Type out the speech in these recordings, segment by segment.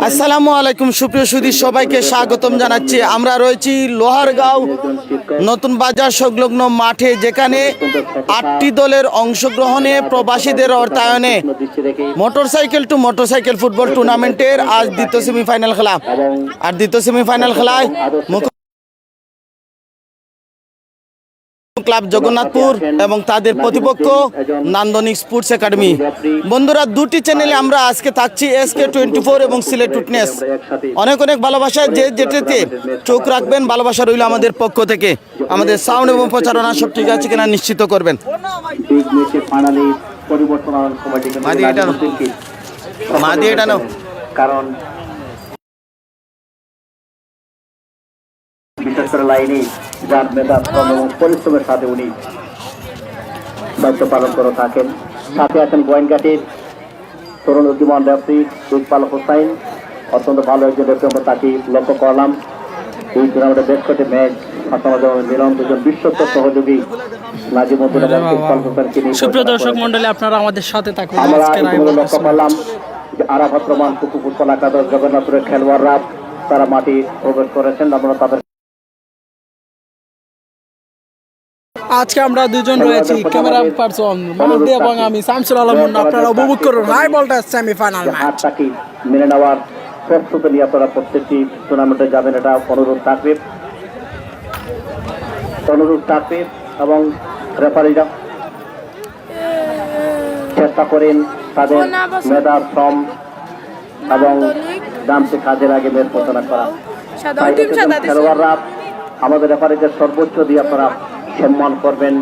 আসসালামু আলাইকুম সুপ্রিয় সুধী, সবাইকে স্বাগতম জানাচ্ছি। আমরা রয়েছি লোহারগাঁও নতুন বাজার সংলগ্ন মাঠে, যেখানে 8টি দলের অংশগ্রহণে প্রবাসীদের অর্থায়নে মোটরসাইকেল টু মোটরসাইকেল ফুটবল টুর্নামেন্টের আজ দ্বিতীয় সেমিফাইনাল খেলা। আর দ্বিতীয় সেমিফাইনাল খেলায় ক্লাব জগন্নাথপুর এবং তাদের প্রতিপক্ষ নান্দনিক স্পোর্টস একাডেমি। বন্ধুরা, দুটি চ্যানেলে আমরা আজকে থাকছি, SK24 এবং সিলেট উইটনেস। অনেক অনেক ভালোবাসা, যে যেটাতে চোখ রাখবেন, ভালোবাসা রইল আমাদের পক্ষ থেকে। আমাদের সাউন্ড এবং প্রচারণা সব ঠিক আছে কিনা নিশ্চিত করবেন। কারণ বিশেষ করে লাইনে যার মেধা শ্রম এবং পরিশ্রমের সাথে উনি দায়িত্ব পালন করে থাকেন। সাথে আছেন গোয়েনঘাটির তরুণ উদ্যমান রেফারি ইকবাল হোসাইন, অত্যন্ত ভালো একজন রেফারি। আমরা তাকে লক্ষ্য করলাম এই টুর্নামেন্টের বেশ কয়েকটি ম্যাচ মিলন, দুজন বিশ্বস্ত সহযোগী নাজিমুদ্দিন এবং ইকবাল হোসেনকে নিয়ে। সুপ্রিয় দর্শক মন্ডলী, আপনারা আমাদের সাথে থাকুন। আমরা লক্ষ্য করলাম যে আরাফাত রহমান কুকু ফুটবল একাদশ জগন্নাথপুরের খেলোয়াড়রা তারা মাটি প্রবেশ করেছেন। আমরা তাদের আজকে আমরা দুজন রয়েছি, ক্যামেরা পারসন মাহদি এবং আমি শামসুল আলম। আপনারা উপভোগ করুন হাই ভোল্টেজ সেমিফাইনাল ম্যাচ। মেনে নেওয়ার প্রস্তুতি নিয়ে আপনারা প্রত্যেকটি টুর্নামেন্টে যাবেন, এটা অনুরোধ থাকবে এবং রেফারিরা চেষ্টা করেন তাদের মেধার শ্রম এবং দামকে কাজে লাগে ম্যাচ পরিচালনা করা। খেলোয়াড়রা আমাদের রেফারিদের সর্বোচ্চ দিয়ে আপনারা সম্মান করবেন,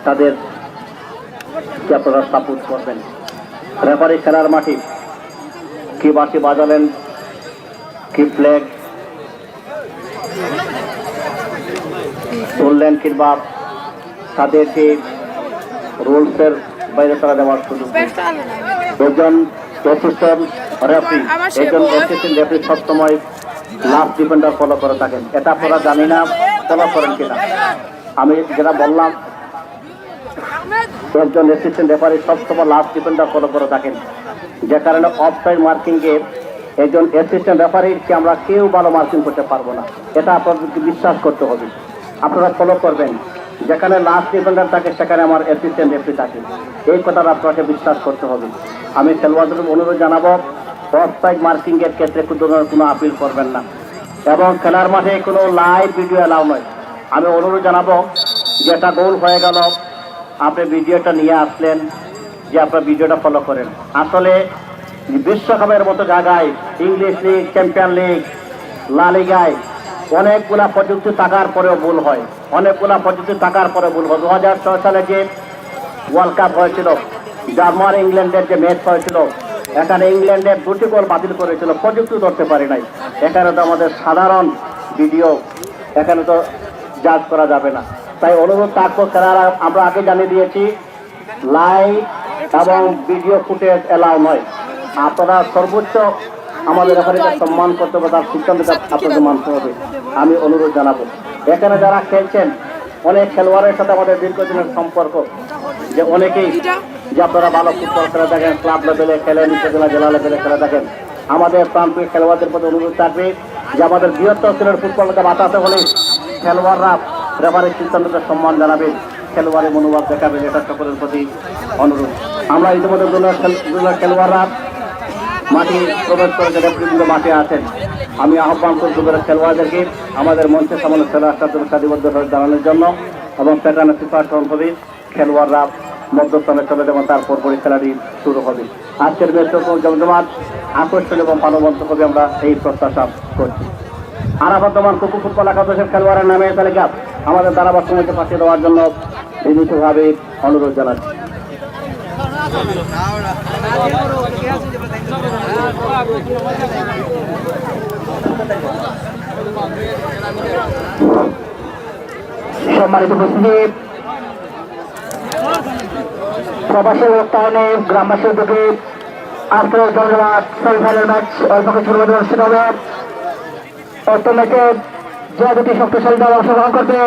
তাদের আপনারা সাপোর্ট করবেন। রেফারি খেলার মাঠে কি বাঁশি বাজালেন, কি ফ্ল্যাগ তুললেন, কিংবা তাদেরকে রুলসের বাইরে তারা দেওয়ার সুযোগ। একজন অ্যাসিস্ট্যান্ট রেফারি সবসময় লাস্ট ডিফেন্ডার ফলো করে থাকেন। এটা আপনারা জানি না ফলো করেন কিনা। আমি যেটা বললাম, একজন অ্যাসিস্ট্যান্ট রেফারি সবসময় লাস্ট ডিফেন্ডার ফলো করে থাকেন, যে কারণে অফসাইড মার্কিংয়ে একজন অ্যাসিস্ট্যান্ট রেফারিকে আমরা কেউ ভালো মার্কিং করতে পারবো না। এটা আপনাদেরকে বিশ্বাস করতে হবে, আপনারা ফলো করবেন। যেখানে লাস্ট ডিফেন্ডার থাকে সেখানে আমার অ্যাসিস্ট্যান্ট রেফারি থাকে, এই কথাটা আপনাকে বিশ্বাস করতে হবে। আমি খেলোয়াড়দের অনুরোধ জানাবো, অফসাইড মার্কিংয়ের ক্ষেত্রে কোনো আপিল করবেন না এবং খেলার মাঠে কোনো লাইভ ভিডিও অ্যালাউ নয়। আমি অনুরোধ জানাবো, যেটা গোল হয়ে গেল আপনি ভিডিওটা নিয়ে আসলেন, যে আপনার ভিডিওটা ফলো করেন। আসলে বিশ্বকাপের মতো জায়গায়, ইংলিশ লিগ, চ্যাম্পিয়ন লিগ, লা লিগায় অনেকগুলা প্রযুক্তি থাকার পরেও ভুল হয়, 2006 সালে যে ওয়ার্ল্ড কাপ হয়েছিল, জার্মান ইংল্যান্ডের যে ম্যাচ হয়েছিল, এখানে ইংল্যান্ডের 2টি গোল বাতিল করেছিল, প্রযুক্তি ধরতে পারে নাই। এখানে তো আমাদের সাধারণ ভিডিও, এখানে তো জাজ করা যাবে না। তাই অনুরোধ থাকবো, খেলারা আমরা আগে জানিয়ে দিয়েছি, লাইভ এবং ভিডিও ফুটেজ এলাও নয়। আপনারা সর্বোচ্চ আমাদের রেফারিকে সম্মান করতে হবে, তার সিদ্ধান্তকে আপনাদের মানতে হবে, আমি অনুরোধ জানাবো। এখানে যারা খেলছেন, অনেক খেলোয়াড়ের সাথে আমাদের দীর্ঘদিনের সম্পর্ক, যে অনেকেই যে আপনারা ভালো ফুটবল খেলে থাকেন, ক্লাব লেভেলে খেলেন, উপজেলা জেলা লেভেলে খেলে থাকেন। আমাদের প্রান্তিক খেলোয়াড়দের প্রতি অনুরোধ থাকবে যে আমাদের বৃহত্তর সিলেট ফুটবলকে বাঁচাতে হলে খেলোয়াড়রা রেফারির সিদ্ধান্তকে সম্মান জানাবেন, খেলোয়াড়ের মনোভাব দেখাবেন, এটা সকলের প্রতি অনুরোধ। আমরা ইতিমধ্যে খেলোয়াড়রা মাঠে প্রবেশ করেছে, রেফারিগুলো মাঠে আছেন। আমি আহ্বান করবো খেলোয়াড়দেরকে আমাদের মঞ্চের সামনে খেলা আসার জন্য সারিবদ্ধ হয়ে জানানোর জন্য, এবং সেখানে প্রিপারেশন হবে, খেলোয়াড়রা মধ্যস্থানে চলে যাবেন, তারপর পরে খেলাটি শুরু হবে। আজকের ম্যাচ জমজমাট, আকর্ষণীয় এবং প্রাণবন্ত হবে, আমরা এই প্রত্যাশা করছি। আরাফাত রহমান কুকু ফুটবল একাদশের খেলোয়াড়ের নামে তালিকা আমাদের ধারাবাহিক সময়কে পাঠিয়ে দেওয়ার জন্য বিনীতভাবে অনুরোধ জানাচ্ছি। সম্মানিত উপস্থিতি, প্রবাসী অর্থায়নে গ্রামবাসী উদ্যোগে আজকের জমজমাট সেমিফাইনাল ম্যাচ অল্প কিছুর মধ্যে অনুষ্ঠিত হবে। অর্থ ম্যাচে যে দুটি শক্তিশালী দল অংশগ্রহণ করবে,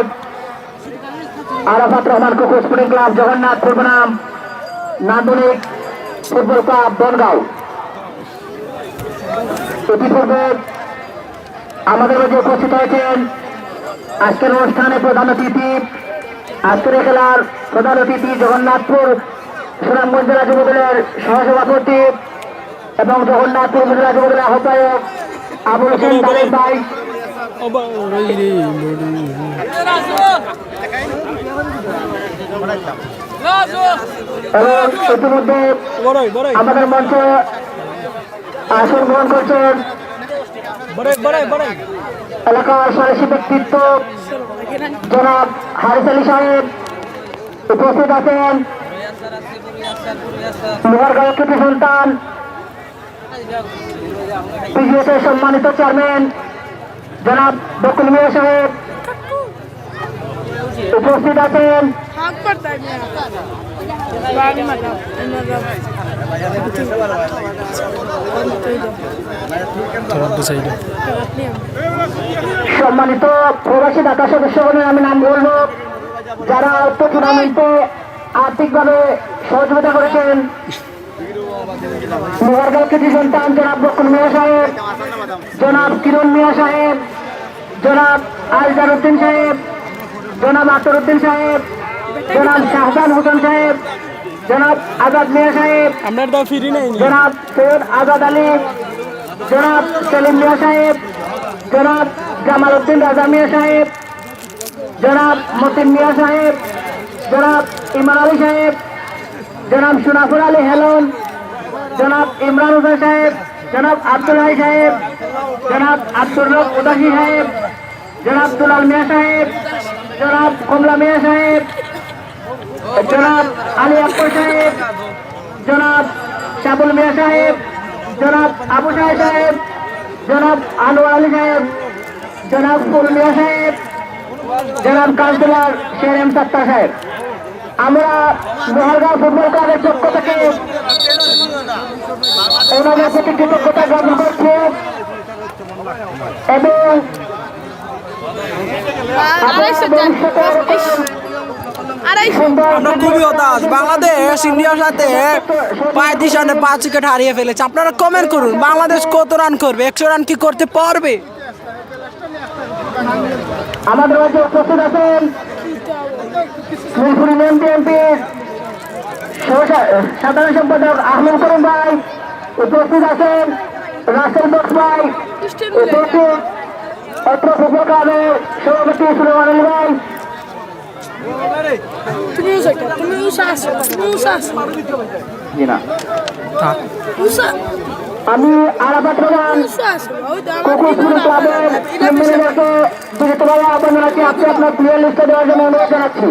আরাফাত রহমান কুকু স্পোর্টিং ক্লাব জগন্নাথপুর বনাম নান্দনিক ফুটবল ক্লাব বনগাঁও। ইতিপূর্বে আমাদের মাঝে উপস্থিত হয়েছেন আজকের অনুষ্ঠানে প্রধান অতিথি, আজকের এই খেলার প্রধান অতিথি জগন্নাথপুর সুনামগঞ্জ জেলা যুবদলের সহসভাপতি এবং জগন্নাথপুর উপজেলা যুবদলের আহ্বায়ক আবুল হোসেন তারেক ভাই। এবং ইতিমধ্যে আমাদের মঞ্চে আসন গ্রহণ করছেন এলাকার সাহসী ব্যক্তিত্ব জনাব হারিস আলী সাহেব। উপস্থিত আছেন লোহারগাঁও কৃতি সন্তান পিজিএসের সম্মানিত চেয়ারম্যান জনাব বকুল মিয়া সাহেব। উপস্থিত আছেন সম্মানিত প্রবাসী ঢাকা সদস্যগণের আমি নাম বলব যারা উক্ত টুর্নামেন্টে আর্থিকভাবে সহযোগিতা করেছেন। লোহারগাঁও কৃতি সন্তান জনাব বকুল মিয়া সাহেব, জনাব কিরণ মিয়া সাহেব, জনাব আলজার উদ্দিন সাহেব, জনাব আখতার উদ্দিন সাহেব, জনাব শাহজাহান হোসেন সাহেব, জনাব আজাদ মিয়া সাহেব, জনাব সৈয়দ আজাদ আলী, জনাব সেলিম মিয়া সাহেব, জনাব জামাল উদ্দিন রাজা মিয়া সাহেব, জনাব মতিন মিয়া সাহেব, জনাব ইমান আলী সাহেব, জনাব সুনাফুর আলী হেলন, জনাব ইমরান হোসেন সাহেব, জনাব আব্দুল হাই সাহেব, জনাব আব্দুর রব উদাসী সাহেব, জনাব দুলাল মিয়া সাহেব, জনাব কমলা মিয়া সাহেব, জনাব আলী আকবর সাহেব, জনাব শাবুল মিয়া সাহেব, জনাব আবু সাহেব সাহেব, জনাব আনোয়ার আলী সাহেব, জনাব ফুল মিয়া সাহেব, জনাব কাউন্সিলর শের এম সত্তার সাহেব। আমরা লোহারগাঁও ফুটবল ক্লাবের পক্ষ থেকে ওনাদের প্রতি কৃতজ্ঞতা জ্ঞাপন করছি এবং আমরা খুবই হতাশ। বাংলাদেশ ইন্ডিয়ার সাথে 35 রানে 5 উইকেট হারিয়ে ফেলেছে। আপনারা কমেন্ট করুন বাংলাদেশ কত রান করবে, 100 রান কি করতে পারবে? আমাদের মাঝে উপস্থিত আছেন মিরপুর ইউনিয়ন বিএনপির সাধারণ সম্পাদক আহমদ করিম ভাই। উপস্থিত আছেন রাসেল বক্স ভাই। উপস্থিত অত্র ফুটবল ক্লাবের সভাপতি সুলেমান আলী ভাই। আমি আরাফাত রহমান কুকুরপুর ক্লাবের টিম ম্যানেজারকে বিনীতভাবে আহ্বান জানাচ্ছি আপনি আপনার প্লেয়ার লিস্টে দেওয়ার জন্য অনুরোধ জানাচ্ছি।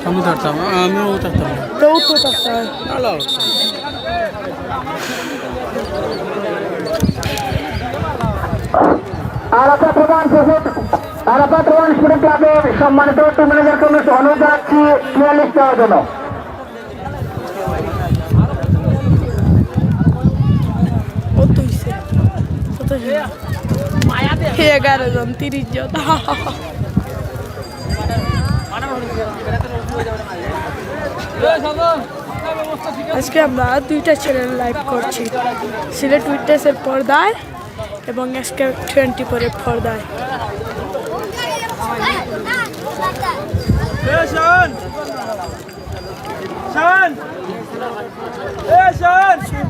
আমি ধরতাম, আমিও উঠাতাম। আরাফাত রহমান স্টুডেন্ট ক্লাবের সম্মানিত টিম ম্যানেজারকে অনুরোধ জানাচ্ছি প্লেয়ার লিস্ট দেওয়ার জন্য। আজকে আমরা 2টা চ্যানেল লাইভ করছি, সিলেট উইটনেসের পর্দায় এবং এসকে 24 পর্দায়।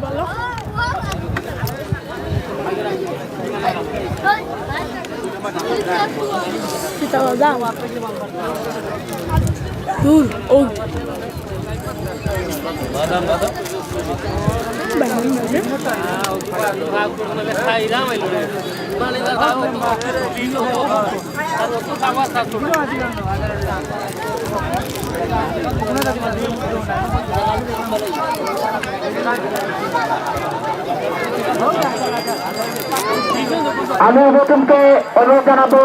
বলো দূর ও আমি প্রথমকে অনুরোধ জানাবো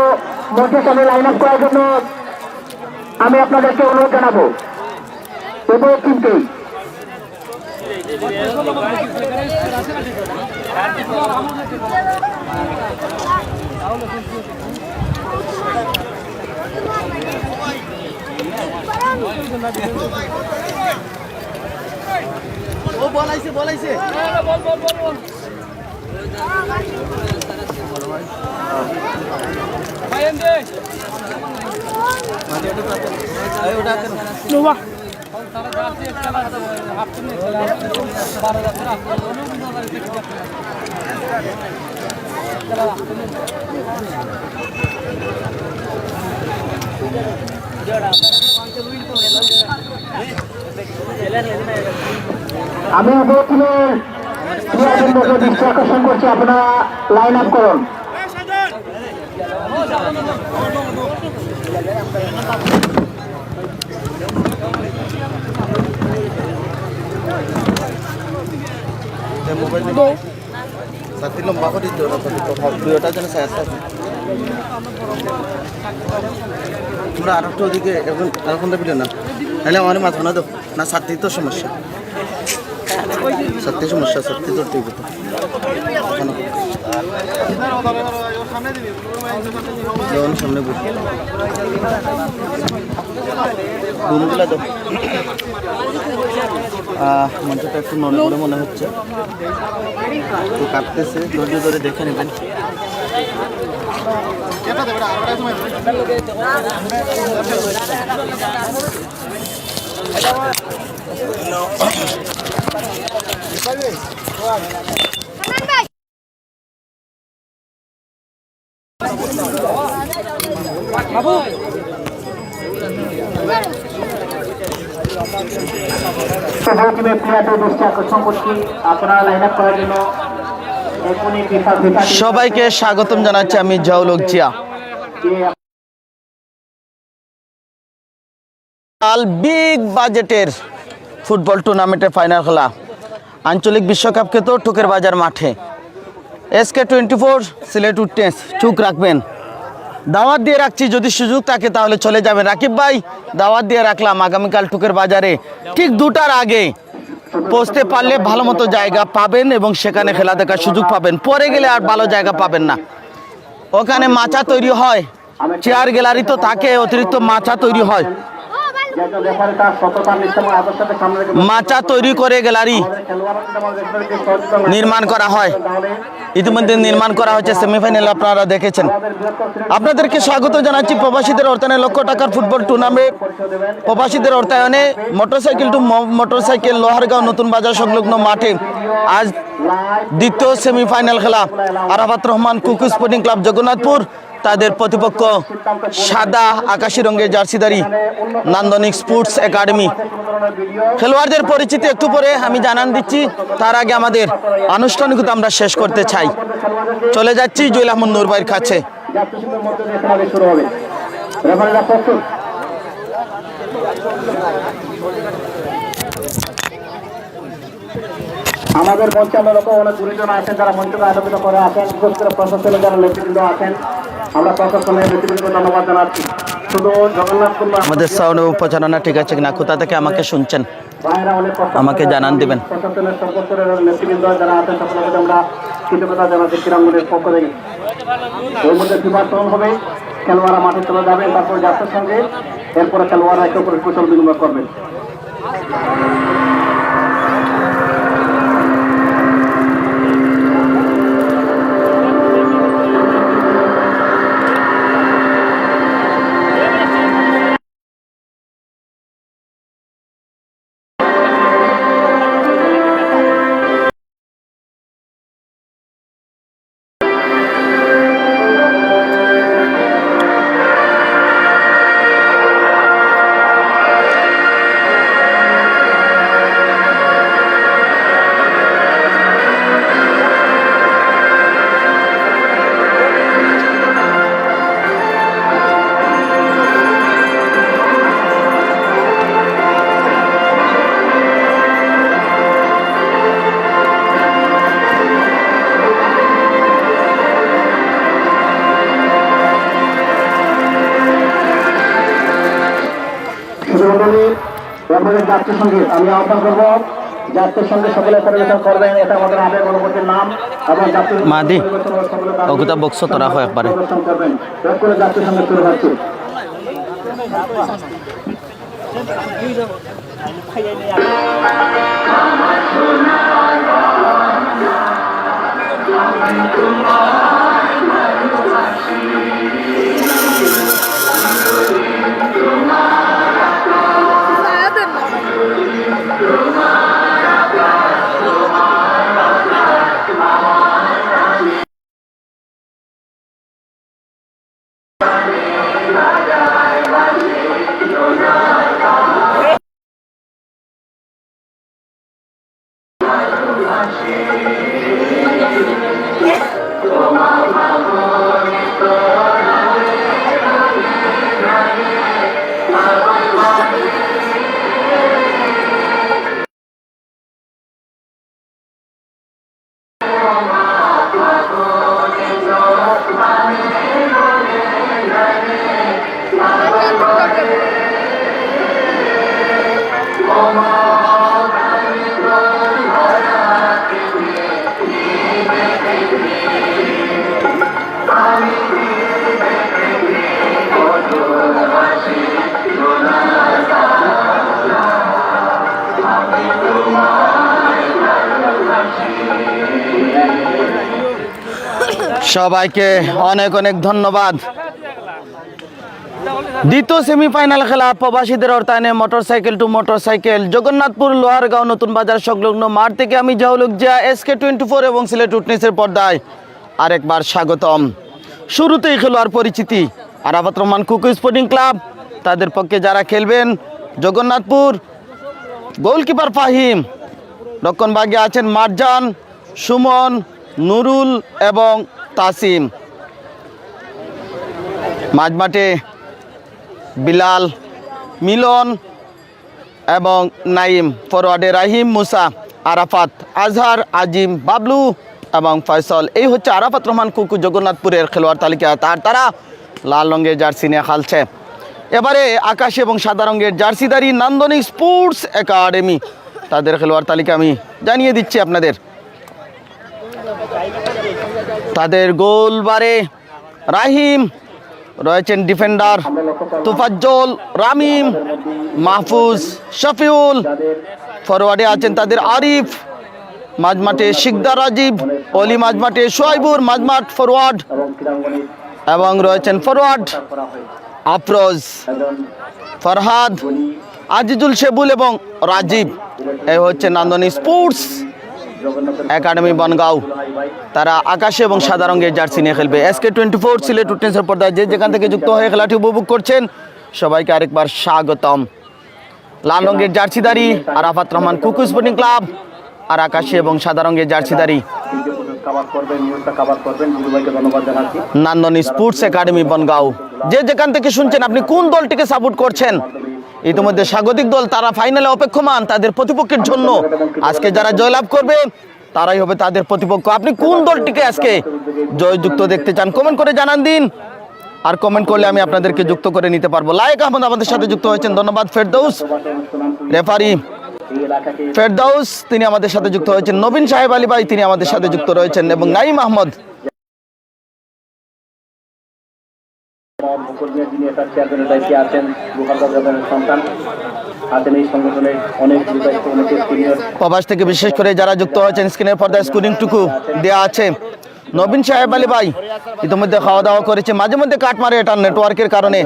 মঞ্চের সামনে লাইন আপ করার জন্য। আমি আপনাদেরকে অনুরোধ জানাবো উভয় টিমকেই ও বলাইছে বলাইছে নোভা আমি উভয় টিমের প্লেয়ারদের দৃষ্টি আকর্ষণ করছি, আপনারা লাইন আপ করুন। সাথী লম্বা করে দিতে ভিডিওটা যেন শেষ থাকে তোমরা আর একটু ওদিকে এখন ভিডিও না নাহলে আমার মাথা না দাও না সাথী তো সমস্যা সত্যি সমস্যা সত্যি তো ঠিক হতো সামনে ঘুমগুলা দাও মঞ্চটা একটু নড়ে বলে মনে হচ্ছে তো কাটতেছে ধৈর্য ধরে দেখে নেবেন টিমের প্লেয়ারদের দৃষ্টি আকর্ষণ করছি, আপনারা লাইন আপ করার জন্য এখনই সবাইকে স্বাগতম জানাচ্ছি আমি জাউলক জিয়া বিগ বাজেটের ফুটবল টুর্নামেন্টের ফাইনাল খেলা আঞ্চলিক বিশ্বকাপকে তো টুকের বাজার মাঠে SK24 সিলেট উইটনেস চুপ রাখবেন দাওয়াত দিয়ে রাখছি যদি সুযোগ থাকে তাহলে চলে যাবেন রাকিব ভাই দাওয়াত দিয়ে রাখলাম আগামীকাল টুকের বাজারে ঠিক 2টার আগে পৌঁছতে পারলে ভালো মতো জায়গা পাবেন এবং সেখানে খেলা দেখার সুযোগ পাবেন পরে গেলে আর ভালো জায়গা পাবেন না ওখানে মাচা তৈরি হয় চেয়ার গ্যালারি তো থাকে অতিরিক্ত মাচা তৈরি হয় মাচা তৈরি করে গ্যালারি নির্মাণ করা হয় ইতিমধ্যে নির্মাণ করা হয়েছে সেমিফাইনাল আপনারা দেখেছেন আপনাদেরকে স্বাগত জানাচ্ছি প্রবাসীদের অর্থায়নে লক্ষ টাকার ফুটবল টুর্নামেন্ট প্রবাসীদের অর্থায়নে মোটরসাইকেল টু মোটরসাইকেল লোহারগাঁও নতুন বাজার সংলগ্ন মাঠে আজ দ্বিতীয় সেমিফাইনাল খেলা আরাফাত রহমান কুকু স্পোর্টিং ক্লাব জগন্নাথপুর তাদের প্রতিপক্ষ সাদা আকাশি রঙের জার্সিধারী নান্দনিক স্পোর্টস একাডেমি খেলোয়াড়দের পরিচিতি একটু পরে আমি জানান দিচ্ছি তার আগে আমাদের আনুষ্ঠানিকতা আমরা শেষ করতে চাই চলে যাচ্ছি জুয়েল আহমদ নূর ভাইয়ের কাছে আমাদের মঞ্চে আমরা অনেক গুরুজন আছেন যারা মঞ্চকে আলোকিত করে আছেন বিশেষ করে প্রশাসনের যারা নেতৃবৃন্দ আছেন আমরা প্রশাসনের নেতৃবৃন্দকে ধন্যবাদ জানাচ্ছি শুধু জগন্নাথপুর আমাদের সাউন্ড এবং প্রচারণা ঠিক আছে কিনা কোথা থেকে আমাকে শুনছেন ভাইরা অনেক আমাকে জানান দিবেন প্রশাসনের সর্বস্তরের নেতৃবৃন্দ যারা আছেন সকলকে আমরা কৃতজ্ঞতা জানাচ্ছি ক্রীড়াঙ্গনের পক্ষ থেকে এর মধ্যে নির্বাচন হবে খেলোয়াড়রা মাঠে চলে যাবেন তারপর যাত্রার সঙ্গে এরপরে খেলোয়াড়রা একে অপরের কুশল বিনিময় করবেন সুধীমণ্ডলী আপনাদের জাতীয় সঙ্গীত আমি আহ্বান করবো জাতীয় সঙ্গীত সকলে পরিবেশন করবেন। এটা আমাদের আবেগ অনুভূতির নাম এবং জাতীয় মাদি অগুতা বক্স তো রাখো একবারে পরিবেশন করবেন। এক করে জাতীয় সঙ্গীত শুরু হচ্ছে। সবাইকে অনেক অনেক ধন্যবাদ। দ্বিতীয় সেমিফাইনাল খেলা প্রবাসীদের অর্থায়নে মোটরসাইকেল টু মোটরসাইকেল জগন্নাথপুর লোহারগাঁও নতুন বাজার সংলগ্ন মাঠ থেকে আমি জাহুলুক জিয়া SK24 এবং সিলেট উইটনেসের পর্দায় আরেকবার স্বাগতম। শুরুতেই খেলোয়াড় পরিচিতি। আরাফাত রহমান কুকু স্পোর্টিং ক্লাব, তাদের পক্ষে যারা খেলবেন জগন্নাথপুর, গোলকিপার ফাহিম, রক্ষণভাগে আছেন মারজান, সুমন, নুরুল এবং তাসিম। মাঝমাঠে বিলাল, মিলন এবং নাইম। ফরওয়ার্ডে রাহিম, মুসা, আরাফাত, আজহার, আজিম, বাবলু এবং ফয়সল। এই হচ্ছে আরাফাত রহমান কুকু জগন্নাথপুরের খেলোয়াড় তালিকা। তারা লাল রঙের জার্সি নিয়ে খেলছে। এবারে আকাশী এবং সাদা রঙের জার্সিদারি নান্দনিক স্পোর্টস একাডেমি, তাদের খেলোয়াড় তালিকা আমি জানিয়ে দিচ্ছি আপনাদের। তাদের গোলবারে রাহিম, রয়েছেন ডিফেন্ডার তোফাজ্জল, রামিম, মাহফুজ, শফিউল। ফরওয়ার্ডে আছেন তাদের আরিফ, মাঝমাঠে শিকদার রাজীব, অলি মাঝমাঠে সোয়াইবুর, মাঝমাঠ ফরওয়ার্ড এবং রয়েছেন ফরওয়ার্ড আফরোজ, ফরহাদ, আজিজুল শেবুল এবং রাজীব। এই হচ্ছে নান্দনী স্পোর্টস একাডেমি বনগাঁও। তারা আকাশে এবং সাদা রঙের জার্সি নিয়ে খেলবে। SK24 সিলেট উইটনেসের পর্দায় যে যেখান থেকে যুক্ত হয়ে খেলাটি উপভোগ করছেন সবাইকে আরেকবার স্বাগতম। লাল রঙের জার্সিদারি আরাফাত রহমান কুকু স্পোর্টিং ক্লাব, আর আকাশে এবং সাদা রঙের জার্সিদারি নান্দনী স্পোর্টস একাডেমি বনগাঁও। যে যেখান থেকে শুনছেন আপনি কোন দলটিকে সাপোর্ট করছেন? ইতিমধ্যে স্বাগতিক দল তারা ফাইনালে অপেক্ষমান তাদের প্রতিপক্ষের জন্য। আজকে যারা জয়লাভ করবে তারাই হবে তাদের প্রতিপক্ষ। আপনি কোন দলটিকে আজকে জয়যুক্ত দেখতে চান কমেন্ট করে জানান দিন, আর কমেন্ট করলে আমি আপনাদেরকে যুক্ত করে নিতে পারবো। লায়েক আহমদ আমাদের সাথে যুক্ত হয়েছেন, ধন্যবাদ। ফেরদৌস রেফারি ফেরদৌস তিনি আমাদের সাথে যুক্ত হয়েছেন। নবীন সাহেব আলী ভাই তিনি আমাদের সাথে যুক্ত রয়েছেন এবং নাইম আহমদ। প্রবাস থেকে বিশেষ করে যারা যুক্ত হয়েছেন স্ক্রিনের পর্দায় স্ক্রিনটুকু দেওয়া আছে। নবীন সাহেব আলী ভাই ইতিমধ্যে খাওয়া দাওয়া করেছে, মাঝে মধ্যে কাট মারে এটা নেটওয়ার্কের কারণে।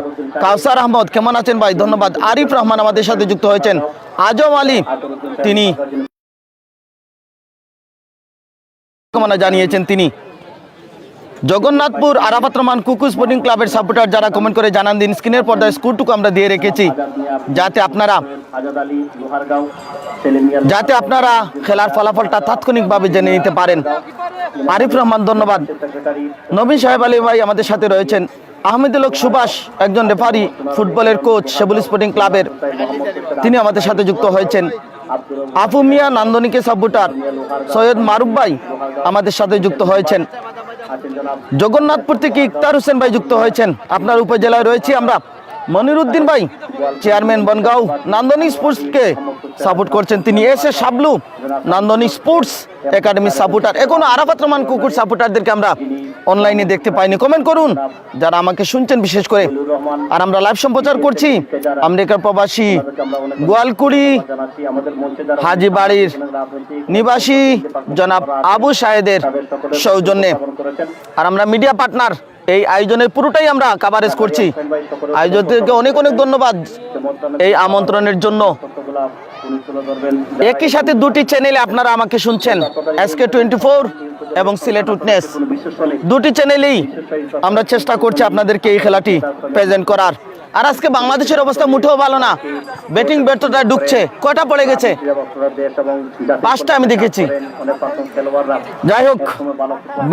কাউসার আহমদ কেমন আছেন ভাই? ধন্যবাদ। আরিফ রহমান আমাদের সাথে যুক্ত হয়েছেন। আজম আলী তিনি জানিয়েছেন তিনি জগন্নাথপুর আরাফাত রহমান কুকু স্পোর্টিং ক্লাবের সাপোর্টার। যারা কমেন্ট করে জানান দিন। স্ক্রিনের পর্দায় স্কুরটুকু আমরা দিয়ে রেখেছি যাতে আপনারা খেলার ফলাফলটা তাৎক্ষণিকভাবে জেনে নিতে পারেন। আরিফ রহমান ধন্যবাদ। নবীন সাহেব আলী ভাই আমাদের সাথে রয়েছেন। আহমেদুল হক সুভাষ একজন রেফারি, ফুটবলের কোচ শেবুল স্পোর্টিং ক্লাবের, তিনি আমাদের সাথে যুক্ত হয়েছেন। আফু মিয়া নান্দনিকের সাপোর্টার। সৈয়দ মারুফ ভাই আমাদের সাথে যুক্ত হয়েছেন। জগন্নাথপুর থেকে ইকতার হোসেন ভাই যুক্ত হয়েছেন। আপনার উপজেলায় রয়েছি আমরা। মনিরুদ্দিন ভাই চেয়ারম্যান বনগাঁও নান্দনিক স্পোর্টসকে সাপোর্ট করছেন, তিনি এসে শাবলু নান্দনিক স্পোর্টস একাডেমি সাপোর্টার। এখনো আরাফাত রহমান কুকুর সাপোর্টারদেরকে আমরা অনলাইনে দেখতে পাইনি। কমেন্ট করুন যারা আমাকে শুনছেন বিশেষ করে। আর আমরা লাইভ সম্প্রচার করছি আমেরিকার প্রবাসী গোয়ালকুড়ি হাজিবাড়ির নিবাসী জনাব আবু সাহেদের সৌজন্যে। আর আমরা মিডিয়া পার্টনার, এই আয়োজনের পুরোটাই আমরা কাভারেজ করছি। আয়োজকদেরকে অনেক অনেক ধন্যবাদ এই আমন্ত্রণের জন্য। একই সাথে দুটি চ্যানেলে আপনারা আমাকে শুনছেন, SK24 এবং সিলেট উইটনেস। দুটি চ্যানেলেই আমরা চেষ্টা করছি আপনাদেরকে এই খেলাটি প্রেজেন্ট করার। আর আজকে বাংলাদেশের অবস্থা মুঠেও ভালো না, ব্যাটিং ব্যর্থতা ঢুকছে। কয়টা পড়ে গেছে? 5টা আমি দেখেছি। যাই হোক,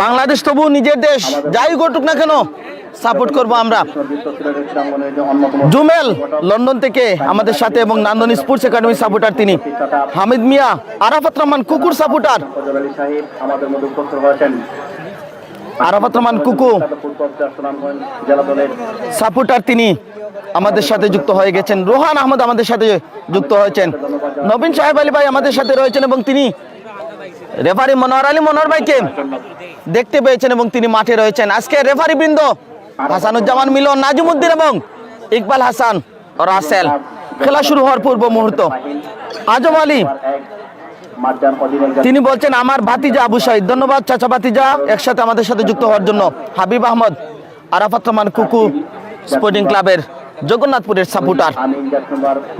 বাংলাদেশ তবু নিজের দেশ, যাই ঘটুক না কেন সাপোর্ট করব আমরা। জুমেল লন্ডন থেকে আমাদের সাথে এবং নান্দনিক স্পোর্টস একাডেমি সাপোর্টার তিনি। হামিদ মিয়া আরাফাত রহমান কুকুর সাপোর্টার। আরাফাত রহমান কুকু সাপোর্টার তিনি আমাদের সাথে যুক্ত হয়ে গেছেন। রোহান আহমদ আমাদের সাথে যুক্ত হয়েছেন। নবীন সাহেব আলী ভাই আমাদের সাথে রয়েছেন এবং তিনি রেফারি মনোহর আলী মনোহর ভাইকে দেখতে পেয়েছেন এবং তিনি মাঠে রয়েছেন। আজকে রেফারি বৃন্দ হাসানুজ্জামান মিলন, নাজিমুদ্দিন এবং ইকবাল হাসান রাসেল। খেলা শুরু হওয়ার পূর্ব মুহূর্ত আজম আলী তিনি বলছেন আমার ভাতিজা আবু সাইদ। ধন্যবাদ চাচা ভাতিজা একসাথে আমাদের সাথে যুক্ত হওয়ার জন্য। হাবিব আহমদ আরাফাত রহমান কুকু স্পোর্টিং ক্লাবের জগন্নাথপুরের সাপোর্টার।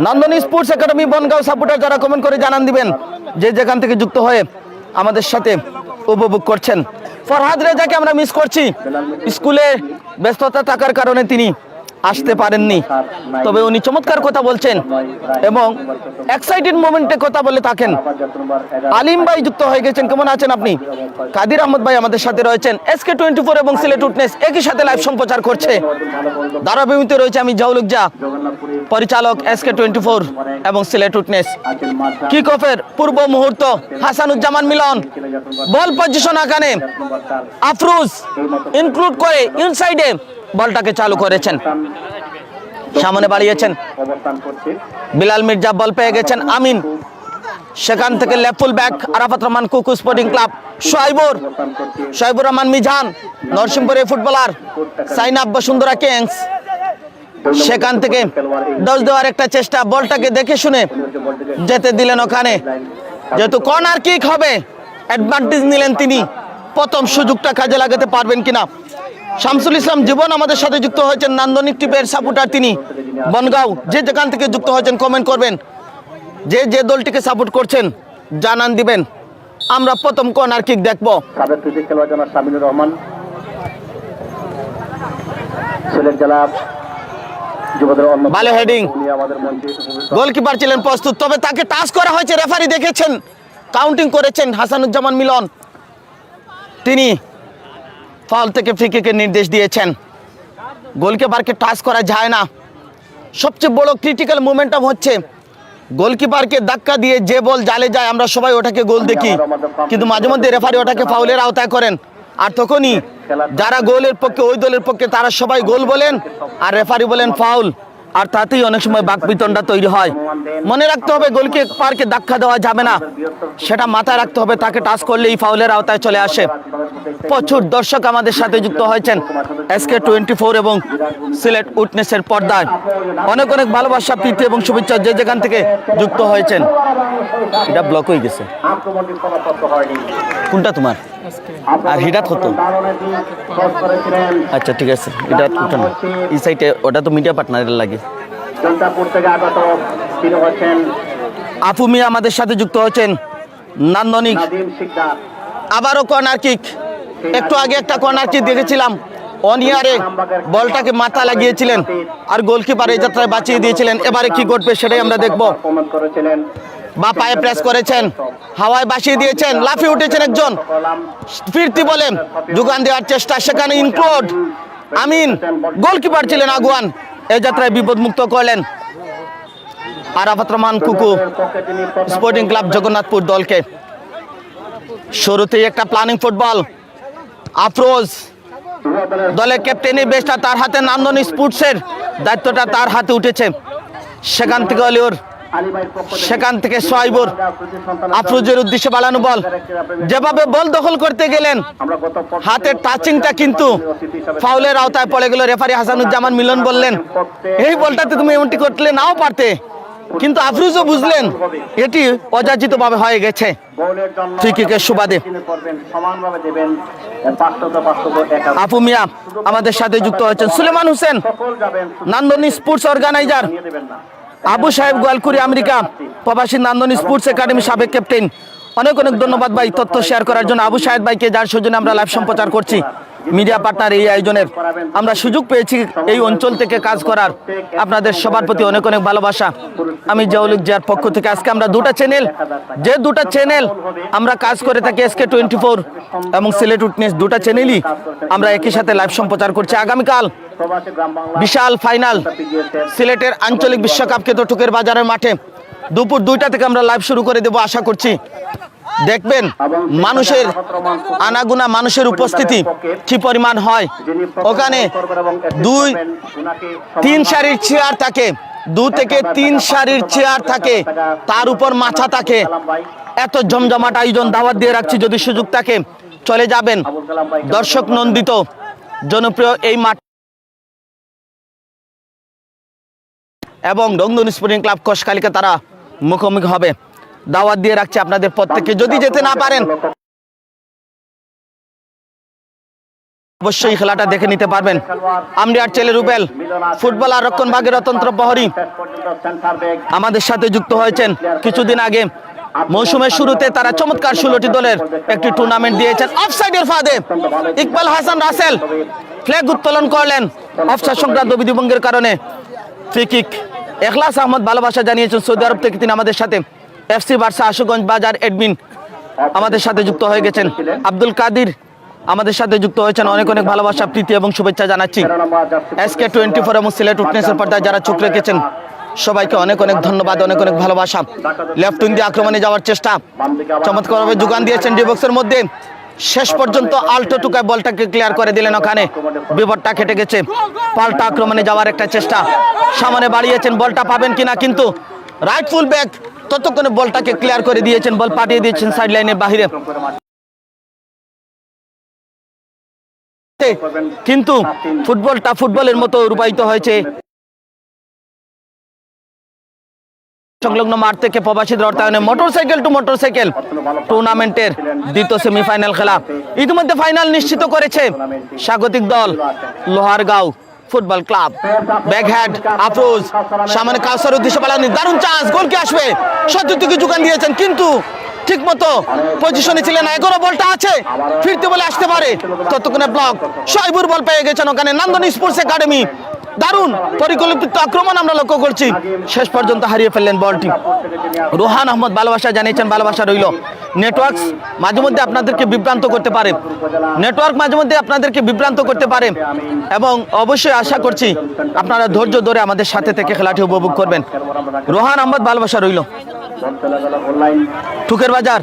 নান্দনিক স্পোর্টস একাডেমি বনগাঁও সাপোর্টার যারা কমেন্ট করে জানান দিবেন যে যেখান থেকে যুক্ত হয়ে আমাদের সাথে উপভোগ করছেন। ফরহাদ রেজাকে আমরা মিস করছি, স্কুলে ব্যস্ততা থাকার কারণে তিনি আসতে পারেননি, তবে উনি চমৎকার কথা বলছেন এবং এক্সাইটেড মোমেন্টে কথা বলে থাকেন। আলিম ভাই যুক্ত হয়ে গেছেন, কেমন আছেন আপনি? কাদির আহমদ ভাই আমাদের সাথে রয়েছেন। SK24 এবং সিলেট উইটনেস একই সাথে লাইভ সম্প্রচার করছে। ধারাবাহিকতে রয়েছে আমি জাউলুক জা, পরিচালক SK24 এবং সিলেট উইটনেস। কিক অফের পূর্ব মুহূর্ত হাসানুজ্জামান মিলন বল পজিশন আকানে আফরোজ ইনক্লুড করে ইনসাইডে বলটাকে চালু করেছেন, সামনে বাড়িয়েছেন। বিলাল মির্জা বল পেয়ে গেছেন, আমিন সেখান থেকে left back Arafat Rahman Kuku sporting club. Shoaibur Rahman Mizan নরসিংপুরের ফুটবলার। সাইনাব বসুন্ধরা কিংস সেখান থেকে দশ দেওয়ার একটা চেষ্টা, বলটাকে দেখে শুনে যেতে দিলেন ওখানে। যেহেতু কর্নার কিক হবে অ্যাডভান্টেজ নিলেন তিনি, প্রথম সুযোগটা কাজে লাগাতে পারবেন কিনা। শামসুল ইসলাম জীবন আমাদের সাথে যুক্ত হয়েছেন, নান্দনিক টিপের সাপোর্টার তিনি বনগাঁও। যে যেখান থেকে যুক্ত হয়েছেন কমেন্ট করবেন, যে যে দলটিকে সাপোর্ট করছেন জানান দিবেন। আমরা প্রথম কর্নার কিক দেখব। ভালো হেডিং, গোলকিপার ছিলেন প্রস্তুত, তবে তাকে টাচ করা হয়েছে। রেফারি দেখেছেন, কাউন্টিং করেছেন হাসানুজ্জামান মিলন, তিনি ফাউল থেকে ফ্রি কিকের নির্দেশ দিয়েছেন। গোলকিপারকে টাচ করা যায় না। সবচেয়ে বড় ক্রিটিক্যাল মোমেন্টাম হচ্ছে গোলকিপারকে ধাক্কা দিয়ে যে বল জালে যায় আমরা সবাই ওটাকে গোল দেখি, কিন্তু মাঝে মধ্যে রেফারি ওটাকে ফাউলের আওতায় করেন। আর তখনই যারা গোলের পক্ষে, ওই দলের পক্ষে, তারা সবাই গোল বলেন আর রেফারি বলেন ফাউল, আর তাতেই অনেক সময় বাকবিতণ্ডা তৈরি হয়। মনে রাখতে হবে গোলকিপারকে ধাক্কা দেওয়া যাবে না, সেটা মাথায় রাখতে হবে। তাকে টাচ করলে এই ফাউলের আওতায় চলে আসে। প্রচুর দর্শক আমাদের সাথে যুক্ত হয়েছেন SK24 এবং সিলেট উইটনেসের পর্দায়। অনেক অনেক ভালোবাসা, প্রীতি এবং শুভেচ্ছা যে যেখান থেকে যুক্ত হয়েছেন। এটা ব্লক হয়ে গেছে, কোনটা তোমার? আর হিটাত হতো, আচ্ছা ঠিক আছে। এটা উঠানো এই সাইডে, ওটা তো মিডিয়া পার্টনারের লাগে। আফু মিয়া আমাদের সাথে যুক্ত হয়েছেন, নান্দনিক। আবারও কর্নার কিক, একটু আগে একটা কর্নার কিক দেখেছিলাম, অনিয়ারে বলটাকে মাথা লাগিয়েছিলেন আর গোলকিপার এই যাত্রায় বাঁচিয়ে দিয়েছিলেন। এবারে কি ঘটবে সেটাই আমরা দেখব। বা পায়ে প্রেস করেছেন, হাওয়ায় বাসিয়ে দিয়েছেন, লাফিয়ে উঠেছেন একজন, ফিরতি বলেন যোগান দেওয়ার চেষ্টা, সেখানে ইনক্লুড আমিন, গোলকিপার ছিলেন আগুয়ান, এই যাত্রায় বিপদমুক্ত করলেন আরাফাত রহমান কুকু স্পোর্টিং ক্লাব জগন্নাথপুর দলকে। শুরুতেই একটা প্ল্যানিং ফুটবল, আফরোজ দলের ক্যাপ্টেনের বেশটা তার হাতে, নান্দনিক স্পোর্টসের দায়িত্বটা তার হাতে উঠেছে। সেখান থেকে অলিওর, সেখান থেকে সোহাইবুর, আফরোজের উদ্দেশ্যে বাড়ানো বল, যেভাবে বল দখল করতে গেলেন হাতের টাচিংটা কিন্তু ফাউলের আওতায় পড়ে গেল। রেফারি হাসানুজ্জামান মিলন বললেন এই বলটাতে তুমি এমনটি করলে নাও পারতে, কিন্তু আফরোজও বুঝলেন এটি অযাচিত ভাবে হয়ে গেছে। ফ্রি কিকের সুবাদে আপু মিয়া আমাদের সাথে যুক্ত হয়েছেন। সুলেমান হোসেন নান্দনী স্পোর্টস অর্গানাইজার, আবু সাহেব গোয়ালকুড়ি আমেরিকা প্রবাসী নান্দনী স্পোর্টস একাডেমি সাবেক ক্যাপ্টেন, অনেক অনেক ধন্যবাদ ভাই তথ্য শেয়ার করার জন্য। আবু সাহেব ভাইকে যার সৌজন্যে আমরা লাইভ সম্প্রচার করছি, মিডিয়া পার্টনার এই আয়োজনের আমরা সুযোগ পেয়েছি এই অঞ্চল থেকে কাজ করার। আপনাদের সবার প্রতি অনেক অনেক ভালোবাসা। আমি জাউলুক জিয়ার পক্ষ থেকে আজকে আমরা দুটা চ্যানেল, যে দুটা চ্যানেল আমরা কাজ করে থাকি SK24 এবং সিলেট উইটনেস, দুটা চ্যানেলই আমরা একই সাথে লাইভ সম্প্রচার করছি। আগামীকাল বিশাল ফাইনাল সিলেটের আঞ্চলিক বিশ্বকাপ কেতটুকের বাজারের মাঠে দুপুর 2টা থেকে আমরা লাইভ শুরু করে দেব। আশা করছি দেখবেন মানুষের আনাগুনা, মানুষের উপস্থিতি কি পরিমাণ হয়। ওখানে 2-3 সারির চেয়ার থাকে, 2 থেকে 3 সারির চেয়ার থাকে, তার উপর মাছা থাকে। এত জমজমাট আয়োজন, দাওয়াত দিয়ে রাখছি যদি সুযোগ থাকে চলে যাবেন। দর্শক নন্দিত জনপ্রিয় এই মাঠ এবং রংধনু স্পোর্টিং ক্লাব কোষকালিকা তারা মুখোমুখি হবে। দাওয়াত দিয়ে রাখছি আপনাদের প্রত্যেককে, যদি যেতে না পারেন অবশ্যই খেলাটা দেখে নিতে পারবেন। আমরিয়ার ছেলে রুবেল, ফুটবলার রক্ষণ ভাগের অতন্ত্র প্রহরী আমাদের সাথে যুক্ত হয়েছেন। কিছুদিন আগে মৌসুমের শুরুতে তারা চমৎকার 16টি দলের একটি টুর্নামেন্ট দিয়েছেন। অফসাইডের ফাঁদে ইকবাল হাসান রাসেল ফ্ল্যাগ উত্তোলন করলেন অফসাইড সংক্রান্ত বিধিভঙ্গের কারণে। ফ্রি কিক এখলাস আহমদ ভালোবাসা জানিয়েছেন সৌদি আরব থেকে, তিনি আমাদের সাথে। FC বার্সা আশুগঞ্জ বাজার অ্যাডমিন আমাদের সাথে যুক্ত হয়ে গেছেন। আব্দুল কাদির আমাদের সাথে যুক্ত হয়েছেন, অনেক অনেক ভালোবাসা, প্রীতি এবং শুভেচ্ছা জানাচ্ছি। SK24 এবং সিলেট উইটনেসের পর্দায় যারা চোখ রেখেছেন সবাইকে অনেক অনেক ধন্যবাদ, অনেক অনেক ভালোবাসা। লেফট উইং দিয়ে আক্রমণে যাওয়ার চেষ্টা, চমৎকারভাবে যোগান দিয়েছেন ডি বক্সের মধ্যে। শেষ পর্যন্ত আল্টো টুকায় বলটাকে ক্লিয়ার করে দিলেন, ওখানে বিপদটা কেটে গেছে। পাল্টা আক্রমণে যাওয়ার একটা চেষ্টা, সামনে বাড়িয়েছেন, বলটা পাবেন কিনা, কিন্তু রাইট ফুল ব্যাক ততক্ষণে বলটাকে ক্লিয়ার করে দিয়েছেন, বল পাঠিয়ে দিয়েছেন সাইড লাইনের বাহিরে। কিন্তু ফুটবলটা ফুটবলের মতো রূপায়িত হয়েছে। সংলগ্ন মাঠ থেকে প্রবাসীদের অর্থায়নে মোটরসাইকেল টু মোটরসাইকেল টুর্নামেন্টের দ্বিতীয় সেমিফাইনাল খেলা ইতিমধ্যে ফাইনাল নিশ্চিত করেছে স্বাগতিক দল লোহারগাঁও ফুটবল ক্লাব। ব্যাকহ্যান্ড আফরোজ, সামনে কাউসার উদ্দেশ্যে পালানি, দারুণ চান্স, গোল কি আসবে, সত্যি যোগান দিয়েছেন কিন্তু ঠিক মতো পজিশনে ছিলেন না। এখনো বলটা আছে, ফিরতে বলে আসতে পারে, ততক্ষণে ব্লক। সোহাইবুর বল পেয়ে গেছেন ওখানে, নান্দনী স্পোর্টস একাডেমি দারুণ পরিকল্পিত আক্রমণ আমরা লক্ষ্য করছি, শেষ পর্যন্ত হারিয়ে ফেললেন বলটি। রোহান আহমদ ভালোবাসা জানিয়েছেন, ভালোবাসা রইল। নেটওয়ার্ক মাঝে মধ্যে আপনাদেরকে বিভ্রান্ত করতে পারে, এবং অবশ্যই আশা করছি আপনারা ধৈর্য ধরে আমাদের সাথে থেকে খেলাটি উপভোগ করবেন। রোহান আহমদ ভালোবাসা রইল। টুকের বাজার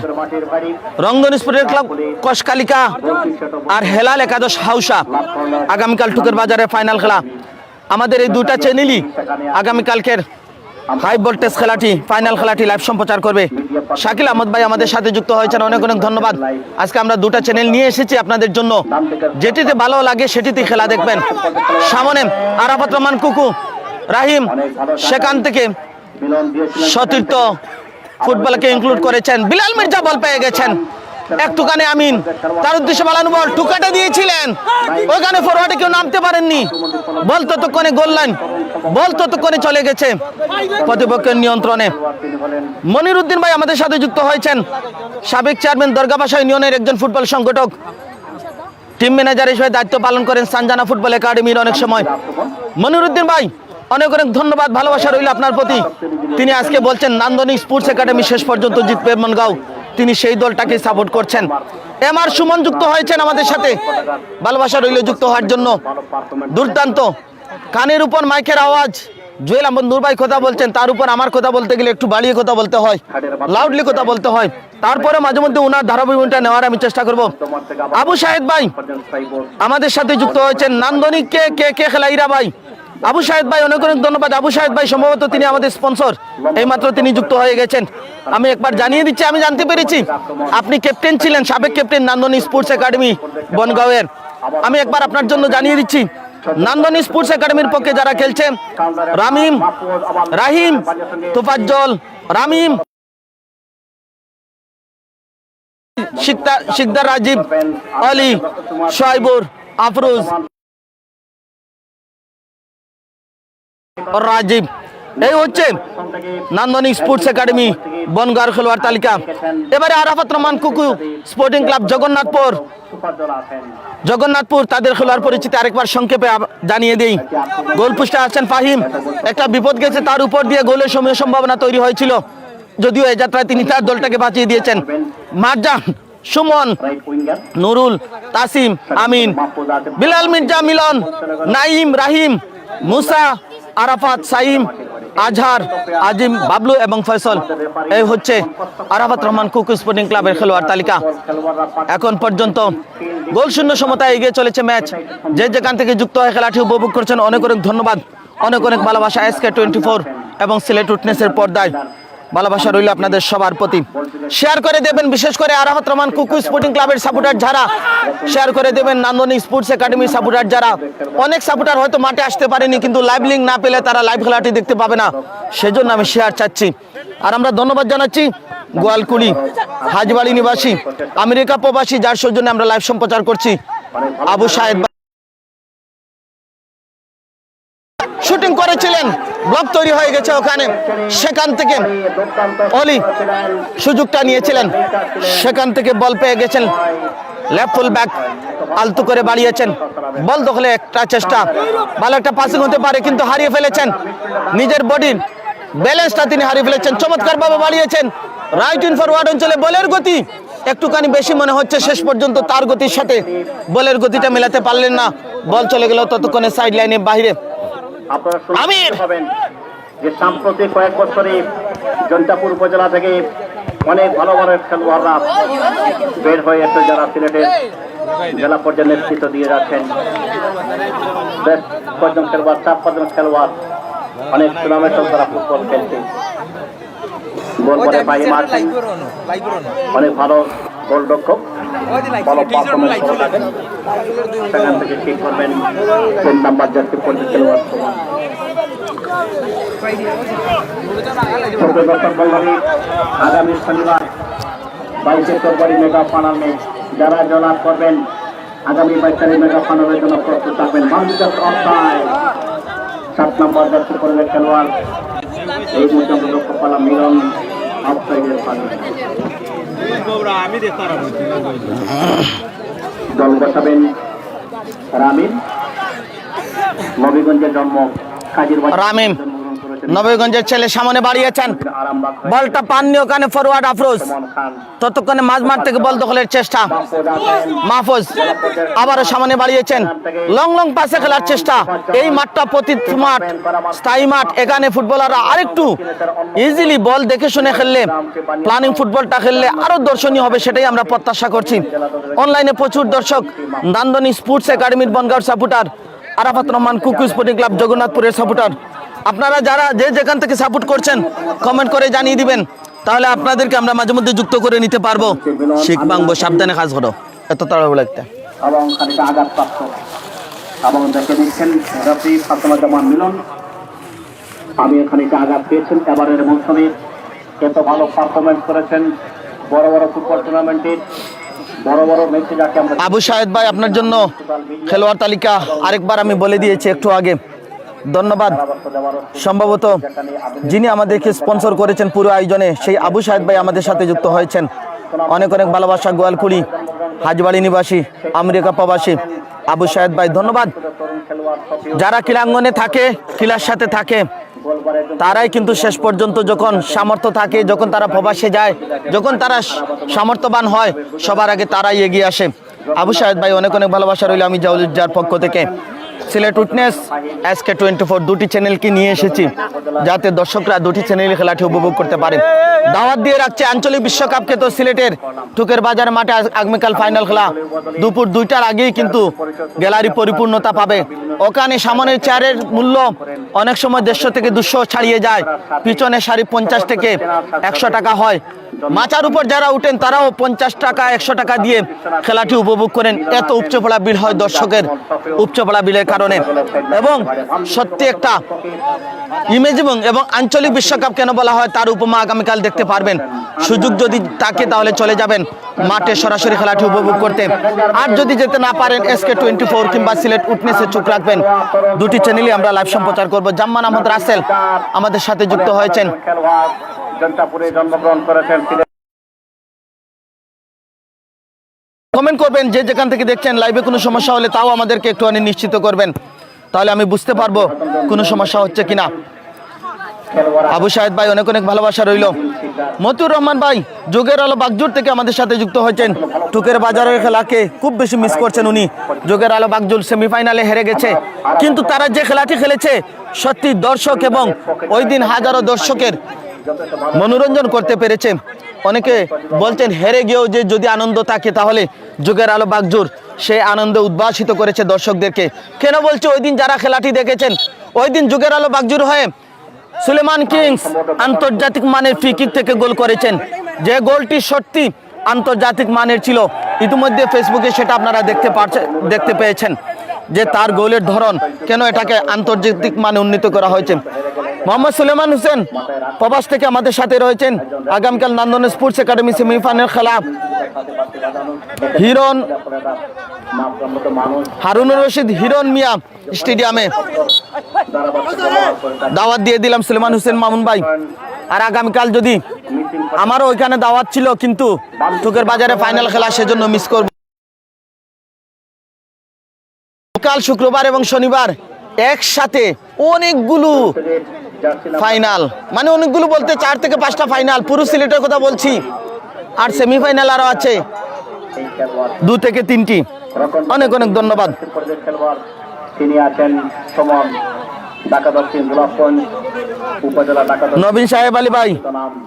রংধনু স্পোর্টিং ক্লাব কোষকালিকা আর হেলাল একাদশ হাউসা আগামীকাল টুকের বাজারের ফাইনাল খেলা। আমাদের এই দুটা চ্যানেলই আগামীকালকের হাই ভোল্টেজ খেলাটি, ফাইনাল খেলাটি লাইভ সম্প্রচার করবে। শাকিল আহমদ ভাই আমাদের সাথে যুক্ত হয়েছেন, অনেক অনেক ধন্যবাদ। আজকে আমরা দুটা চ্যানেল নিয়ে এসেছি আপনাদের জন্য, যেটিতে ভালো লাগে সেটিতে খেলা দেখবেন। সামনে আরাফাত রহমান কুকু রাহিম, সেখান থেকে সতীর্থ ফুটবলকে ইনক্লুড করেছেন। বিলাল মির্জা বল পেয়ে গেছেন, একটুখানি আমিন, তার উদ্দেশ্যে বালানো বল টুকাটা দিয়েছিলেন, ওইখানে ফরওয়ার্ডে কেউ নামতে পারেননি, বল ততক্ষণে গোল লাইন, বল ততক্ষণে চলে গেছে প্রতিপক্ষের নিয়ন্ত্রণে। মনির উদ্দিন ভাই আমাদের সাথে যুক্ত হয়েছেন, সাবেক চেয়ারম্যান দরগাবাসা ইউনিয়নের একজন ফুটবল সংগঠক, টিম ম্যানেজার হিসেবে দায়িত্ব পালন করেন সানজানা ফুটবল একাডেমির অনেক সময়। মনির উদ্দিন ভাই অনেক অনেক ধন্যবাদ, ভালোবাসা রইল আপনার প্রতি। তিনি আজকে বলছেন নান্দনিক স্পোর্টস একাডেমি শেষ পর্যন্ত জিতবে মনগাঁও, তিনি সেই দলটাকে সাপোর্ট করছেন। এমআর সুমন যুক্ত হয়েছেন আমাদের সাথে, ভালোবাসা রইল যুক্ত হওয়ার জন্য। দুর্দান্ত, কানের উপর মাইকের আওয়াজ, জুয়েল আহমদ নূর ভাই কথা বলছেন, তার উপর আমার কথা বলতে গেলে একটু বাড়িয়ে কথা বলতে হয়, লাউডলি কথা বলতে হয়, তারপরে মাঝে মধ্যে ওনার ধারাবাহিকটা নেওয়ার আমি চেষ্টা করব। আবু শাহেদ ভাই আমাদের সাথে যুক্ত হয়েছেন, নান্দনিক কে খেলাইরা ভাই আবু শাহেদ ভাই অনেক অনেক ধন্যবাদ। আবু শাহেদ ভাই সম্ভবত তিনি আমাদের স্পন্সর, এইমাত্র তিনি যুক্ত হয়ে গেছেন। আমি একবার জানিয়ে দিচ্ছি, আমি জানতে পেরেছি আপনি ক্যাপ্টেন ছিলেন, সাবেক ক্যাপ্টেন নান্দনী স্পোর্টস একাডেমি বনগাঁওয়ের। আমি একবার আপনার জন্য জানিয়ে দিচ্ছি, নান্দনী স্পোর্টস একাডেমির পক্ষে যারা খেলছে রামিম, রাহিম, তোফাজ্জল, রামিম, শিকদার, রাজীব, আলী, শোয়াইবুর, আফরোজ, রাজীব, এই হচ্ছে নান্দনী স্পোর্টস একাডেমি বনগাঁর খেলোয়াড় তালিকা। এবারে আরাফাত রহমান কুকু স্পোর্টিং ক্লাব জগন্নাথপুর তাদের খেলোয়াড় পরিচিতি আরেকবার সংক্ষেপে জানিয়ে দিই। গোল পোস্টে আছেন ফাহিম, একটা বিপদ গেছে, তার উপর দিয়ে গোলের সময় সম্ভাবনা তৈরি হয়েছিল, যদিও এই যাত্রায় তিনি তার দলটাকে বাঁচিয়ে দিয়েছেন। মারজান, সুমন, নুরুল, তাসিম, আমিন, বিলাল মির্জা, মিলন, নাইম, রাহিম, মুসা, আরাফাত, সাইম, আজহার, আজিম, বাবলু এবং ফয়সল। এই হচ্ছে আরাফাত রহমান কুকু স্পোর্টিং ক্লাবের খেলোয়াড় তালিকা। এখন পর্যন্ত গোল শূন্য সমতায় এগিয়ে চলেছে ম্যাচ। যে যেখান থেকে যুক্ত হয়ে খেলাটি উপভোগ করছেন অনেক অনেক ধন্যবাদ, অনেক অনেক ভালোবাসা। SK24 এবং সিলেট উইটনেসের পর্দায় ভালোবাসা রইল আপনাদের সবার প্রতি। শেয়ার করে দেবেন, বিশেষ করে আরাফাত রহমান কুকু স্পোর্টিং ক্লাবের সাপোর্টার যারা, শেয়ার করে দেবেন নান্দনী স্পোর্টস একাডেমির সাপোর্টার যারা। অনেক সাপোর্টার হয়তো মাঠে আসতে পারেনি, কিন্তু লাইভ লিঙ্ক না পেলে তারা লাইভ খেলাটি দেখতে পাবে না, সেজন্য আমি শেয়ার চাচ্ছি। আর আমরা ধন্যবাদ জানাচ্ছি গোয়ালকুড়ি হাজবাড়ি নিবাসী আমেরিকা প্রবাসী, যার সৌজন্যে আমরা লাইভ সম্প্রচার করছি, আবু শাহেদ শুটিং করেছিলেন, ব্লক তৈরি হয়ে গেছে ওখানে, সেখান থেকে অলি সুযোগটা নিয়েছিলেন, সেখান থেকে বল পেয়ে গেছেন, লেফট ফুল ব্যাক আলতু করে বাড়িয়েছেন, বল দখলে একটা চেষ্টা, ভালো একটা পাসিং হতে পারে কিন্তু হারিয়ে ফেলেছেন নিজের বডির ব্যালেন্সটা, তিনি হারিয়ে ফেলেছেন। চমৎকার ভাবে বাড়িয়েছেন রাইট ইন ফরওয়ার্ড অঞ্চলে, বলের গতি একটুখানি বেশি মনে হচ্ছে, শেষ পর্যন্ত তার গতির সাথে বলের গতিটা মেলাতে পারলেন না, বল চলে গেল ততক্ষণে সাইড লাইনে বাইরে। আমির হবেন যে সাম্প্রতিক কয়েক বছরে জয়ন্তাপুর উপজেলা থেকে অনেক ভালো ভালো খেলোয়াড়রা বের হয়ে এসে যারা সিলেটের জেলা পর্যায়ে নেতৃত্ব দিয়ে যাচ্ছেন। বেশ কয়েকজন খেলোয়াড়, 4-5 জন খেলোয়াড় অনেক সুনামের সঙ্গে তারা ফুটবল খেলছে। গোল করে ফাহিম আছেন, অনেক ভালো গোলরক্ষক, ভালো পারফরমেন্স করে থাকেন। সেখান থেকে ঠিক করবেন 3 নাম্বার জার্সি পরিচিত খেলোয়াড় আগামী শনিবার 22 ফেব্রুয়ারি মেগা ফাইনাল ম্যাচ যারা জয়লাভ করবেন আগামী 22 তারিখ মেগা ফাইনালের জন্য প্রস্তুত থাকবেন। 7 নম্বর জার্সি পরিচিত খেলোয়াড় এই মুহূর্তে লক্ষ্য পেলাম মিলন আউটসাইডের পাশে দল বসাবেন রামিম, নবীগঞ্জের জন্ম, রামিম নবীগঞ্জের ছেলে, সামনে বাড়িয়েছেন, বলটা পাননি ওখানে ফরওয়ার্ড আফরোজ, ততক্ষণে মাঝমাঠ থেকে বল দখলের চেষ্টা, মাহফুজ আবারও সামনে বাড়িয়েছেন, লং লং পাসে খেলার চেষ্টা। এই মাঠটা প্রতিট মাঠ, স্থায়ী মাঠ, এখানে ফুটবলাররা আরেকটু ইজিলি বল দেখে শুনে খেললে, প্ল্যানিং ফুটবলটা খেললে আরো দর্শনীয় হবে, সেটাই আমরা প্রত্যাশা করছি। অনলাইনে প্রচুর দর্শক, নান্দনী স্পোর্টস একাডেমির বনগাঁওর supporter, Arafat Rahman Kuku sporting club জগন্নাথপুরের supporter, আপনারা যারা যে যেখান থেকে সাপোর্ট করছেন কমেন্ট করে জানিয়ে দিবেন, তাহলে আপনাদেরকে আমরা মাঝে মধ্যে যুক্ত করে নিতে পারবো। শিখ বাংবো, সাবধানে কাজ করো, এত তাড়াহুড়ো লাগতে। এবং খানিকটা আঘাতপ্রাপ্ত এবং দেখে দিচ্ছেন রফি ফাতেমা জামান মিলন, আমি খানিকটা আঘাত পেয়েছেন। এবারের মৌসুমে এত ভালো পারফরমেন্স করেছেন, বড় বড় ফুটবল টুর্নামেন্টে, বড় বড় ম্যাচে যাকে আমরা। আবু শাহেদ ভাই আপনার জন্য খেলোয়াড় তালিকা আরেকবার আমি বলে দিয়েছি একটু আগে, ধন্যবাদ। সম্ভবত যিনি আমাদেরকে স্পন্সর করেছেন পুরো আয়োজনে, সেই আবু শাহেদ ভাই আমাদের সাথে যুক্ত হয়েছেন। অনেক অনেক ভালোবাসা। গোয়ালকুড়ি হাজবাড়ি নিবাসী আমেরিকা প্রবাসী আবু শাহেদ ভাই, ধন্যবাদ। যারা ক্রীড়াঙ্গনে থাকে, ক্রীড়ার সাথে থাকে, তারাই কিন্তু শেষ পর্যন্ত যখন সামর্থ্য থাকে, যখন তারা প্রবাসে যায়, যখন তারা সামর্থ্যবান হয়, সবার আগে তারাই এগিয়ে আসে। আবু শাহেদ ভাই অনেক অনেক ভালোবাসা রইল আমি জাউলুজ্জার পক্ষ থেকে। সিলেট উইটনেস, SK24 দুটি চ্যানেলকে নিয়ে এসেছি যাতে দর্শকরা দুটি চ্যানেলে খেলাটি উপভোগ করতে পারে। দাওয়াত দিয়ে রাখছে আঞ্চলিক বিশ্বকাপকে তো সিলেটের টুকের বাজার মাঠে আগামীকাল ফাইনাল খেলা দুপুর 2টার আগেই কিন্তু গ্যালারি পরিপূর্ণতা পাবে। ওখানে সামনের চেয়ারের মূল্য অনেক সময় 150 থেকে 200 ছাড়িয়ে যায়, পিছনে সারি 50 থেকে 100 টাকা হয়। মাচার উপর যারা উঠেন তারাও 50 টাকা 100 টাকা দিয়ে খেলাটি উপভোগ করেন। এত উপচেপড়া ভিড় হয় দর্শকের উপচেপড়া ভিড়ের কারণে। এবং সত্যি একটা ইমেজ এবং আঞ্চলিক বিশ্বকাপ কেন বলা হয় তার উপমা আগামীকাল দেখতে পারবেন। সুযোগ যদি থাকে তাহলে চলে যাবেন মাঠে সরাসরি খেলাটি উপভোগ করতে। আর যদি যেতে না পারেন SK24 কিংবা সিলেট উইটনেসে চোখ রাখবেন। দুটি চ্যানেলই আমরা লাইভ সম্প্রচার করব। জাম্মান আহমদ রাসেল আমাদের সাথে যুক্ত হয়েছেন। জনতাপুরে জন্মগ্রহণ করেছেন। কমেন্ট করবেন যে যেখান থেকে দেখছেন। লাইভে কোনো সমস্যা হলে তাও আমাদেরকে একটুখানি নিশ্চিত করবেন, তাহলে আমি বুঝতে পারবো কোনো সমস্যা হচ্ছে কিনা। আবু শাহেদ ভাই অনেক অনেক ভালোবাসা রইল। মতিউর রহমান ভাই যোগের আলো বাগজুর থেকে আমাদের সাথে যুক্ত হয়েছেন। টুকের বাজারের খেলাকে খুব বেশি মিস করছেন উনি। যোগের আলো বাগজুর সেমিফাইনালে হেরে গেছে, কিন্তু তারা যে খেলাটি খেলেছে সত্যি দর্শক এবং ওই দিন হাজারো দর্শকের মনোরঞ্জন করতে পেরেছে। অনেকে বলছেন হেরে গিয়েও যে যদি আনন্দ থাকে তাহলে যোগের আলো বাগজুর সেই আনন্দে উদ্ভাসিত করেছে দর্শকদেরকে। কেন বলছে ওই দিন যারা খেলাটি দেখেছেন, ওই দিন যোগের আলো বাগজুর হয়ে সুলেমান কিংস আন্তর্জাতিক মানের ফ্রি কিক থেকে গোল করেছেন, যে গোলটি সত্যি আন্তর্জাতিক মানের ছিল। ইতিমধ্যে ফেসবুকে সেটা আপনারা দেখতে পেয়েছেন যে তার গোলের ধরন কেন এটাকে আন্তর্জাতিক মানে উন্নীত করা হয়েছে। মোহাম্মদ সুলেমান হোসেন প্রবাস থেকে আমাদের সাথে রয়েছেন। আগামীকাল নান্দন স্পোর্টস একাডেমি সেমিফাইনাল খেলা হিরন হারুনুর রশিদ হিরন মিয়া স্টেডিয়ামে দাওয়াত দিয়ে দিলাম সুলেমান হোসেন মামুন ভাই। আর আগামীকাল যদি আমারও ওইখানে দাওয়াত ছিল, কিন্তু টুকের বাজারে ফাইনাল খেলা সেজন্য মিস করব। কাল শুক্রবার এবং শনিবার একসাথে অনেকগুলো ফাইনাল, মানে অনেকগুলো বলতে 4 থেকে 5টা ফাইনাল, পুরো সিলেটের কথা বলছি। আর সেমিফাইনাল আরও আছে 2 থেকে 3টি। অনেক অনেক ধন্যবাদ। তিনি আছেন সমন ঢাকা দক্ষিণ গোলাপগঞ্জ উপজেলা ঢাকা নবীন সাহেব আলী ভাই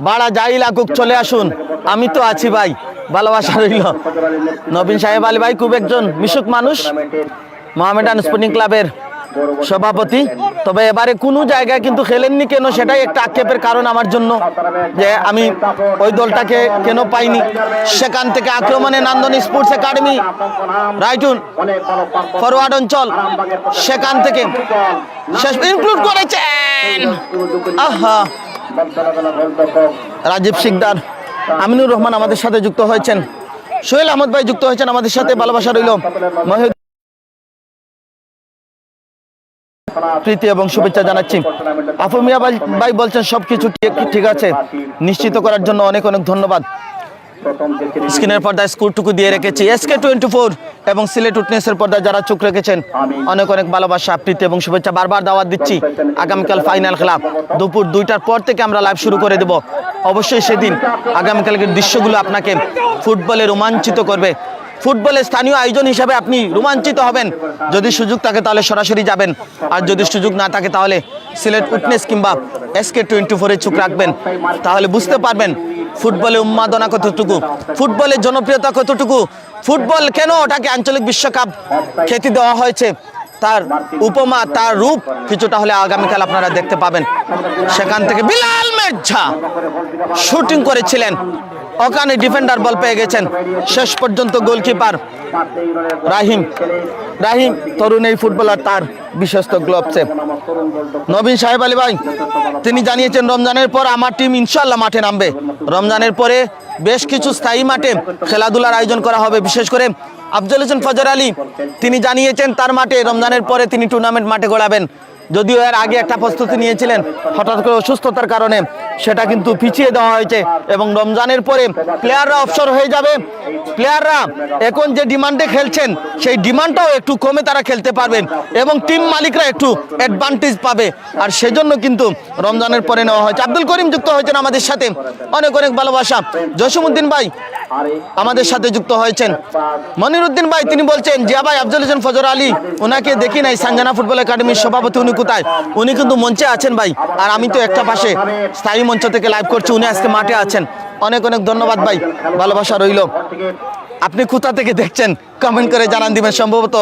বাড়া যাই লাগুক চলে আসুন, আমি তো আছি ভাই, ভালোবাসা রইল। নবীন সাহেব আলী ভাই খুব একজন মিশুক মানুষ, মোহামেডান স্পোর্টিং ক্লাবের সভাপতি। তবে এবারে কোনো জায়গায় কিন্তু খেলেননি কেন সেটাই একটা আক্ষেপের কারণ আমার জন্য, যে আমি ওই দলটাকে কেন পাইনি। সেখান থেকে আক্রমণে নান্দন স্পোর্টস একাডেমি রাইটুন ফরওয়ার্ড অঞ্চল, সেখান থেকে শেষ ইনক্লুড করেছেন আহা রাজীব শিকদার, আমিনুর রহমান আমাদের সাথে যুক্ত হয়েছেন, সোহেল আহমদ ভাই যুক্ত হয়েছেন আমাদের সাথে, ভালোবাসা রইল। প্রীতি এবং শুভেচ্ছা জানাচ্ছি। আফু মিয়া ভাই বলছেন সবকিছু ঠিক আছে, নিশ্চিত করার জন্য অনেক অনেক ধন্যবাদ। স্ক্রিনের পর্দায় স্কোরটুকু দিয়ে রেখেছি। SK24 এবং সিলেট উইটনেসের পর্দায় যারা চোখ রেখেছেন অনেক অনেক ভালোবাসা, প্রীতি এবং শুভেচ্ছা। বারবার দাওয়াত দিচ্ছি আগামীকাল ফাইনাল খেলা দুপুর 2টার পর থেকে আমরা লাইভ শুরু করে দেব। অবশ্যই সেদিন আগামীকালকের দৃশ্যগুলো আপনাকে ফুটবলে রোমাঞ্চিত করবে। ফুটবলের স্থানীয় আয়োজন হিসাবে আপনি রোমাঞ্চিত হবেন। যদি সুযোগ থাকে তাহলে সরাসরি যাবেন, আর যদি সুযোগ না থাকে তাহলে সিলেট উইটনেস কিংবা SK24-এ চোখ রাখবেন, তাহলে বুঝতে পারবেন ফুটবলে উন্মাদনা কতটুকু, ফুটবলের জনপ্রিয়তা কতটুকু, ফুটবল কেন ওটাকে আঞ্চলিক বিশ্বকাপ খ্যাতি দেওয়া হয়েছে, তার উপমা তার রূপ কিছুটা হলে আগামীকাল আপনারা দেখতে পাবেন। সেখান থেকে বিলাল মির্জা শুটিং করেছিলেন, ওখানে ডিফেন্ডার বল পেয়ে গেছেন, শেষ পর্যন্ত গোলকিপার রাহিম তরুণ এই ফুটবলার তার বিশ্বস্ত গ্লোভসে। নবীন সাহেব আলী ভাই তিনি জানিয়েছেন রমজানের পর আমার টিম ইনশাল্লাহ মাঠে নামবে। রমজানের পরে বেশ কিছু স্থায়ী মাঠে খেলাধুলার আয়োজন করা হবে। বিশেষ করে আফজল হোসেন ফজর আলী তিনি জানিয়েছেন তার মাঠে রমজানের পরে তিনি টুর্নামেন্ট মাঠে গড়াবেন। যদিও এর আগে একটা প্রস্তুতি নিয়েছিলেন, হঠাৎ করে অসুস্থতার কারণে সেটা কিন্তু পিছিয়ে দেওয়া হয়েছে এবং রমজানের পরে প্লেয়াররা অবসর হয়ে যাবে। প্লেয়াররা এখন যে ডিমান্ডে খেলছেন সেই ডিমান্ডটাও একটু কমে তারা খেলতে পারবেন এবং টিম মালিকরা একটু অ্যাডভান্টেজ পাবে, আর সেজন্য কিন্তু রমজানের পরে নেওয়া হয়েছে। আব্দুল করিম যুক্ত হয়েছেন আমাদের সাথে, অনেক অনেক ভালোবাসা। জসিমউদ্দিন ভাই আমাদের সাথে যুক্ত হয়েছেন। মনিরুদ্দিন ভাই তিনি বলছেন, জিয়া ভাই আফজল হোসেন ফজর আলী ওনাকে দেখি নাই, সানজানা ফুটবল একাডেমির সভাপতি, উনি কোথায়? উনি কিন্তু মঞ্চে আছেন ভাই, আর আমি তো একটা পাশে স্থায়ী মঞ্চ থেকে লাইভ করছি, উনি আজকে মাঠে আছেন। অনেক অনেক ধন্যবাদ ভাই, ভালোবাসা রইল। আপনি কোথা থেকে দেখছেন কমেন্ট করে জানান দিবেন, সম্ভবত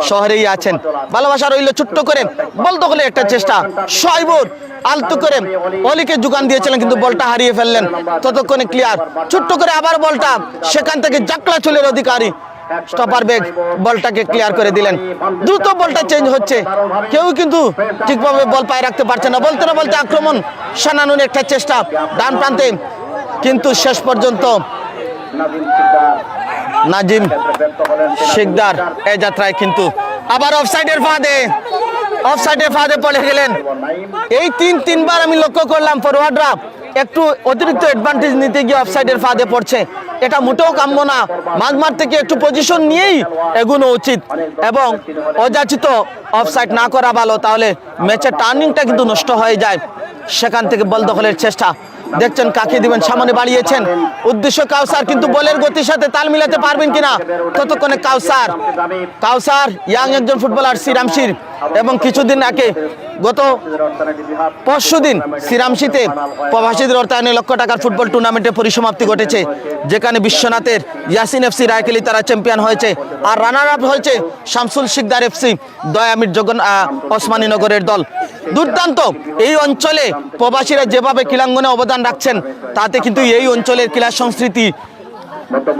শহরেই আছেন। ভালোবাসা রইল। ছোট্ট করে বল দখলে একটা চেষ্টা, শোয়েবুর আলতু করে অলিকে যোগান দিয়েছিলেন কিন্তু বলটা হারিয়ে ফেললেন, ততক্ষণে ক্লিয়ার। ছোট্ট করে আবার বলটা, সেখান থেকে জাকলা চলের অধিকারী স্টপার বেগ বলটাকে ক্লিয়ার করে দিলেন। দ্রুত বলটা চেঞ্জ হচ্ছে, কেউ কিন্তু ঠিকভাবে বল পায়ে রাখতে পারছে না। বলতে না বলতে আক্রমণ শানানুর একটা চেষ্টা ডান প্রান্তে, কিন্তু শেষ পর্যন্ত নাজিম শিকদার এই যাত্রায় কিন্তু আবার অফসাইডের ফাঁদে পড়ে গেলেন। এই তিনবার আমি লক্ষ্য করলাম ফরওয়ার্ডরা একটু অতিরিক্ত অ্যাডভান্টেজ নিতে গিয়ে অফসাইডের ফাঁদে পড়ছে। এটা মোটেও কাম্য না। মাঝমাঠ থেকে একটু পজিশন নিয়েই এগোনো উচিত এবং অযাচিত অফসাইড না করা ভালো, তাহলে ম্যাচের টার্নিংটা কিন্তু নষ্ট হয়ে যায়। সেখান থেকে বল দখলের চেষ্টা, দেখছেন কাকে দিবেন, সামনে বাড়িয়েছেন, উদ্দেশ্য কাউসার, কিন্তু বলের গতির সাথে তাল মিলাতে পারবেন কিনা। ততক্ষণে কাউসার ইয়াং একজন ফুটবলার শ্রীরামশির, এবং কিছুদিন আগে গত পরশুদিন শ্রীরামশিতে প্রবাসীদের অর্থায়নে লক্ষ টাকার ফুটবল টুর্নামেন্টের পরিসমাপ্তি ঘটেছে, যেখানে বিশ্বনাথের ইয়াসিন এফসি রায়কেলি তারা চ্যাম্পিয়ন হয়েছে, আর রানার আপ হয়েছে শামসুল শিকদার এফসি দয়ামির ওসমানীনগরের দল। দুর্দান্ত। এই অঞ্চলে প্রবাসীরা যেভাবে ক্রীড়াঙ্গনে অবদান রাখছেন, তাতে কিন্তু এই অঞ্চলের ক্রীড়া সংস্কৃতি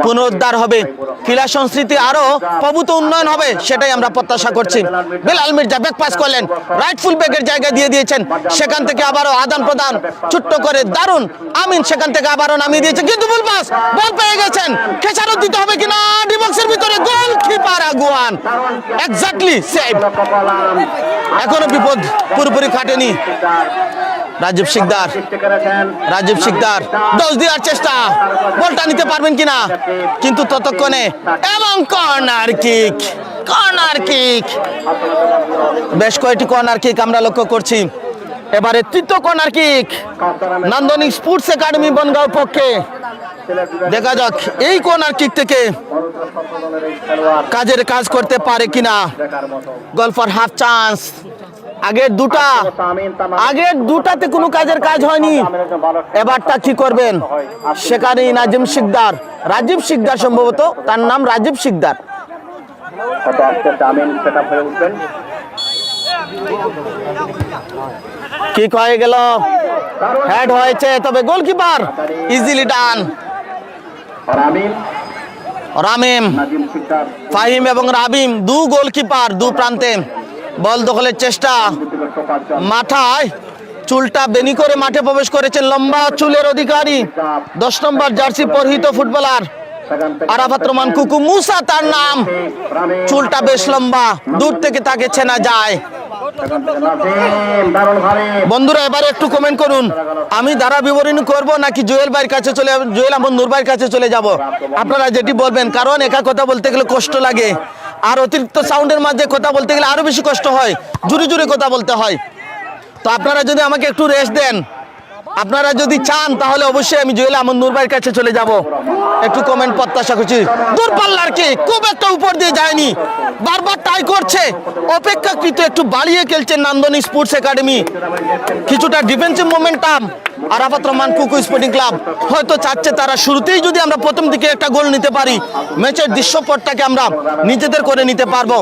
পুনরুদ্ধার হবে, ক্রীড়া সংস্কৃতি আরো প্রভূত উন্নয়ন হবে, সেটাই আমরা প্রত্যাশা করছি। বেলাল মির্জা ব্যাক পাস করলেন, রাইট ফুল ব্যাকের জায়গায় দিয়ে দিয়েছেন, সেখান থেকে আবারও আদান প্রদান ছোট্ট করে দারুণ। আমিন সেখান থেকে আবারও নামিয়ে দিয়েছেন, কিন্তু ভুল পাস, বল পেয়ে গেছেন, খেসারত দিতে হবে কিনা, ডিবক্সের ভিতরে গোলকিপার আগুয়ান এক্স্যাক্টলি সেভ। এখনো বিপদ পুরোপুরি কাটেনি। রাজীব শিকদার দোষ দেওয়ার চেষ্টা, বলটা নিতে পারবেন কিনা, কিন্তু ততক্ষণে এবং কর্নার কিক, বেশ কয়েকটি কর্নার কিক আমরা লক্ষ্য করছি। এবারে তৃতীয় কর্নার কিক নান্দনিক স্পোর্টস একাডেমি বনগাঁও পক্ষে। দেখা যাক এই কর্নার কিক থেকে কাজের কাজ করতে পারে কিনা। গোল ফর হাফ চান্স। আগের দুটাতে কোনো কাজের কাজ হয়নি, এবারটা কি করবেন? সেখানেই রাজীব শিকদার সম্ভবত তার নাম রাজীব শিকদার। কি হয়ে গেল, হেড হয়েছে, তবে গোলকিপার ইজিলি ডান। রামিম, ফাহিম এবং রাবিম দু গোলকিপার দু প্রান্তে বল দখলের চেষ্টা, মাথায় চুলটা বেনি করে মাঠে প্রবেশ করেছেন লম্বা চুলের অধিকারী 10 নম্বর জার্সি পরিহিত ফুটবলার আরাফাত রহমান কুকু মুসা তার নাম। চুলটা বেশ লম্বা, দূর থেকে তাকে চেনা যায়। বন্ধুরা এবারে একটু কমেন্ট করুন, আমি ধারা বিবরণী করব নাকি জুয়েল আহমদ নূর ভাইয়ের কাছে চলে যাব? আপনারা যেটি বলবেন, কারণ একা কথা বলতে গেলে কষ্ট লাগে, আর অতিরিক্ত সাউন্ডের মাঝে কথা বলতে গেলে আরো বেশি কষ্ট হয়, জুড়ে জুড়ে কথা বলতে হয়। তো আপনারা যদি আমাকে একটু রেস্ট দেন, আপনারা যদি চান, তাহলে অবশ্যই আমি জুয়েল আহমদ নূর ভাইয়ের কাছে চলে যাব। একটু কমেন্ট প্রত্যাশা করছি। দূরপাল্লার কি খুব একটা উপর দিয়ে যায়নি, বারবার ট্রাই করছে, অপেক্ষাকৃত একটু বাড়িয়ে খেলছেন নান্দনিক স্পোর্টস একাডেমি। কিছুটা defensive momentum Arafat Rahman Kuku sporting club হয়তো চাচ্ছে তারা শুরুতেই যদি আমরা প্রথম দিকে একটা গোল নিতে পারি, ম্যাচের দৃশ্যপটটাকে আমরা নিজেদের করে নিতে পারবো।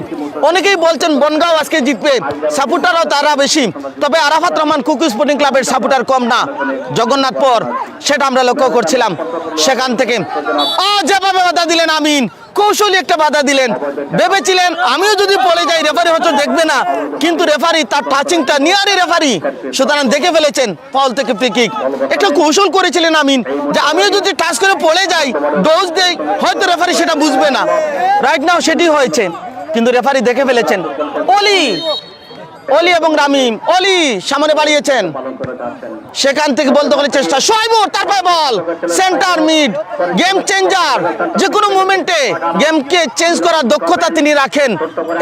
অনেকেই বলছেন বনগাঁও আজকে জিতবে, সাপোর্টারও তারা বেশি, তবে আরাফাত রহমান কুকু স্পোর্টিং ক্লাবের সাপোর্টার কম না। জগন্নাথপুর সেটা আমরা লক্ষ্য করছিলাম। সেখান থেকে যেভাবে বাধা দিলেন আমিন, কৌশলী একটা বাধা দিলেন, ভেবেছিলেন আমিও যদি পড়ে যাই রেফারি হয়তো দেখবে না, কিন্তু রেফারি তার টাচিংটা নিয়ারি রেফারি, সুতরাং দেখে ফেলেছেন ফাউল থেকে ফ্রি কিক। একটা কৌশল করেছিলেন আমিন যে আমিও যদি টাচ করে পড়ে যাই, ডোজ দেই, হয়তো রেফারি সেটা বুঝবে না। রাইট নাও সেটি হয়েছে, কিন্তু রেফারি দেখে ফেলেছেন। অলি এবং রামিম, অলি সামনে বাড়িয়েছেন, সেখান থেকে বল দখলের চেষ্টা, শোয়েবুর তারপরে বল সেন্টার মিড, গেম চেঞ্জার, যে কোনো মুভমেন্টে গেমকে চেঞ্জ করার দক্ষতা তিনি রাখেন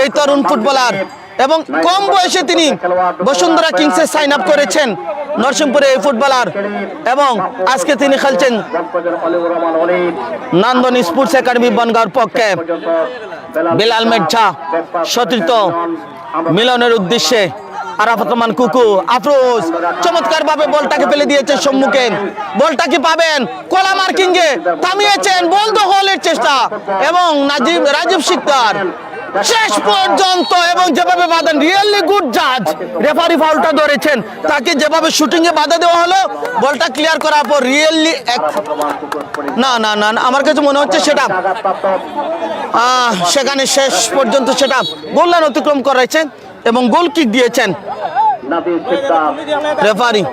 এই তরুণ ফুটবলার। এবং কম বয়সে তিনি বসুন্ধরা কিংসে সাইন আপ করেছেন নরসিংপুরে এই ফুটবলার, এবং আজকে তিনি খেলছেন নন্দন স্পোর্টস একাডেমি বনগাঁওর পক্ষে। বিলাল মেঘা সতীর্থ মিলনের উদ্দেশ্যে আরাফাত রহমান কুকু আফরোজ চমৎকার ভাবে বলটাকে ফেলে দিয়েছে সম্মুখে, বলটা কি পাবেন? কলা মার্কিংয়ে থামিয়েছেন বল দখলের চেষ্টা, এবং রাজীব শিকদার শেষ পর্যন্ত, এবং যেভাবে বাধা, রিয়েলি গুড জাজ, রেফারি ফাউলটা ধরেছেন, তাকে যেভাবে শুটিং এ বাধা দেওয়া হলো, বলটা ক্লিয়ার করার পর রিয়েলি না না না না, আমার কাছে মনে হচ্ছে সেটা সেখানে শেষ পর্যন্ত সেটা গোল লাইন অতিক্রম করেছেন এবং গোল কিক দিয়েছেন রেফারি।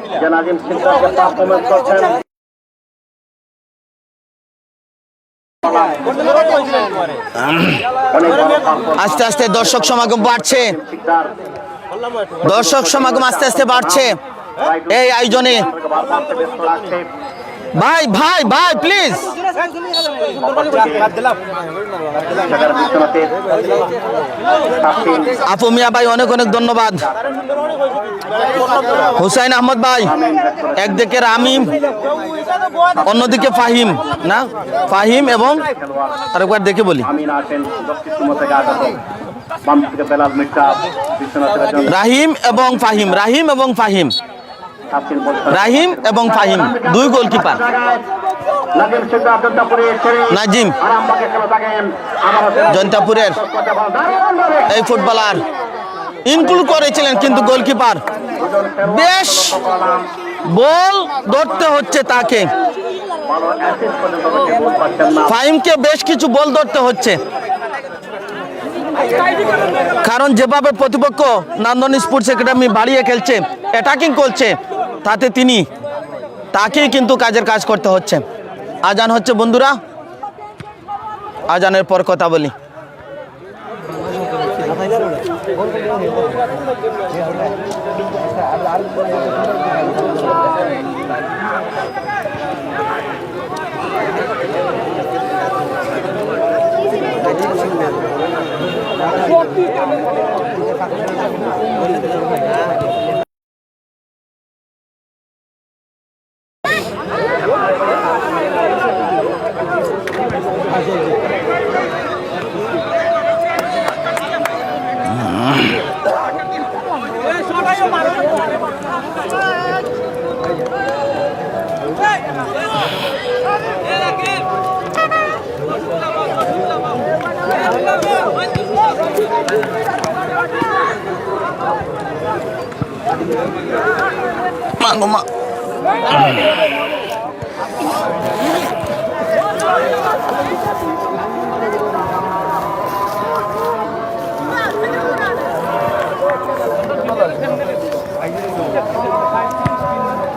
আস্তে আস্তে দর্শক সমাগম বাড়ছে, দর্শক সমাগম আস্তে আস্তে বাড়ছে এই আয়োজনে। ভাই ভাই ভাই প্লিজ, আপু মিয়া ভাই অনেক অনেক ধন্যবাদ। হুসাইন আহমদ ভাই, একদিকে রামিম, অন্যদিকে ফাহিম, না ফাহিম এবং আরেকবার দেখে বলি রাহিম এবং ফাহিম, রাহিম এবং ফাহিম, রাহিম এবং ফাহিম, দুই গোলকিপার। নাজিম জয়ন্তাপুরের এই ফুটবলার ইনক্লুড করেছিলেন, কিন্তু গোলকিপার বেশ বল ধরতে হচ্ছে তাকে, ফাহিমকে বেশ কিছু বল ধরতে হচ্ছে, কারণ যেভাবে প্রতিপক্ষ নন্দন স্পোর্টস একাডেমি বাড়িয়ে খেলছে, অ্যাটাকিং করছে, তাতে তাকেই কিন্তু কাজের কাজ করতে হচ্ছে। আজান হচ্ছে বন্ধুরা, আজানের পর কথা বলি।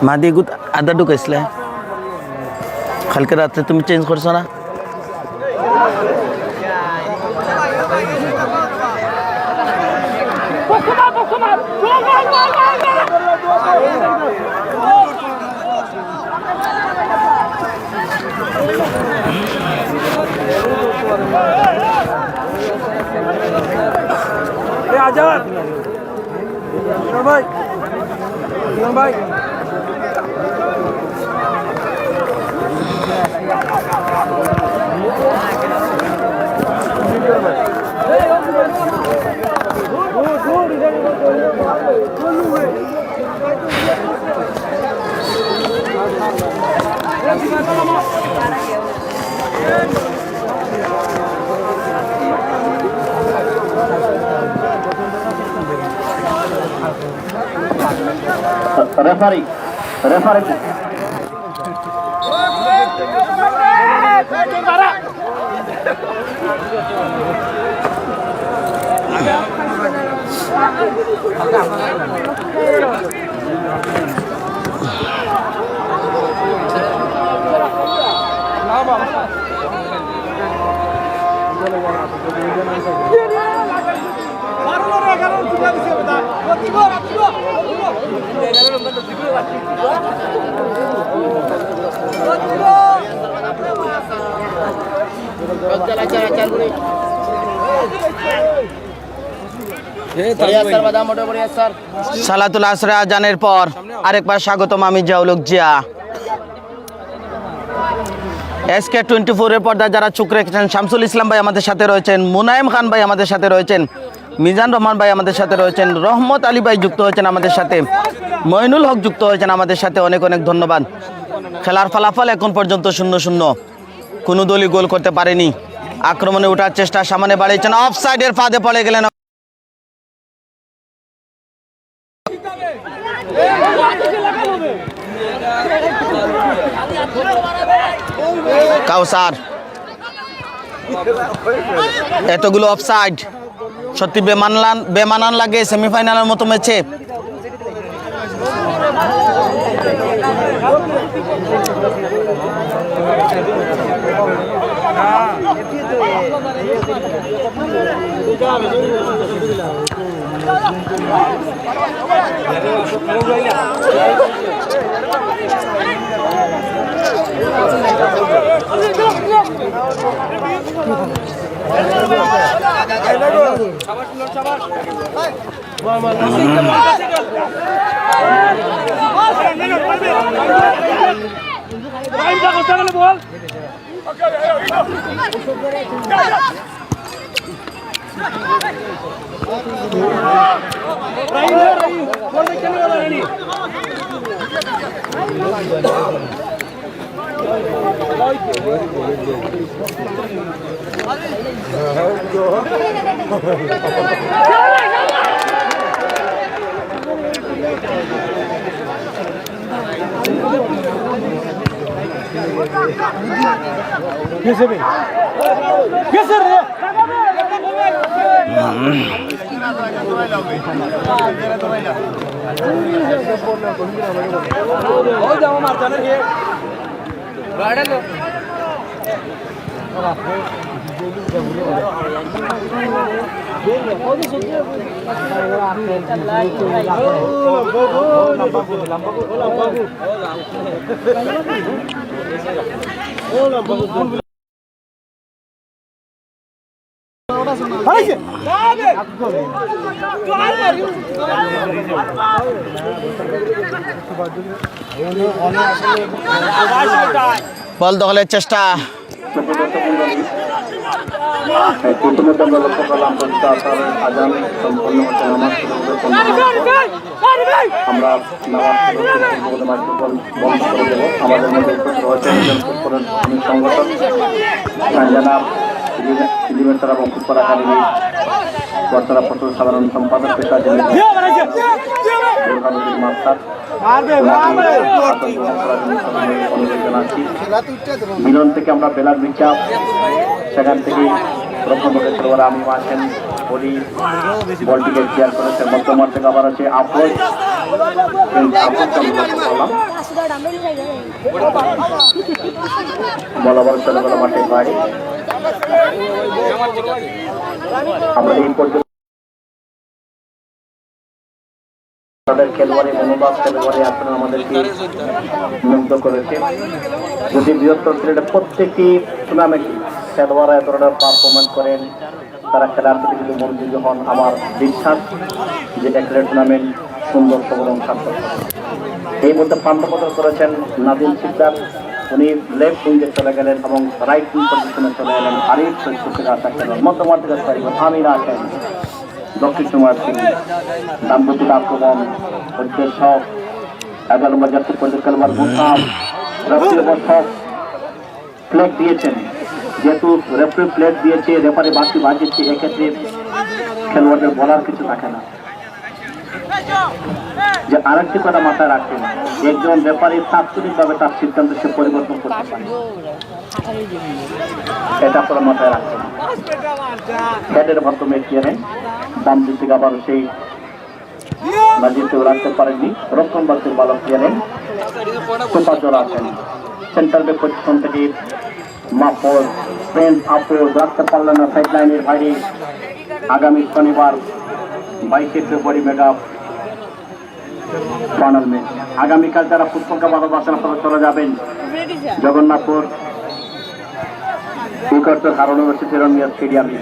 মাদি গুত আদা ঢুকাইছিলে কালকে রাত্রে, তুমি চেঞ্জ করছো না? আজাদ ভাই, ভাই রেফারি রেফারি সালাতুল আসরে আজানের পর আরেকবার স্বাগতম, আমি জিয়াউল জিয়া। SK24 এর পর্দায় যারা চোখ রেখেছেন, শামসুল ইসলাম ভাই আমাদের সাথে রয়েছেন, মুনায়েম খান ভাই আমাদের সাথে রয়েছেন, মিজান রহমান ভাই আমাদের সাথে রয়েছেন, রহমত আলী ভাই যুক্ত হয়েছেন আমাদের সাথে, মইনুল হক যুক্ত হয়েছেন আমাদের সাথে। অনেক অনেক ধন্যবাদ। খেলার ফলাফল এখন পর্যন্ত 0-0, কোনো দলই গোল করতে পারেনি। আক্রমণে ওঠার চেষ্টা সামনে বাড়িয়েছেন, অফ সাইডের ফাঁদে পড়ে গেলেন কাউসার। এতগুলো অফসাইড সত্যি বেমানান লাগে সেমিফাইনালের মতো ম্যাচে। বল দখলের চেষ্টা, প্রথমত আমরা লক্ষ্য করলাম আজান সম্পন্ন হচ্ছে, নামাজ আমরা নামাজ বন্ধ করে দেবো। আমাদের মধ্যে সংগঠন সানজানা তারা বঙ্কুর একাডেমি বর্তরা ফটো সাধারণ সম্পাদক পেশা মাস্টার মিলন থেকে আমরা বেলার বিচাপ, সেখান থেকে প্রথমে খেলোয়াড় আমি আসেন বলি বলটিকে ক্লিয়ার করেছে। মধ্যমাঠ থেকে আবার আছে আফরোজ, বল আবার চলে গেল মাঠের বাইরে। আমরা এই পর্যন্ত খেলোয়াড়ি মনোভাব, খেলোয়াড়ি আচরণ আমাদেরকে মুগ্ধ করেছে। যদি বৃহত্তর সিলেটে প্রত্যেকটি টুর্নামেন্টে খেলোয়াড়রা এ ধরনের পারফরমেন্স করেন, তারা খেলার প্রতি যদি মনোযোগী হন, আমার বিশ্বাস যেটা খেলার টুর্নামেন্ট সুন্দর সবল সার্থক। এই মধ্যে প্রান্তপত্র করেছেন নাদিম সিকদার, উনি লেফট উইঙ্গে চলে গেলেন এবং রাইট উইং পজিশনে চলে গেলেন আরিফ সৈয়দ আশা খেলেন। মধ্যমাঠ থেকে আমির আসেন, দক্ষিণ কুমার সিং, দাম্পতিক আক্রমণ উদ্দেশ্য 11 নম্বর জাতীয় পর্যায়ে খেলোয়াড় বুসাম রেফারি বর্ষক ফ্ল্যাগ দিয়েছেন। যেহেতু রেফারি ফ্ল্যাগ দিয়েছে, রেফারি বাকি বাজিয়েছে, এক্ষেত্রে খেলোয়াড়দের বলার কিছু থাকে না। যে আরেকটি কথা মাথায় রাখেন, একজন রেফারি তাৎক্ষণিকভাবে তার সিদ্ধান্ত সে পরিবর্তন করতে পারে, এটা আপনারা মাথায় রাখবেন। হেডের মাধ্যমে ক্লিয়ারেন, দাম দিতে আবার সেই নাজিরকেও রাখতে পারেননি। রক্ষণ বাসের ভালো ক্লিয়ারেন, সুপারজোর আছেন সেন্টার ব্যাক পজিশন থেকে মাহফুজ প্রেম আফরোজ রাখতে পারলেন না সাইড লাইনের বাইরে। আগামী শনিবার 22 ফেব্রুয়ারি মেগা ফাইনাল ম্যাচ। আগামীকাল যারা ফুটবলকে ভালোবাসেন আপনারা চলে যাবেন জগন্নাথপুর শ্রীকর্তর হারুন রশিদ হিরণমিয়া স্টেডিয়ামে,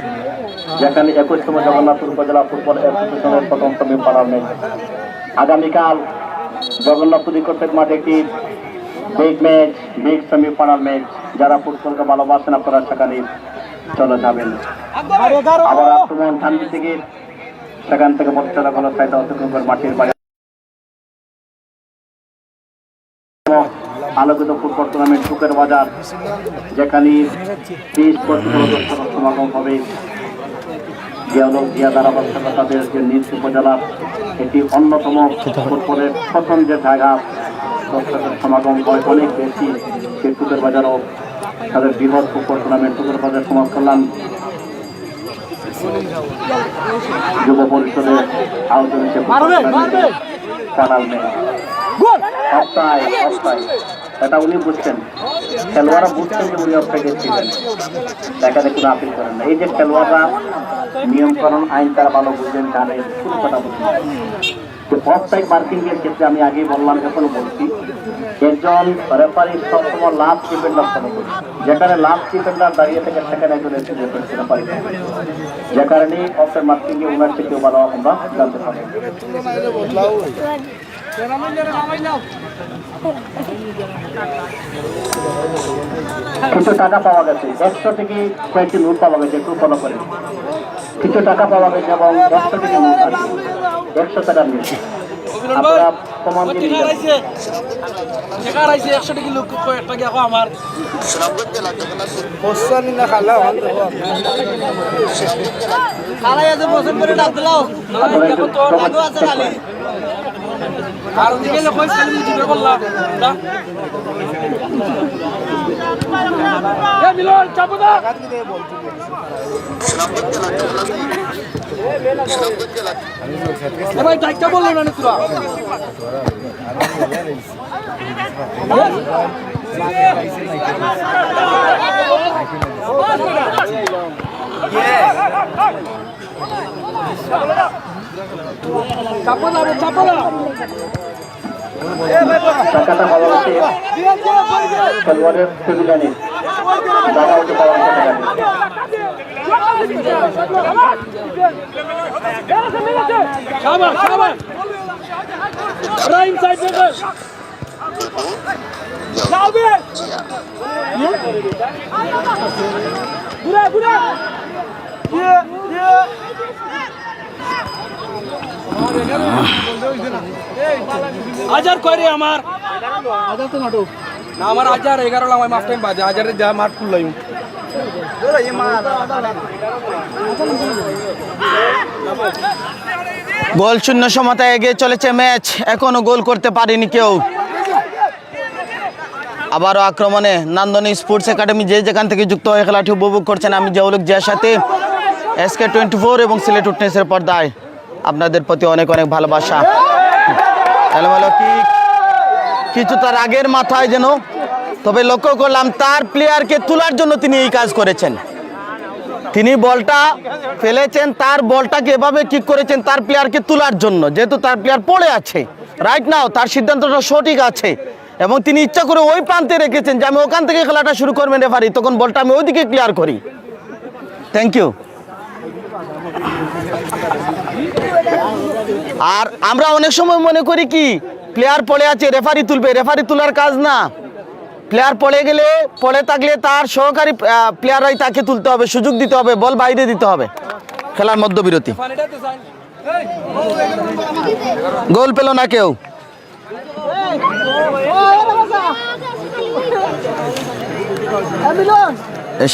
যেখানে 21তম জগন্নাথপুর উপজেলা ফুটবল অ্যাসোসিয়েশনের প্রথম সেমিফাইনাল ম্যাচ। আগামীকাল জগন্নাথপুর ক্রিকেট মাঠে একটি big match, big semifinal match. যারা ফুটবলকে ভালোবাসেন আপনারা সেখানে চলে যাবেন। আবার আক্রমণ ঠান্ডি থেকে সেখান থেকে বচ্চারা কোনো সাইড অতিক্রম করে মাঠের বাইরে আলোকিত ফুটবল টুর্নামেন্ট টুকের বাজার, যেখানে 30 সমাগম হবে। জিয়া ধারাবাহিকতা তাদের যে নিজ উপজেলার এটি অন্যতম ফুটবলের প্রথম যে জায়গা, দর্শকের সমাগম হয় অনেক বেশি। সেই টুকের বাজারও তাদের বৃহৎ ফুটবল টুর্নামেন্ট টুকের বাজার সমাজ কল্যাণ যুব পরিষদের আয়োজনে ফাইনাল ম্যাচ। এটা উনি বুঝছেন, খেলোয়াড়রা বুঝছেন যে উনি অফসাইডে ছিলেন, দেখাতে কোনো আপিল করেন না। এই যে খেলোয়াড়রা নিয়মকরণ আইন তারা ভালো বুঝবেন, জানেন, কোনো কথা বলছেন। অফসাইড মার্কিং এর ক্ষেত্রে আমি আগেই বললাম, এখনো বলছি, একজন রেফারি সবসময় লাস্ট ডিফেন্ডার ফলো করে। যেখানে লাস্ট ডিফেন্ডার দাঁড়িয়ে থাকে সেখানে একজন রেফারি, যে কারণে অফসাইড মার্কিং এ ওনার থেকেও ভালো আমরা জানতে পারি। কিছু টাকা পাওয়া গেছে, 100 থেকে কয়েকটি নোট পাওয়া গেছে, একটু ফলো করে। কিছু টাকা পাওয়া গেছে এবং 100 থেকে নোট আছে, 100 টাকা নিয়েছে। আপনারা প্রমাণ দিয়ে টাকাটা পাওয়া গেছে খেলোয়াড়ের সুবিধা নেই, টাকা হতে পাওয়া গেছে হাজার করে আমার না, আমার 11 লাখ মাফ টাইম বাজে, 1000 যা মাঠ খুললাই। গোল শূন্য সমতায় এগিয়ে চলেছে ম্যাচ, এখনো গোল করতে পারেনি কেউ। আবারও আক্রমণে নান্দনী স্পোর্টস একাডেমি যে যেখান থেকে যুক্ত হয়ে খেলাটি উপভোগ করছেন। আমি জাউলুক জিয়ার সাথে SK24 এবং সিলেট উইটনেসের পর্দায় আপনাদের প্রতি অনেক অনেক ভালোবাসা। এলোমেলো কিক, কিছু তার আগের মাথায় যেন, তবে লক্ষ্য করলাম তার প্লেয়ারকে তোলার জন্য তিনি এই কাজ করেছেন। তিনি বলটা ফেলেছেন, তার বলটাকে এভাবে কিক করেছেন তার প্লেয়ারকে তোলার জন্য, যেহেতু তার প্লেয়ার পড়ে আছে রাইট নাও, তার সিদ্ধান্তটা সঠিক আছে এবং তিনি ইচ্ছা করে ওই প্রান্তে রেখেছেন যে আমি ওখান থেকে খেলাটা শুরু করবেন রেফারি, তখন বলটা আমি ওইদিকে ক্লিয়ার করি। Thank you. আর আমরা অনেক সময় মনে করি কি প্লেয়ার পড়ে আছে রেফারি তুলবে, রেফারি তোলার কাজ না। প্লেয়ার পড়ে গেলে, পড়ে থাকলে তার সহকারী প্লেয়াররাই তাকে তুলতে হবে, সুযোগ দিতে হবে, বল বাইরে দিতে হবে। খেলার মধ্যবিরতি, গোল পেল না কেউ।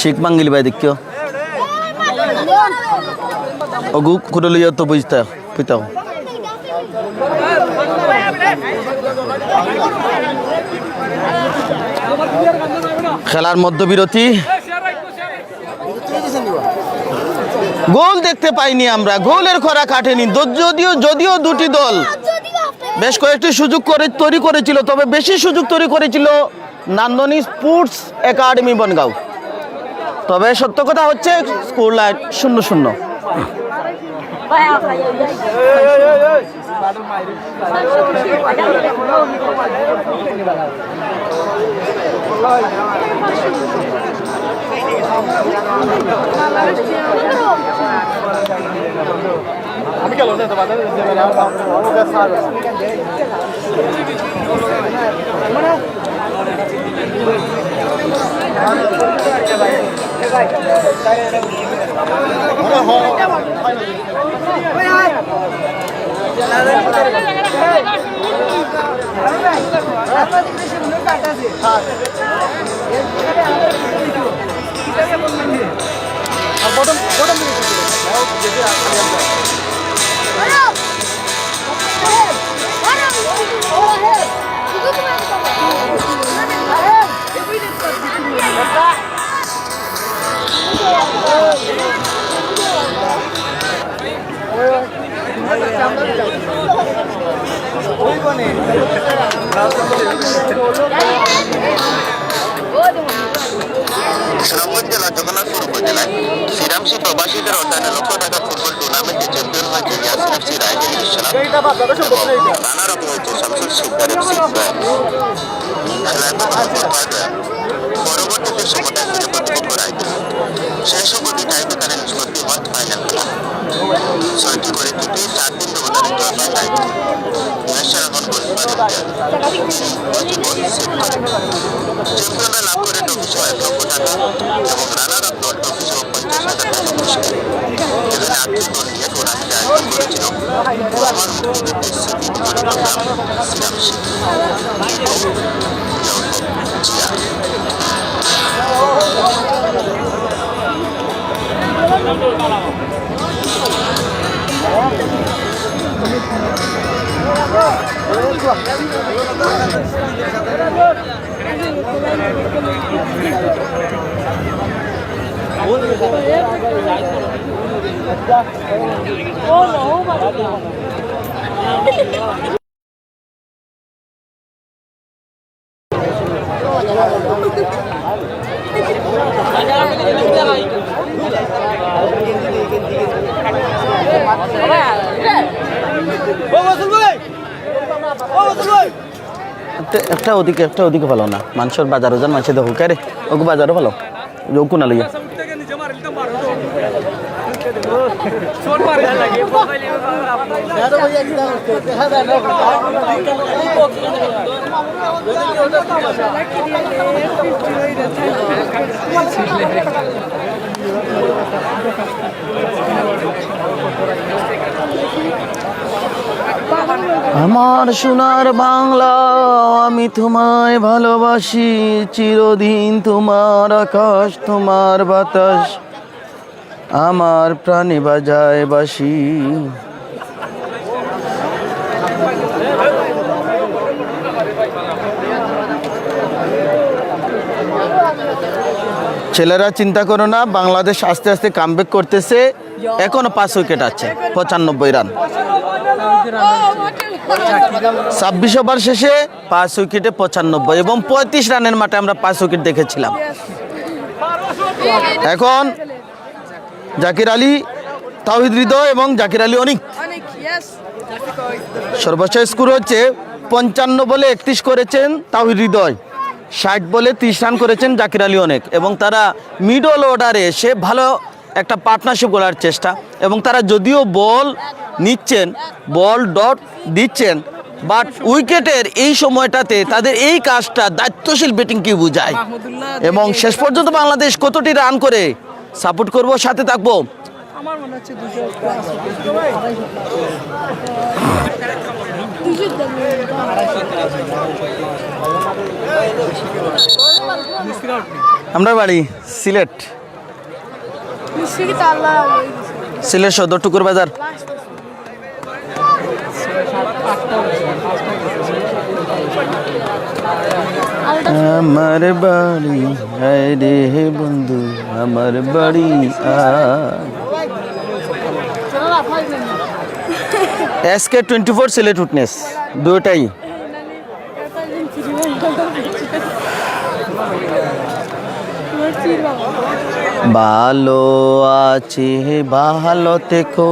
শিখ মাঙ্গিল ভাই দেখিও অগু কুড়লিও তো বুঝতে পিতাও। খেলার মধ্যবিরতি, গোল দেখতে পাইনি আমরা, গোলের খরা কাটেনি। যদিও দুটি দল বেশ কয়েকটি সুযোগ তৈরি করেছিল, তবে বেশি সুযোগ তৈরি করেছিল নান্দনী স্পোর্টস একাডেমি বনগাঁও। তবে সত্য কথা হচ্ছে স্কোর লাইন 0-0। সুনামগঞ্জ জেলা জগন্নাথপুর উপজেলায় শ্রীরামসী প্রবাসীদের অর্থায়নে লক্ষ টাকা ফুটবল টুর্নামেন্টে চ্যাম্পিয়ন হয়েছে ইয়াসিন এফসি রায়গঞ্জ ইসলাম। রানার আপ হয়েছে শামসুর শিকদার এফসি খেলায় পরবর্তীতে সমতায় ফিরে প্রতিপক্ষ রায়গঞ্জ। শেষ অবধি টাইব্রেকারে নিষ্পত্তি হয় ফাইনাল খেলা। 6টি করে জিতে 4 দিন ব্যবধানে জয় পায় রায়গঞ্জ। ম্যাচের এখন চ্যাম্পিয়নরা লাভ করে ট্রফি সহ 1 লক্ষ টাকা এবং রানার আপ দল ট্রফি সহ 50,000 টাকা পুরস্কার। এখানে আর্থিক দল নিয়ে টুর্নামেন্ট আয়োজন করেছিল আমার মুক্তিযুদ্ধের স্মৃতি চট্টগ্রাম শ্রীরামসী জিয়া। একটা ওদিকে ভালো না মানুষের বাজারও যান মানুষের দেখো কে রে ওকে বাজারও ভালো ওকু না লইয়া আমার সোনার বাংলা আমি তোমায় ভালোবাসি চিরদিন তোমার আকাশ তোমার বাতাস আমার প্রাণে বাজায় বাসি। ছেলেরা চিন্তা করো না, বাংলাদেশ আস্তে আস্তে কামব্যাক করতেছে। এখনো 5 উইকেট আছে, 95 রান। 26 ওভার শেষে 5 উইকেটে 95 এবং 35 রানের মাঠে আমরা 5 উইকেট দেখেছিলাম। এখন জাকির আলী, তাওহিদ হৃদয় এবং জাকির আলী অনিক সর্বোচ্চ স্কোর হচ্ছে 55 বলে 31 করেছেন তাওহিদ হৃদয়, 60 বলে 30 রান করেছেন জাকির আলী অনেক। এবং তারা মিডল অর্ডারে এসে ভালো একটা পার্টনারশিপ করার চেষ্টা, এবং তারা যদিও বল নিচ্ছেন, বল ডট দিচ্ছেন, বাট উইকেটের এই সময়টাতে তাদের এই কাজটা দায়িত্বশীল ব্যাটিং কি বোঝায়। এবং শেষ পর্যন্ত বাংলাদেশ কতটি রান করে সাপোর্ট করব, সাথে থাকবো। আমার মনে হচ্ছে আমরা বাড়ি সিলেট, সিলেট সদর টুকুর বাজার। আমার বাড়ি আয় রে বন্ধু, আমার বাড়ি SK 24 সিলেট উইটনেস দুটাই। ভালো আছে ভালো থেকো,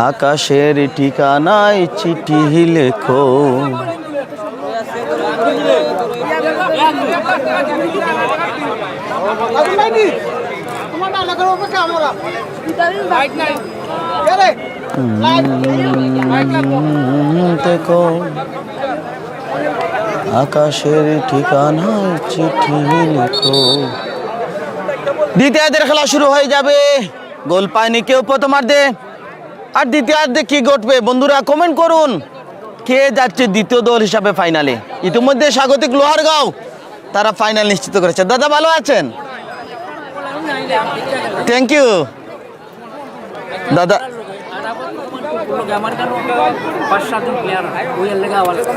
আকাশের ঠিকানায় চিঠি লেখো। দেখো আকাশের ঠিকানায় চিঠি লিখো। দ্বিতীয়ার্ধের খেলা শুরু হয়ে যাবে। গোল পায়নি কেউ প্রথমার্ধে, আর দ্বিতীয়ার্ধে কি ঘটবে বন্ধুরা কমেন্ট করুন। কে যাচ্ছে দ্বিতীয় দল হিসাবে ফাইনালে? ইতিমধ্যে স্বাগতিক লোহারগাঁও তারা ফাইনাল নিশ্চিত করেছে। দাদা ভালো আছেন? থ্যাংক ইউ দাদা।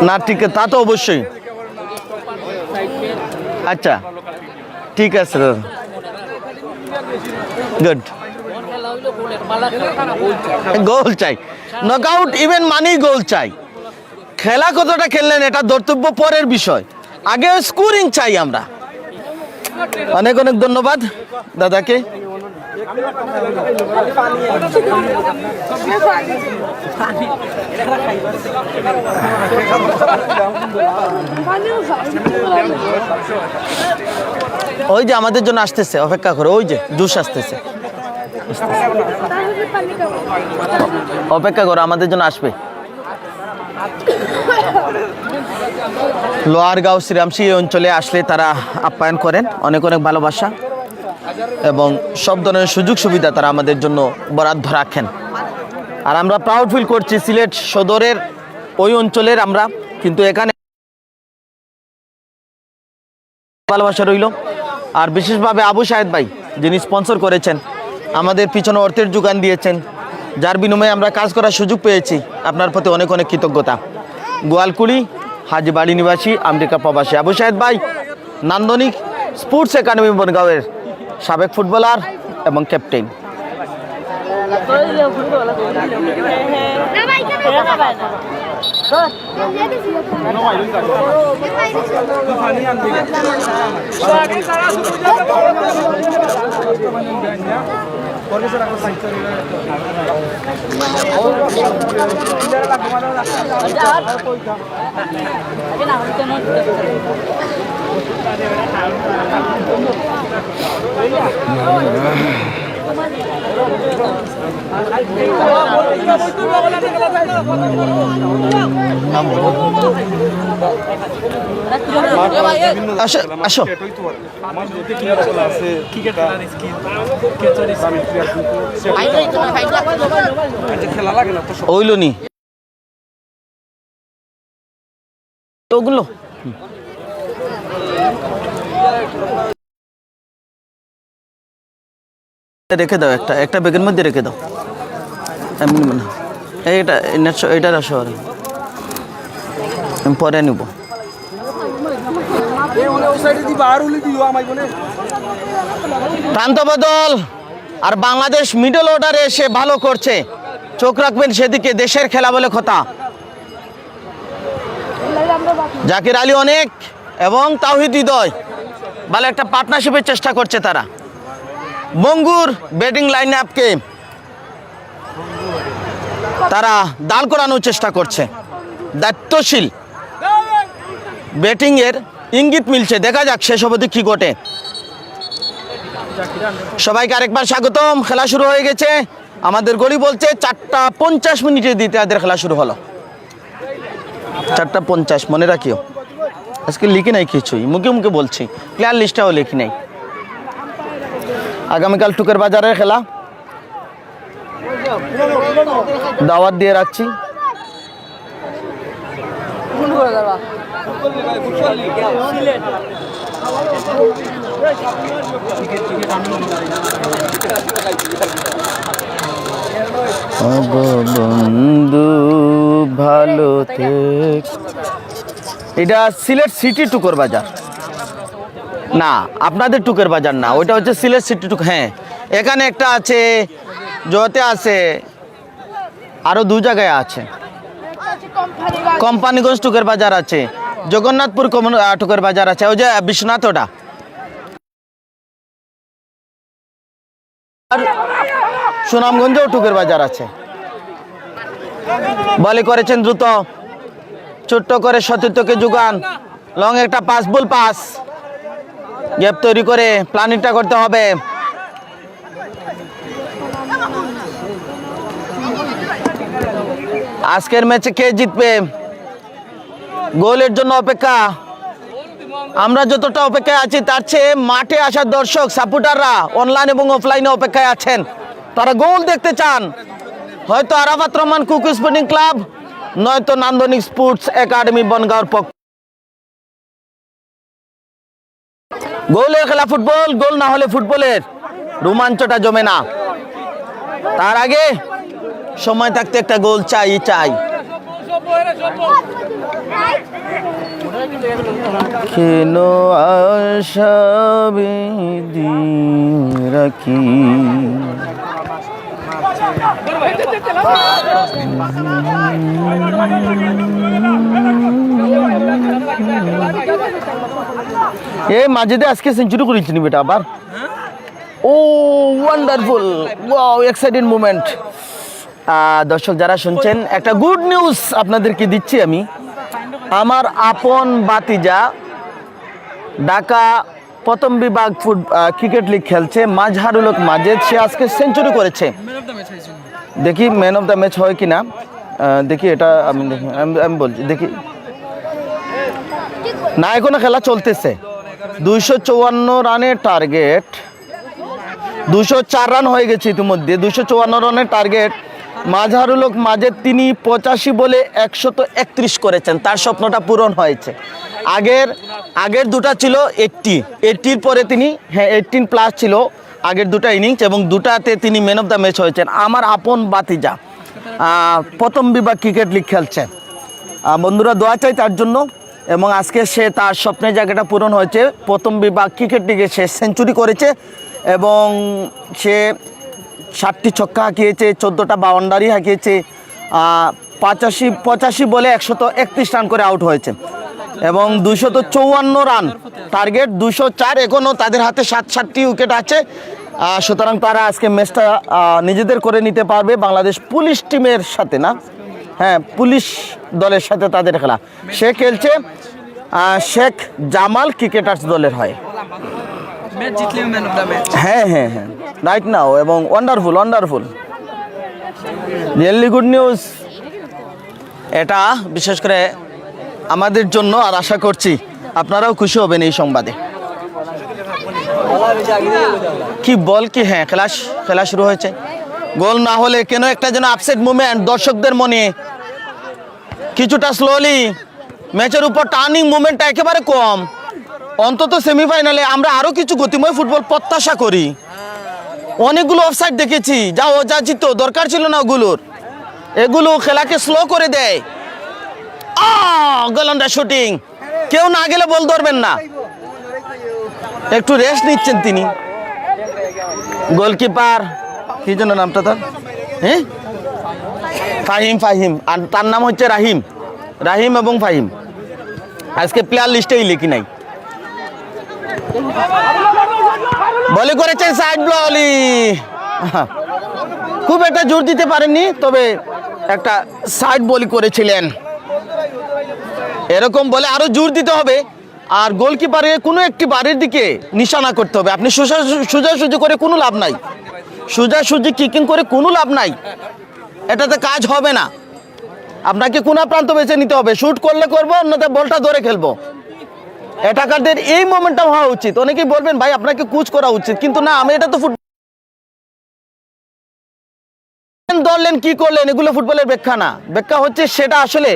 না ঠিক তা তো অবশ্যই। আচ্ছা ঠিক আছে দাদা, গুড। গোল চাই, নকআউট ইভেন্ট মানেই গোল চাই। খেলা কতটা খেললেন এটা ধর্তব্য পরের বিষয়, আগে স্কোরিং চাই আমরা। অনেক অনেক ধন্যবাদ দাদাকে। ওই যে আমাদের জন্য আসতেছে, অপেক্ষা করো, ওই যে জুস আসতেছে, অপেক্ষা করো, আমাদের জন্য আসবে। লোহারগাঁও শ্রীরামসী এই অঞ্চলে আসলে তারা আপ্যায়ন করেন, অনেক অনেক ভালোবাসা এবং সব ধরনের সুযোগ সুবিধা তারা আমাদের জন্য বরাদ্দ রাখেন। আর আমরা প্রাউড ফিল করছি সিলেট সদরের ওই অঞ্চলের আমরা, কিন্তু এখানে ভালোবাসা রইল। আর বিশেষভাবে আবু সাহেদ ভাই যিনি স্পন্সর করেছেন, আমাদের পিছনে অর্থের যোগান দিয়েছেন, যার বিনিময়ে আমরা কাজ করার সুযোগ পেয়েছি, আপনার প্রতি অনেক অনেক কৃতজ্ঞতা। গোয়ালকুড়ি হাজিবাড়ি নিবাসী আমেরিকা প্রবাসী আবু সাহেদ ভাই নান্দনিক স্পোর্টস একাডেমি বনগাঁওয়ের সাবেক ফুটবলার এবং ক্যাপ্টেন। আসো আসো, ওইলো নি ওগুলো রেখে দাও, একটা একটা ব্যাগের মধ্যে রেখে দাও। এমনি মানে এইটা এইটার আসো, আমি পরে নিব। প্রান্ত বদল আর বাংলাদেশ মিডল অর্ডারে এসে ভালো করছে, চোখ রাখবেন সেদিকে, দেশের খেলা বলে কথা। জাকির আলী অনেক এবং তাওহিদ হৃদয় ভালো একটা পার্টনারশিপের চেষ্টা করছে তারা। বঙ্গুর ব্যাটিং লাইন আপকে তারা দাঁড় করানোর চেষ্টা করছে, দায়িত্বশীল ব্যাটিংয়ের ইঙ্গিত মিলছে। দেখা যাক শেষ অবধি কি ঘটে। সবাইকে আরেকবার স্বাগতম। খেলা শুরু হয়ে গেছে, আমাদের গড়ি বলছে 4:50 দ্বিতীয়ার্ধের খেলা শুরু হলো। 4:50 মনে রাখিও, আজকে লিখি নাই কিছুই, মুখে মুখে বলছি, প্লেয়ার লিস্টটাও লিখি নাই। আগামীকাল টুকের বাজারের খেলা দাওয়াত দিয়ে রাখছি। বন্ধু ভালো থেক। এটা সিলেট সিটি টুকের বাজার না, আপনাদের টুকের বাজার না, ওইটা হচ্ছে সিলেট সিটি টুক। হ্যাঁ এখানে একটা আছে, জোতে আছে, আরো দু জায়গায় আছে। কোম্পানিগঞ্জ টুকের বাজার আছে, জগন্নাথপুর টুকের বাজার আছে, ওই যে বিশ্বনাথ ওটা। আর সুনামগঞ্জেও টুকের বাজার আছে। বলে করেছেন দ্রুত, ছোট্ট করে সতীর্থকে যোগান, লং একটা পাস, বল পাস, গ্যাপ তৈরি করে প্ল্যানিংটা করতে হবে। আজকের ম্যাচে কে জিতবে, গোলের জন্য অপেক্ষা। আমরা যতটা অপেক্ষায় আছি তার চেয়ে মাঠে আসা দর্শক সাপোর্টাররা অনলাইন এবং অফলাইনে অপেক্ষায় আছেন। তারা গোল দেখতে চান। হয়তো আরাফাত রহমান কুকু স্পোর্টিং ক্লাব, নয়তো নান্দনিক স্পোর্টস একাডেমি বনগাঁওর পক্ষ। গোলের খেলা ফুটবল, গোল না হলে ফুটবলের রোমাঞ্চটা জমে না। তার আগে সময় থাকতে একটা গোল চাই চাই। কেন আশা বেঁধে রাখি, এ মাঝেতে আজকে সেঞ্চুরি করেছিনি বেটা আবার। ও ওয়ান্ডারফুল, ওয়াও, এক্সাইটেড মোমেন্ট। দর্শক যারা শুনছেন, একটা গুড নিউজ আপনাদেরকে দিচ্ছি আমি। আমার আপন বাতিজা ঢাকা প্রথম বিভাগ ক্রিকেট লিগ খেলছে, মাজহারুল হক মাজেদ, সে আজকে সেঞ্চুরি করেছে। দেখি ম্যান অফ দ্য ম্যাচ হয় কিনা, দেখি এটা আমি বলছি, দেখি না, এখনো খেলা চলতেছে। 254 রানের টার্গেট, 204 রান হয়ে গেছে ইতিমধ্যে। 254 রানের টার্গেট মাজহারুল হক মাজেদ, তিনি 85 বলে 131 করেছেন। তার স্বপ্নটা পূরণ হয়েছে। আগের দুটা ছিল 80-এর পরে তিনি 18 প্লাস ছিল আগের দুটা ইনিংস, এবং দুটাতে তিনি ম্যান অফ দ্য ম্যাচ হয়েছেন। আমার আপন বাতিজা প্রথম বিভাগ ক্রিকেট লিগ খেলছে। বন্ধুরা দোয়া চাই তার জন্য, এবং আজকে সে তার স্বপ্নের জায়গাটা পূরণ হয়েছে। প্রথম বিভাগ ক্রিকেট লিগে সে সেঞ্চুরি করেছে, এবং সে 60টি ছক্কা হাঁকিয়েছে, 14টা বাউন্ডারি হাঁকিয়েছে, 85 বলে 131 রান করে আউট হয়েছে, এবং 254 রান টার্গেট, 204। এখনও তাদের হাতে 7টি উইকেট আছে। সুতরাং তারা আজকে ম্যাচটা নিজেদের করে নিতে পারবে। বাংলাদেশ পুলিশ টিমের সাথে, না, হ্যাঁ, পুলিশ দলের সাথে তাদের খেলা। সে খেলছে শেখ জামাল ক্রিকেটার্স দলের হয়। হ্যাঁ হ্যাঁ হ্যাঁ, রাইট নাও, এবং ওয়ান্ডারফুল, রিয়েলি গুড নিউজ এটা, বিশেষ করে আমাদের জন্য। আর আশা করছি আপনারাও খুশি হবেন এই সংবাদে। কি বল কি, হ্যাঁ, খেলা শুরু হয়েছে। গোল না হলে কেন একটা যেন আপসেট মুভমেন্ট দর্শকদের মনে, কিছুটা স্লোলি। ম্যাচের উপর টার্নিং মুভমেন্টটা একেবারে কম। অন্তত সেমিফাইনালে আমরা আরো কিছু গতিময় ফুটবল প্রত্যাশা করি। অনেকগুলো অফসাইড দেখেছি, যা অযাচিত, দরকার ছিল না ওগুলোর। এগুলো খেলাকে স্লো করে দেয়। গোলন্ডা শুটিং, কেউ না গেলে বল ধরবেন না, একটু রেস্ট নিচ্ছেন তিনি। গোলকিপার কি জন্য নামটা তার, হ্যাঁ, ফাহিম, আর তার নাম হচ্ছে রাহিম এবং ফাহিম। আজকে প্লেয়ার লিস্টেই লিখি নাই। বলি করেছেন সাইড বলি, খুব একটা জোর দিতে পারেননি, তবে একটা সাইড বলি করেছিলেন। এরকম বলে আরো জোর দিতে হবে। আর গোলকিপারের কোনো একটি বারের দিকে নিশানা করতে হবে। আপনি সোজাসুজি করে কোনো লাভ নাই, সোজাসুজি কিকিং করে কোনো লাভ নাই, এটাতে কাজ হবে না। আপনাকে কোন প্রান্ত বেছে নিতে হবে। শুট করলে করবো, অন্যথায় বলটা ধরে খেলবো। অ্যাটাকারদের এই মোমেন্টটা হওয়া উচিত। অনেকেই বলবেন ভাই আপনাকে কোচ করা উচিত, কিন্তু না, আমি এটা তো ফুটবল ধরলেন কি করলেন, এগুলো ফুটবলের ব্যাখ্যা না। ব্যাখ্যা হচ্ছে সেটা আসলে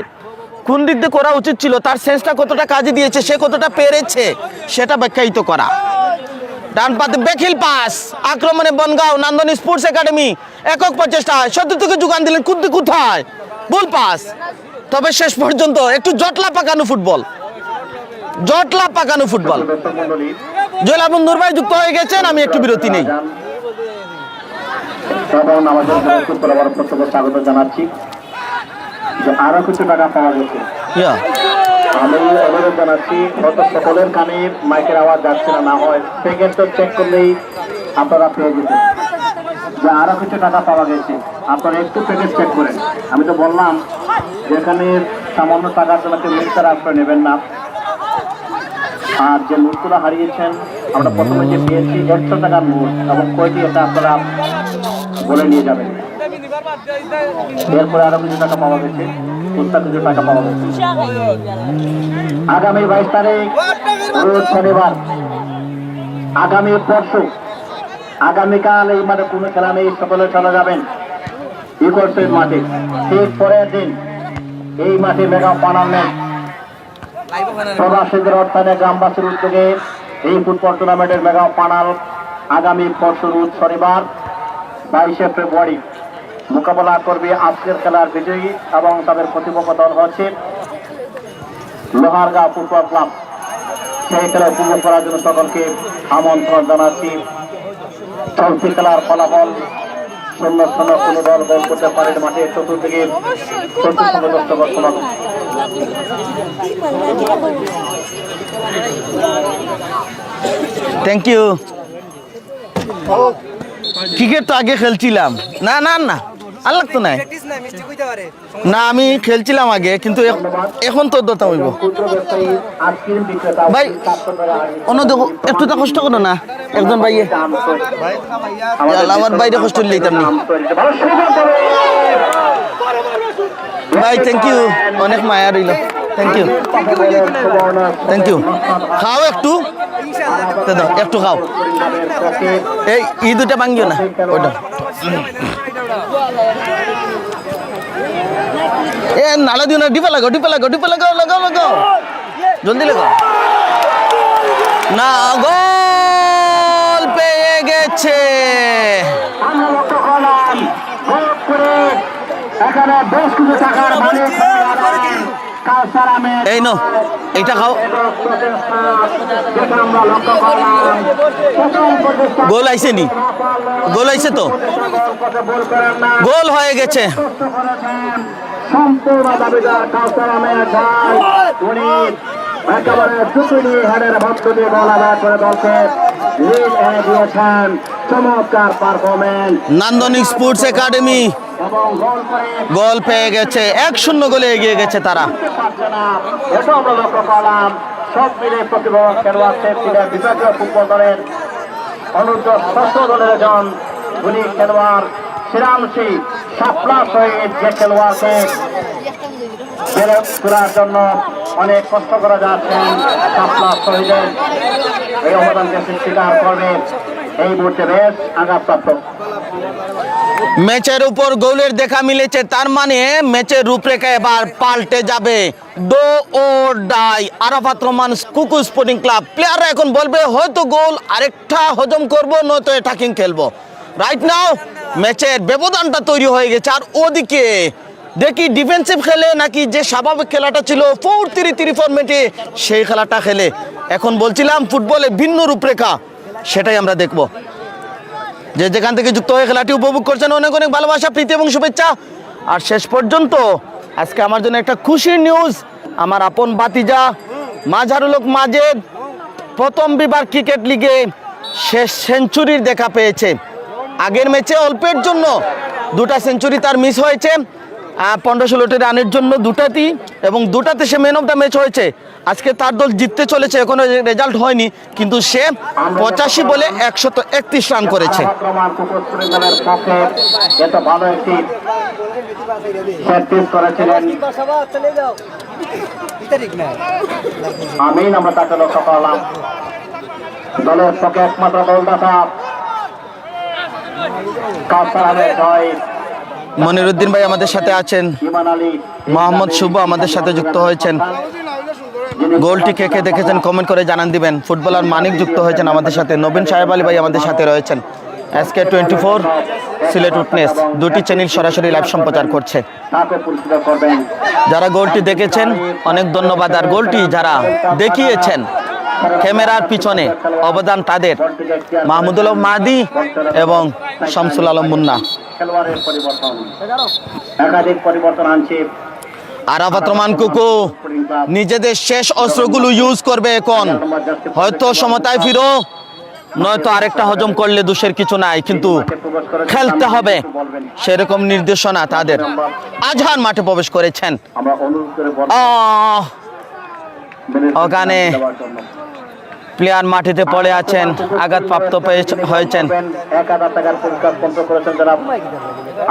কোন দিক দিয়ে করা উচিত ছিল, তার সেন্সটা কতটা কাজে দিয়েছে, সে কতটা পেরেছে, সেটা ব্যাখ্যায়িত করা। ডান পাতে বেখিল পাস, আক্রমণে বনগাঁও নান্দনিক স্পোর্টস একাডেমি একক প্রচেষ্টায় শত্রুকে যোগান দিলেন। কোথায় বল পাস, তবে শেষ পর্যন্ত একটু জটলা পাকানো ফুটবল। জয়লা বন্ধুর ভাই যুক্ত হয়ে গেছেন, আমি একটু বিরতি নেই। স্বাগত জানাচ্ছি যে আরো কিছু টাকা পাওয়া গেছে। আমি অনুরোধ জানাচ্ছি, হয়তো সকলের কানে মাইকের আওয়াজ যাচ্ছে না, হয় সেকেন্ড তো চেক করলেই আপনারা পেয়ে যেতেন যে আরো কিছু টাকা পাওয়া গেছে। আপনারা একটু প্যাকেজ চেক করেন। আমি তো বললাম যেখানে সামান্য টাকার জন্য কেউ মিথ্যার আশ্রয় নেবেন না। আর যে নোটগুলো হারিয়েছেন আমরা প্রথমে যে পেয়েছি 100 টাকার নোট এবং কয়টি এটা আপনারা বলে নিয়ে যাবেন। এরপরে আরো কিছু টাকা পাওয়া গেছে, টুকটাক কিছু টাকা পাওয়া গেছে। আগামী 22 তারিখ রোজ শনিবার, আগামী পরশু, আগামীকাল এই মাঠে কোনো খেলা নেই, সকলে চলে যাবেন ইকোর্সের মাঠে। ঠিক পরের দিন এই মাঠে মেগা টুর্নামেন্ট, প্রবাসীদের অর্থায়নে গ্রামবাসীর উদ্যোগে এই ফুটবল টুর্নামেন্টের মেগা ফাইনাল আগামী পরশু রোজ শনিবার 22শে ফেব্রুয়ারি মোকাবেলা করবে আজকের খেলার বিজয়ী এবং তাদের প্রতিপক্ষ দল হচ্ছে লোহারগাঁও ফুটবল ক্লাব। সেই খেলা উপভোগ করার জন্য সকলকে আমন্ত্রণ জানাচ্ছি। চলতি খেলার ফলাফল 0-0 কোনো দল গোল করতে পারে মাঠে চতুর্দিকে 34 দর্শকের সমাগম। Thank you. ক্রিকেট তো আগে খেলছিলাম, না না না আর লাগতো না, না আমি খেলছিলাম আগে, কিন্তু এখন তো দরতা হইব। ভাই অন্য দেখো একটু তো কষ্ট করো না, একজন ভাই আমার বাইরে কষ্ট লইতাম না ভাই। থ্যাংক ইউ, অনেক মায়া রইল। Thank you, thank you. খাও একটু, দাও একটু খাও। এই দুটা ভাঙিও না ওটা। এ নালা দিও না, ডিপা লাগাও, ডিপা লাগাও, ডিপা লাগাও, লাগাও লাগাও, জলদি লাগাও না। গোল পেয়ে গেছে। এই নো এইটা খাও। গোল আইছে নি? গোল আইছে তো, গোল হয়ে গেছে। সম্পূর্ণ দাবিদার কাউসার আহমেদ ভাই, উনি একেবারে চুকুনি হেডের ভক্ত দিয়ে বল আদায় করে দলকে লিড এনে দিয়েছেন। চমৎকার পারফরমেন্স। নান্দনিক স্পোর্টস একাডেমি এবং গোল করে গোল পেয়ে গেছে, 1-0 গোলে এগিয়ে গেছে তারা। পারছে না, এটা আমরা লক্ষ্য করলাম। সব মিলে প্রতিভাবান খেলোয়াড় সিলেট বিভাগীয় ফুটবল দলের অনূর্ধ্ব-16 দলের একজন গুণী খেলোয়াড় শ্রীরামসী শাপলা শহীদ, যে খেলোয়াড়কে বেড়ে তোলার জন্য অনেক কষ্ট করে যাচ্ছেন। শাপলা শহীদের এই অবদানকে স্বীকার করবে এই মুহূর্তে বেশ আঘাতপ্রাপ্ত। ম্যাচের উপর গোলের দেখা মিলেছে, তার মানে ম্যাচের রূপরেখা এবার পাল্টে যাবে। Do O die Arafat Rahman Kuku sporting club প্লেয়াররা এখন বলবে হয়তো গোল আরেকটা হজম করব, নয়তো অ্যাটাকিং খেলবো। রাইট নাও ম্যাচের ব্যবধানটা তৈরি হয়ে গেছে। আর ওদিকে দেখি ডিফেন্সিভ খেলে নাকি যে স্বাভাবিক খেলাটা ছিল 4-3-3 ফরম্যাটে সেই খেলাটা খেলে। এখন বলছিলাম ফুটবলে ভিন্ন রূপরেখা, সেটাই আমরা দেখব। যে যেখান থেকে যুক্ত হয়ে খেলাটি উপভোগ করছেন অনেক অনেক ভালোবাসা, প্রীতি এবং শুভেচ্ছা। আর শেষ পর্যন্ত আজকে আমার জন্য একটা খুশির নিউজ, আমার আপন ভাতিজা মাঝারুল হক মাজেদ প্রথম বিভাগ ক্রিকেট লিগে শেষ সেঞ্চুরির দেখা পেয়েছে। আগের ম্যাচে অল্পের জন্য 2টা সেঞ্চুরি তার মিস হয়েছে, 15-16টি রানের জন্য 2টাতেই, এবং 2টাতে সে ম্যান অফ দ্য ম্যাচ হয়েছে। আজকে তার দল জিততে চলেছে, এখনো রেজাল্ট হয়নি, কিন্তু সে 85 বলে 131 রান করেছে। আমিন, আমরা তাকে লক্ষ্য করলাম। দলের পক্ষে একমাত্র গোলদাতা কাউসার আহমেদ ভাই, মনিরুদ্দিন ভাই আমাদের সাথে আছেন, ইমান আলী, মোহাম্মদ শুভ আমাদের সাথে যুক্ত হয়েছেন। গোলটি কে কে দেখেছেন কমেন্ট করে জানান দিবেন। ফুটবলার মানিক যুক্ত হয়েছেন আমাদের সাথে, নবীন সাহেব আলী ভাই আমাদের সাথে রয়েছেন। SK 24 সিলেট উইটনেস 2টি চ্যানেল সরাসরি লাইভ সম্প্রচার করছে। তাকে পুরস্কৃত করবেন। যারা গোলটি দেখেছেন অনেক ধন্যবাদ, আর গোলটি যারা দেখিয়েছেন ক্যামেরার পিছনে অবদান তাদের, মাহমুদুল মাহাদি এবং শামসুল আলম মুন্না। খেলোয়াড়ের পরিবর্তন, একাধিক পরিবর্তন আনছে আরাফাত রহমান কুকু নিজেদের শেষ অস্ত্রগুলো ইউজ করবে এখন। হয়তো সমতায় ফিরো, নয়তো আরেকটা হজম করলে দোষের কিছু নাই, কিন্তু খেলতে হবে সেরকম নির্দেশনা তাদের। আজহার মাঠে প্রবেশ করেছেন। আমরা অনুরোধ করে বলবো ওখানে প্লেয়ার মাটিতে পড়ে আছেন, আঘাতপ্রাপ্ত হয়েছেন। 1000 টাকার পুরস্কার স্পন্সর করেছেন জনাব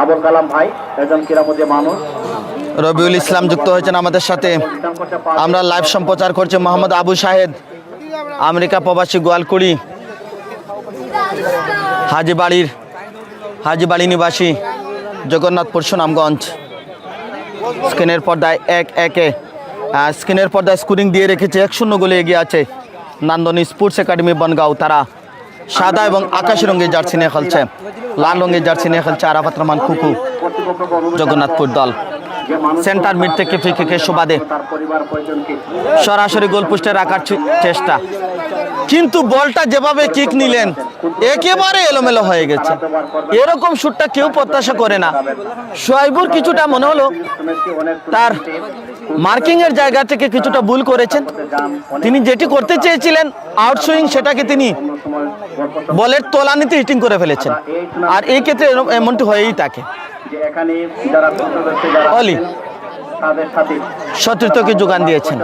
আবুল কালাম ভাই, একজন ক্রীড়ামোদী মানুষ। রবিউল ইসলাম যুক্ত হয়েছেন আমাদের সাথে। আমরা লাইভ সম্প্রচার করছি মোহাম্মদ আবু শাহেদ, আমেরিকা প্রবাসী, গোয়ালকুড়ি, হাজিবাড়ি নিবাসী, জগন্নাথপুর, সুনামগঞ্জ। স্ক্রিনের পর্দায় স্ক্রিনের পর্দায় স্কোরিং দিয়ে রেখেছে, 1-0 গোলে এগিয়ে আছে নান্দনী স্পোর্টস একাডেমি বনগাঁও। তারা সাদা এবং আকাশি রঙের জার্সি নিয়ে খেলছে, লাল রঙের জার্সি নিয়ে খেলছে আরাফাত রহমান কুকু, জগন্নাথপুর দল। সেন্টার মিড থেকে ফ্রি কিকের সুবাদে সরাসরি গোল পোস্টে রাখার চেষ্টা, কিন্তু বলটা যেভাবে কিক নিলেন একেবারে এলোমেলো হয়ে গেছে। এরকম শুটটা কেউ প্রত্যাশা করে না। শোয়াইবুর কিছুটা মনে হলো তার মার্কিং এর জায়গা থেকে কিছুটা ভুল করেছেন। তিনি যেটি করতে চেয়েছিলেন আউটসুইং, সেটাকে তিনি বলের তলানিতে হিটিং করে ফেলেছেন, আর এই ক্ষেত্রে এমনটি হয়েই থাকে। অলি সতীর্থকে যোগান দিয়েছেন,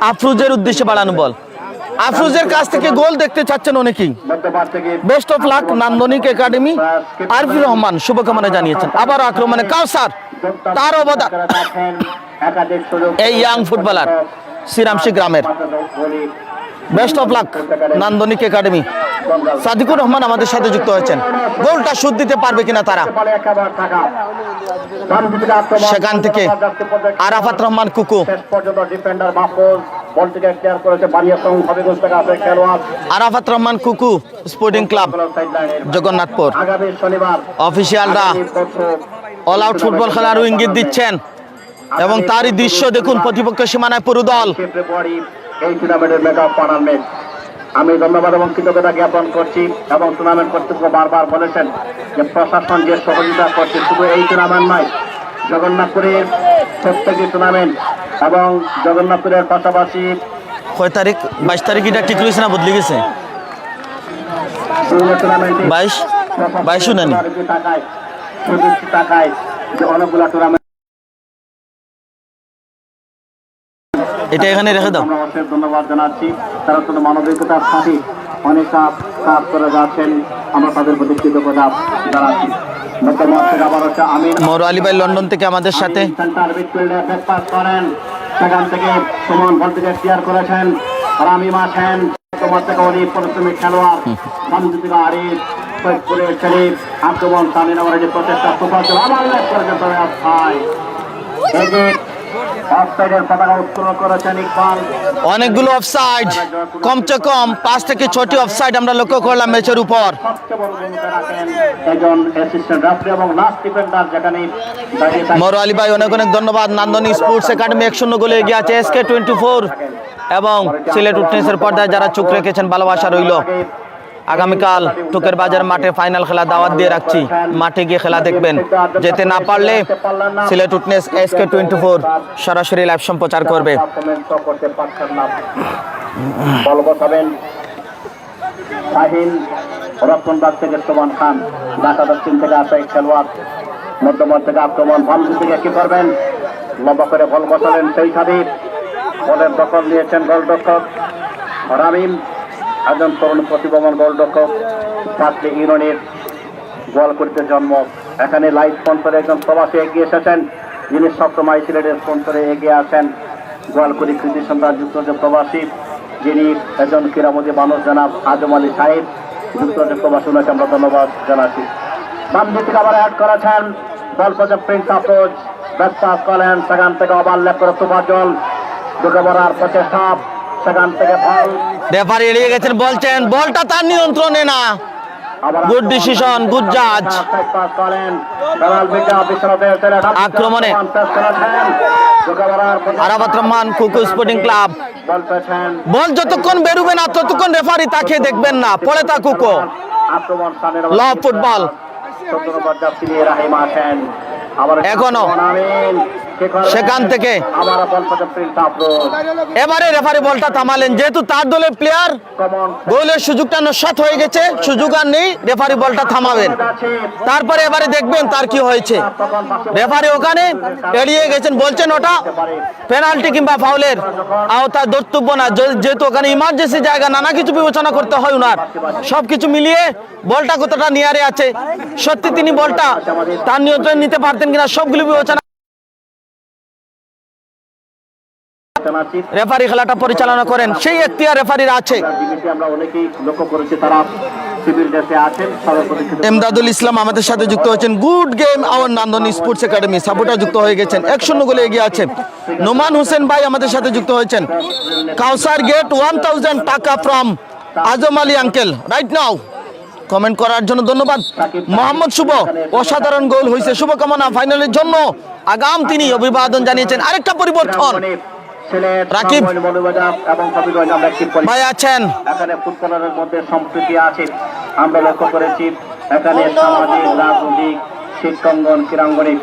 আফরুজের উদ্দেশ্যে বাড়ানো বল। আফরুজের কাছ থেকে গোল দেখতে চাচ্ছেন অনেকেই। বেস্ট অফ লাক নান্দনিক একাডেমি, আরফি রহমান শুভকামনা জানিয়েছেন। আবার আক্রমণে কাউসার, তার অবদান এই ইয়াং ফুটবলার শ্রীরামসী গ্রামের। বেস্ট অফ লাক নান্দনিক একাডেমি। সাদিকুর রহমান আমাদের সাথে যুক্ত হয়েছেন। গোলটা শোধ দিতে পারবে কিনা তারা? সেখান থেকে আরাফাত রহমান কুকু, আরাফাত রহমান কুকু, স্পোর্টিং ক্লাব জগন্নাথপুর। অফিসিয়ালরা অল আউট ফুটবল খেলারও ইঙ্গিত দিচ্ছেন, এবং তারই দৃশ্য দেখুন, প্রতিপক্ষ সীমানায় পুরো দল। এই টুর্নামেন্টের মেক আপ ফাইনাল ম্যাচ। আমি ধন্যবাদ এবং কৃতজ্ঞতা জ্ঞাপন করছি, এবং টুর্নামেন্ট কর্তৃপক্ষ বারবার বলেছেন যে প্রশাসন যে সহযোগিতা করছে, শুধু এই টুর্নামেন্ট নয়, জগন্নাথপুরের প্রত্যেকটি টুর্নামেন্ট, এবং জগন্নাথপুরের পাশাপাশি কয় তারিখ? 22 তারিখ এটা ঠিক হয়েছে না বদলে গেছে? 22 শুনেনি টাকায় যে অনেকগুলা টুর্নামেন্ট, এটা এখানে রেখে দাও। আমরা অশেষ ধন্যবাদ জানাচ্ছি। তারা শুধু মানবিকতার সাথে অনেক কাজ করে যাচ্ছেন, আমরা তাদের প্রতি কৃতজ্ঞতা জানাচ্ছি। মরু আলী ভাই লন্ডন থেকে আমাদের সাথে। সেন্টার মিডফিল্ডে ব্যাক পাস করেন, সেখান থেকে সুমন বল থেকে ক্লিয়ার করেছেন, রামিম আছেন, তোমার থেকে অনেক পরিশ্রমী খেলোয়াড়, বামদিক থেকে আরিফ, সৈয়দপুরের শরীফ, আক্রমণ সামনে নেওয়ার যে প্রচেষ্টা, সুপার আবার লেগ করেছেন, তবে অফসাইড। অফসাইডের পতাকা উত্তোলন করেছেন ইকবাল। অনেকগুলো অফসাইড, কমসে কম 5 থেকে 6টি অফসাইড আমরা লক্ষ্য করলাম ম্যাচের উপর। সবচেয়ে বড় ভূমিকা রাখেন একজন অ্যাসিস্ট্যান্ট রেফারি এবং লাস্ট ডিফেন্ডার, যেখানে মরু আলী ভাই অনেক অনেক ধন্যবাদ। নান্দনী স্পোর্টস একাডেমি 1-0 গোলে এগিয়ে আছে SK 24, এবং সিলেট উইটনেসের পর্দায় যারা চোখ রেখেছেন ভালোবাসা রইল। আগামীকাল টুকের বাজার মাঠে ফাইনাল খেলা দাওয়াত দিয়ে রাখছি, মাঠে গিয়ে খেলা দেখবেন। যেতে না পারলে সিলেট উইটনেস SK 24 সরাসরি লাইভ সম্প্রচার করবে। বল বসাবেন শাহিন, রতনবাগ থেকে সোমান খান, ঢাকা দক্ষিণ থেকে আসা এক খেলোয়াড়, মধ্যমাঠ থেকে আক্রমণ, ভামসি থেকে কি করবেন, লম্বা করে বল বসালেন সেই সাথে বলের দখল নিয়েছেন গোলরক্ষক রামিম, একজন তরুণ প্রতিভাবান গোলরক্ষক, পাতলি ইউনিয়নের গোয়ালকুড়িতে জন্ম। এখানে লাইভ স্পন্সরে একজন প্রবাসী এগিয়ে এসেছেন, যিনি সবসময় সিলেটের স্পন্সরে এগিয়ে আছেন, গোয়ালকুড়ি কৃতি সন্তান যুক্তরাজ্য প্রবাসী, যিনি একজন ক্রীড়ামোদী মানুষ, জনাব আজম আলী সাহেব, যুক্তরাজ্য প্রবাসী, ওনাকে আমরা ধন্যবাদ জানাচ্ছি। বাম দিক থেকে আবার অ্যাড করেছেন, বল পর্যন্ত প্রিন্স আফরোজ, ব্যাক পাস করেন, সেখান থেকে আবার লেগ করে তুফাজল, ঢুকে পড়ার প্রচেষ্টা, সেখান থেকে বল রেফারি এড়িয়ে গেছেন, বলছেন বলটা তার নিয়ন্ত্রণে না। গুড ডিসিশন, গুড জাজ। আক্রমণে আরাফাত রহমান কুকু, স্পোর্টিং ক্লাব। বল যতক্ষণ বেরোবে না ততক্ষণ রেফারি তাকে দেখবেন না, পড়ে তা কুকু। ল ফুটবল এখনো সেখান থেকে আবার বল পাচ্ছে প্রিন্স আফরোজ। এবারে রেফারি বলটা থামালেন, যেহেতু তার দলের প্লেয়ার কমন গোলের সুযোগটা নস্যাৎ হয়ে গেছে, সুযোগ আর নেই, রেফারি বলটা থামাবেন। আছে তারপরে এবারে দেখবেন তার কি হয়েছে। তখন পাশে রেফারি ওখানে এড়িয়ে গেছেন, বলছেন ওটা পেনাল্টি কিংবা ফাউলের আওতায় ধর্তব্য না, যেহেতু ওখানে ইমার্জেন্সি জায়গা, নানা কিছু বিবেচনা করতে হয় ওনার। সবকিছু মিলিয়ে বলটা কতটা নিয়ারে আছে, সত্যি তিনি বলটা তার নিয়ন্ত্রণে নিতে পারতেন কিনা, সবগুলো বিবেচনা জানাচ্ছি। রেফারি খেলাটা পরিচালনা করেন, সেই এখতিয়ার রেফারির আছে। ডিবিতে আমরা অনেকেই লক্ষ্য করেছি তারা সিভিল ড্রেসে আছেন সর্বপ্রতিষ্ঠিত এমদাদুল ইসলাম আমাদের সাথে যুক্ত হয়েছেন। Good game our Nandani sports academy supporter যুক্ত হয়ে গেছেন, 1-0 গোলে এগিয়ে আছে। নোমান হোসেন ভাই আমাদের সাথে যুক্ত হয়েছেন। কাউসার গেট 1000 টাকা from Azam Ali uncle right now. Comment করার জন্য ধন্যবাদ। মোহাম্মদ শুভ অসাধারণ গোল হয়েছে, শুভকামনা ফাইনালের জন্য। আগাম তিনি অভিবাদন জানিয়েছেন। আরেকটা পরিবর্তন, রাকিব এবং কবিগঞ্জ আমরা একটি ভাই আছেন। এখানে ফুটবলারের মধ্যে সম্প্রীতি আছে আমরা লক্ষ্য করেছি। এখানে সামাজিক রাজনৈতিক শিক্ষাঙ্গন ক্রীড়াঙ্গনে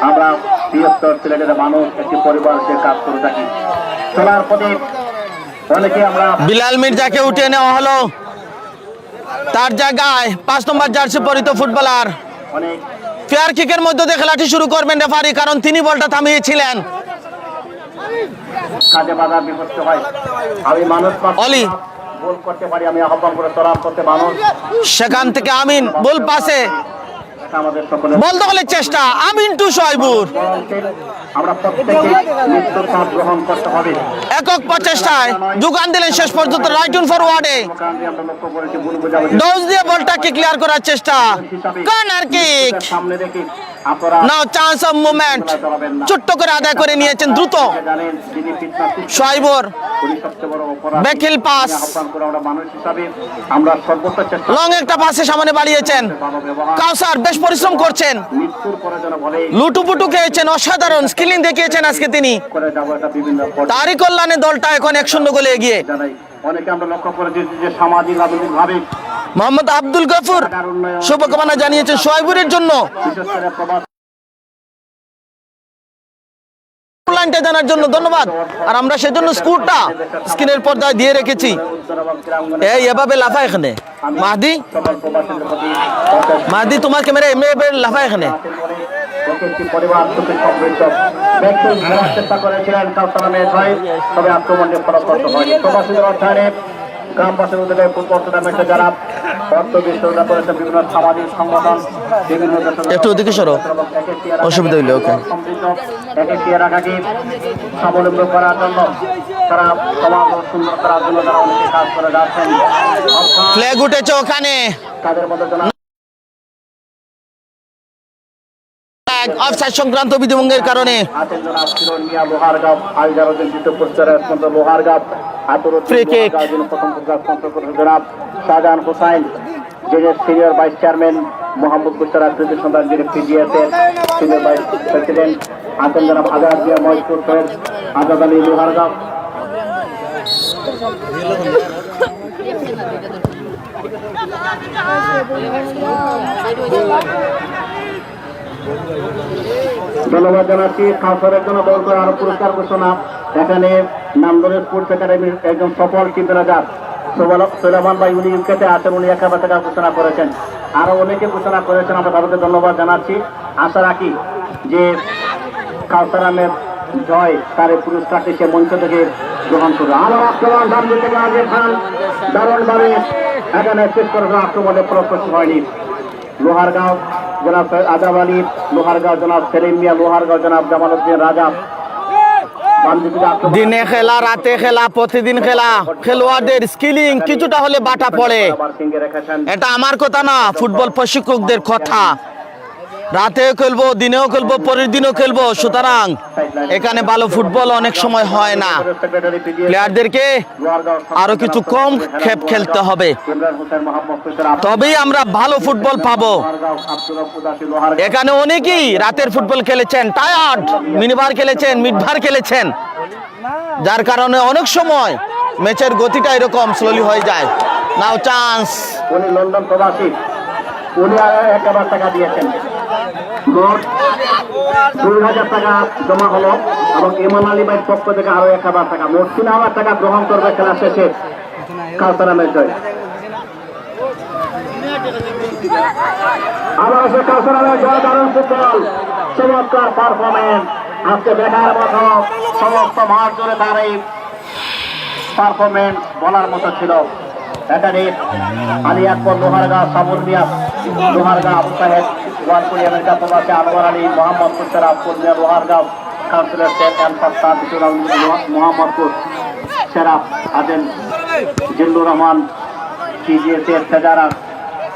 আমরা বৃহত্তর সিলেটের মানুষ একটি পরিবার সে কাজ করে থাকি। চলার পথে অনেকে আমরা বিলাল মির্জাকে উঠিয়ে নেওয়া হলো, তার জায়গায় 5 নম্বর জার্সি পরিত ফুটবলার অনেক ফেয়ার কিকের মধ্যে দিয়ে খেলাটি শুরু করবেন রেফারি, কারণ তিনি বলটা থামিয়েছিলেন। কাজে বাধা বিপত্তি হয়। আমি মানুষ অলি। গোল করতে পারি, আমি আহ্বান করে চলার পথে মানুষ সেখান থেকে আমিন বল পাসে আমাদের সকলে বল দখলের চেষ্টা, আমিন টু শোয়েবুর আমরা প্রত্যেকে মৃত্যুর পথ গ্রহণ করতে হবে। একক প্রচেষ্টায় যোগান দিলেন শেষ পর্যন্ত রাইট উইং ফরওয়ার্ডে, কারণ আমরা লক্ষ্য করেছি ভুল বোঝাবুঝি ডোজ দিয়ে বলটাকে ক্লিয়ার করার চেষ্টা, কর্নার কিক। সামনে দেখি আপনারা নাও চান্স অফ মুভমেন্ট, ছোট্ট করে আদায় করে নিয়েছেন দ্রুত জানেন যিনি ফিটনেস শোয়েবুর। উনি সবচেয়ে বড় অপরাধ। ব্যাকহিল পাস, আহ্বান করে আমরা মানুষ হিসাবে আমরা সর্বোচ্চ চেষ্টা লং একটা পাসে সামনে বাড়িয়েছেন। ভালো ব্যবহার কাউসার বেশ পরিশ্রম করছেন, মৃত্যুর পরে যেন বলে লুটুপুটু খেয়েছেন, অসাধারণ স্কিলিং দেখিয়েছেন আজকে তিনি। করে যাবো এটা বিভিন্ন পর্যায়ে তারই কল্যাণে দলটা এখন 1-0 গোলে এগিয়ে। জানাই। অনেকে আমরা লক্ষ্য করেছি যে সামাজিক রাজনৈতিক ভাবে মোহাম্মদ আব্দুল গফুর শুভকামনা জানিয়েছেন শোয়েবুরের জন্য। বিশেষ করে প্রবাস লাইনটা জানার জন্য ধন্যবাদ। আর আমরা সেজন্য স্কোরটা স্ক্রিনের পর্দায় দিয়ে রেখেছি। উত্তর এবং ক্রীড়াঙ্গনে এই এভাবে লাফা এখানে মাহদি, সকল প্রবাসীদের প্রতি অশেষ মাহদি তোমার ক্যামেরা এভাবে লাফা এখানে। একটি পরিবার সুখী সমৃদ্ধ ব্যক্তি খেলার চেষ্টা করেছিলেন কাউসার ম্যাচ হয়, তবে আক্রমণে ফলপ্রসূ হয়। প্রবাসীদের অধ্যয়নে গ্রামবাসীর উদ্যোগে ফুটবল টুর্নামেন্টে যারা অর্থ বিনিয়োগ করেছে বিভিন্ন সামাজিক সংগঠন বিভিন্ন দেশের একটু ওদিকে সরো, অসুবিধা হইলে ওকে। সমৃদ্ধ একে রাখাকে স্বাবলম্বী করার জন্য তারা সমাজ সুন্দর করার জন্য তারা অনেকে কাজ করে যাচ্ছেন। অর্থাৎ ফ্ল্যাগ উঠেছে ওখানে, তাদের মধ্যে যেন অফসাইড সংক্রান্ত বিধিভঙ্গের কারণে। আছেন জনাব কিরণ মিয়া লোহারগাঁও, আইজারুদ্দিন দ্বিতীয় পুরস্কারের স্পন্সর লোহারগাঁও, Free kick. প্রথম পুরস্কার স্পন্সর করেছেন জনাব শাহজাহান হোসাইন, যিনি সিনিয়র ভাইস চেয়ারম্যান, মোহাম্মদ কুস্তার আকৃতির সন্তান যিনি পিজিএসের সিনিয়র ভাইস প্রেসিডেন্ট, আছেন জনাব আজাদ মিয়া মহিদপুর সৈয়দ আজাদ আলী লোহারগাঁও। ধন্যবাদ জানাচ্ছি কাউসারের জন্য দল করে আরো পুরস্কার ঘোষণা। এখানে নামদলের স্পোর্টস একাডেমির একজন সফল টিম ম্যানেজার সোলামান ভাই, উনি ইউকেতে আছেন, উনি 1000 টাকা ঘোষণা করেছেন। আরো অনেকে ঘোষণা করেছেন, আমরা তাদেরকে ধন্যবাদ জানাচ্ছি। আশা রাখি যে কাউসার আহমেদ জয় তার এই পুরস্কারটি সে মঞ্চ থেকে গ্রহণ করবে। আবার আক্রমণ ডান দিক থেকে আজিজ খান দারুণভাবে এখানে শেষ করেছেন, আক্রমণে ফলপ্রসূ হয়নি। লোহারগাঁও জনাব আজাব আলী, লোহারগাঁও জনাব সেলিম মিয়া, লোহারগাঁও জনাব জামালউদ্দিন রাজা। দিনে খেলা, রাতে খেলা, প্রতিদিন খেলা, খেলোয়াড়দের স্কিলিং কিছুটা হলে বাটা পড়ে। এটা আমার কথা না, ফুটবল প্রশিক্ষকদের কথা। রাতেও খেলবো, দিনেও খেলবো, পরের দিনও খেলবো, সুতরাং এখানে ভালো ফুটবল অনেক সময় হয় না। প্লেয়ারদেরকে আরো কিছু কম খেপ খেলতে হবে, তবেই আমরা ভালো ফুটবল পাবো। এখানে অনেকেই রাতের ফুটবল খেলেছেন, টায়ার্ড, মিনিভার খেলেছেন, মিডভার খেলেছেন, যার কারণে অনেক সময় ম্যাচের গতিটা এরকম স্লোলি হয়ে যায়। নাও চান্স, উনি লন্ডন প্রবাসী, উনি আর 1000 টাকা দিয়েছেন। 2,000 টাকা জমা হলো এবং ইমান আলী ভাইয়ের পক্ষ থেকে আরো 1,000 টাকা, মোট 3,000 টাকা গ্রহণ করবে খেলা শেষে কাউসার আহমেদ জয়। আবার আছে কাউসার আহমেদ জয়, দারুণ ফুটবল, চমৎকার পারফরমেন্স। আজকে দেখার মতো সমস্ত মাঠ জুড়ে তার এই পারফরমেন্স বলার মতো ছিল। এখানে আলী আকবর, লোহারগাঁ সাবুল মিয়া, লোহারগাঁ আবু সাহেব, ওয়ারপুরি আমেরিকা প্রবাসী আনোয়ার আলী, মোহাম্মদ কুসরা পূর্ণিয়া, লোহারগাঁও কাউন্সিলর শেখ আলফাত্তা, মোহাম্মদপুর সেরাফ আদেন, জিল্লুর রহমান, সিজিএসের সেজারা,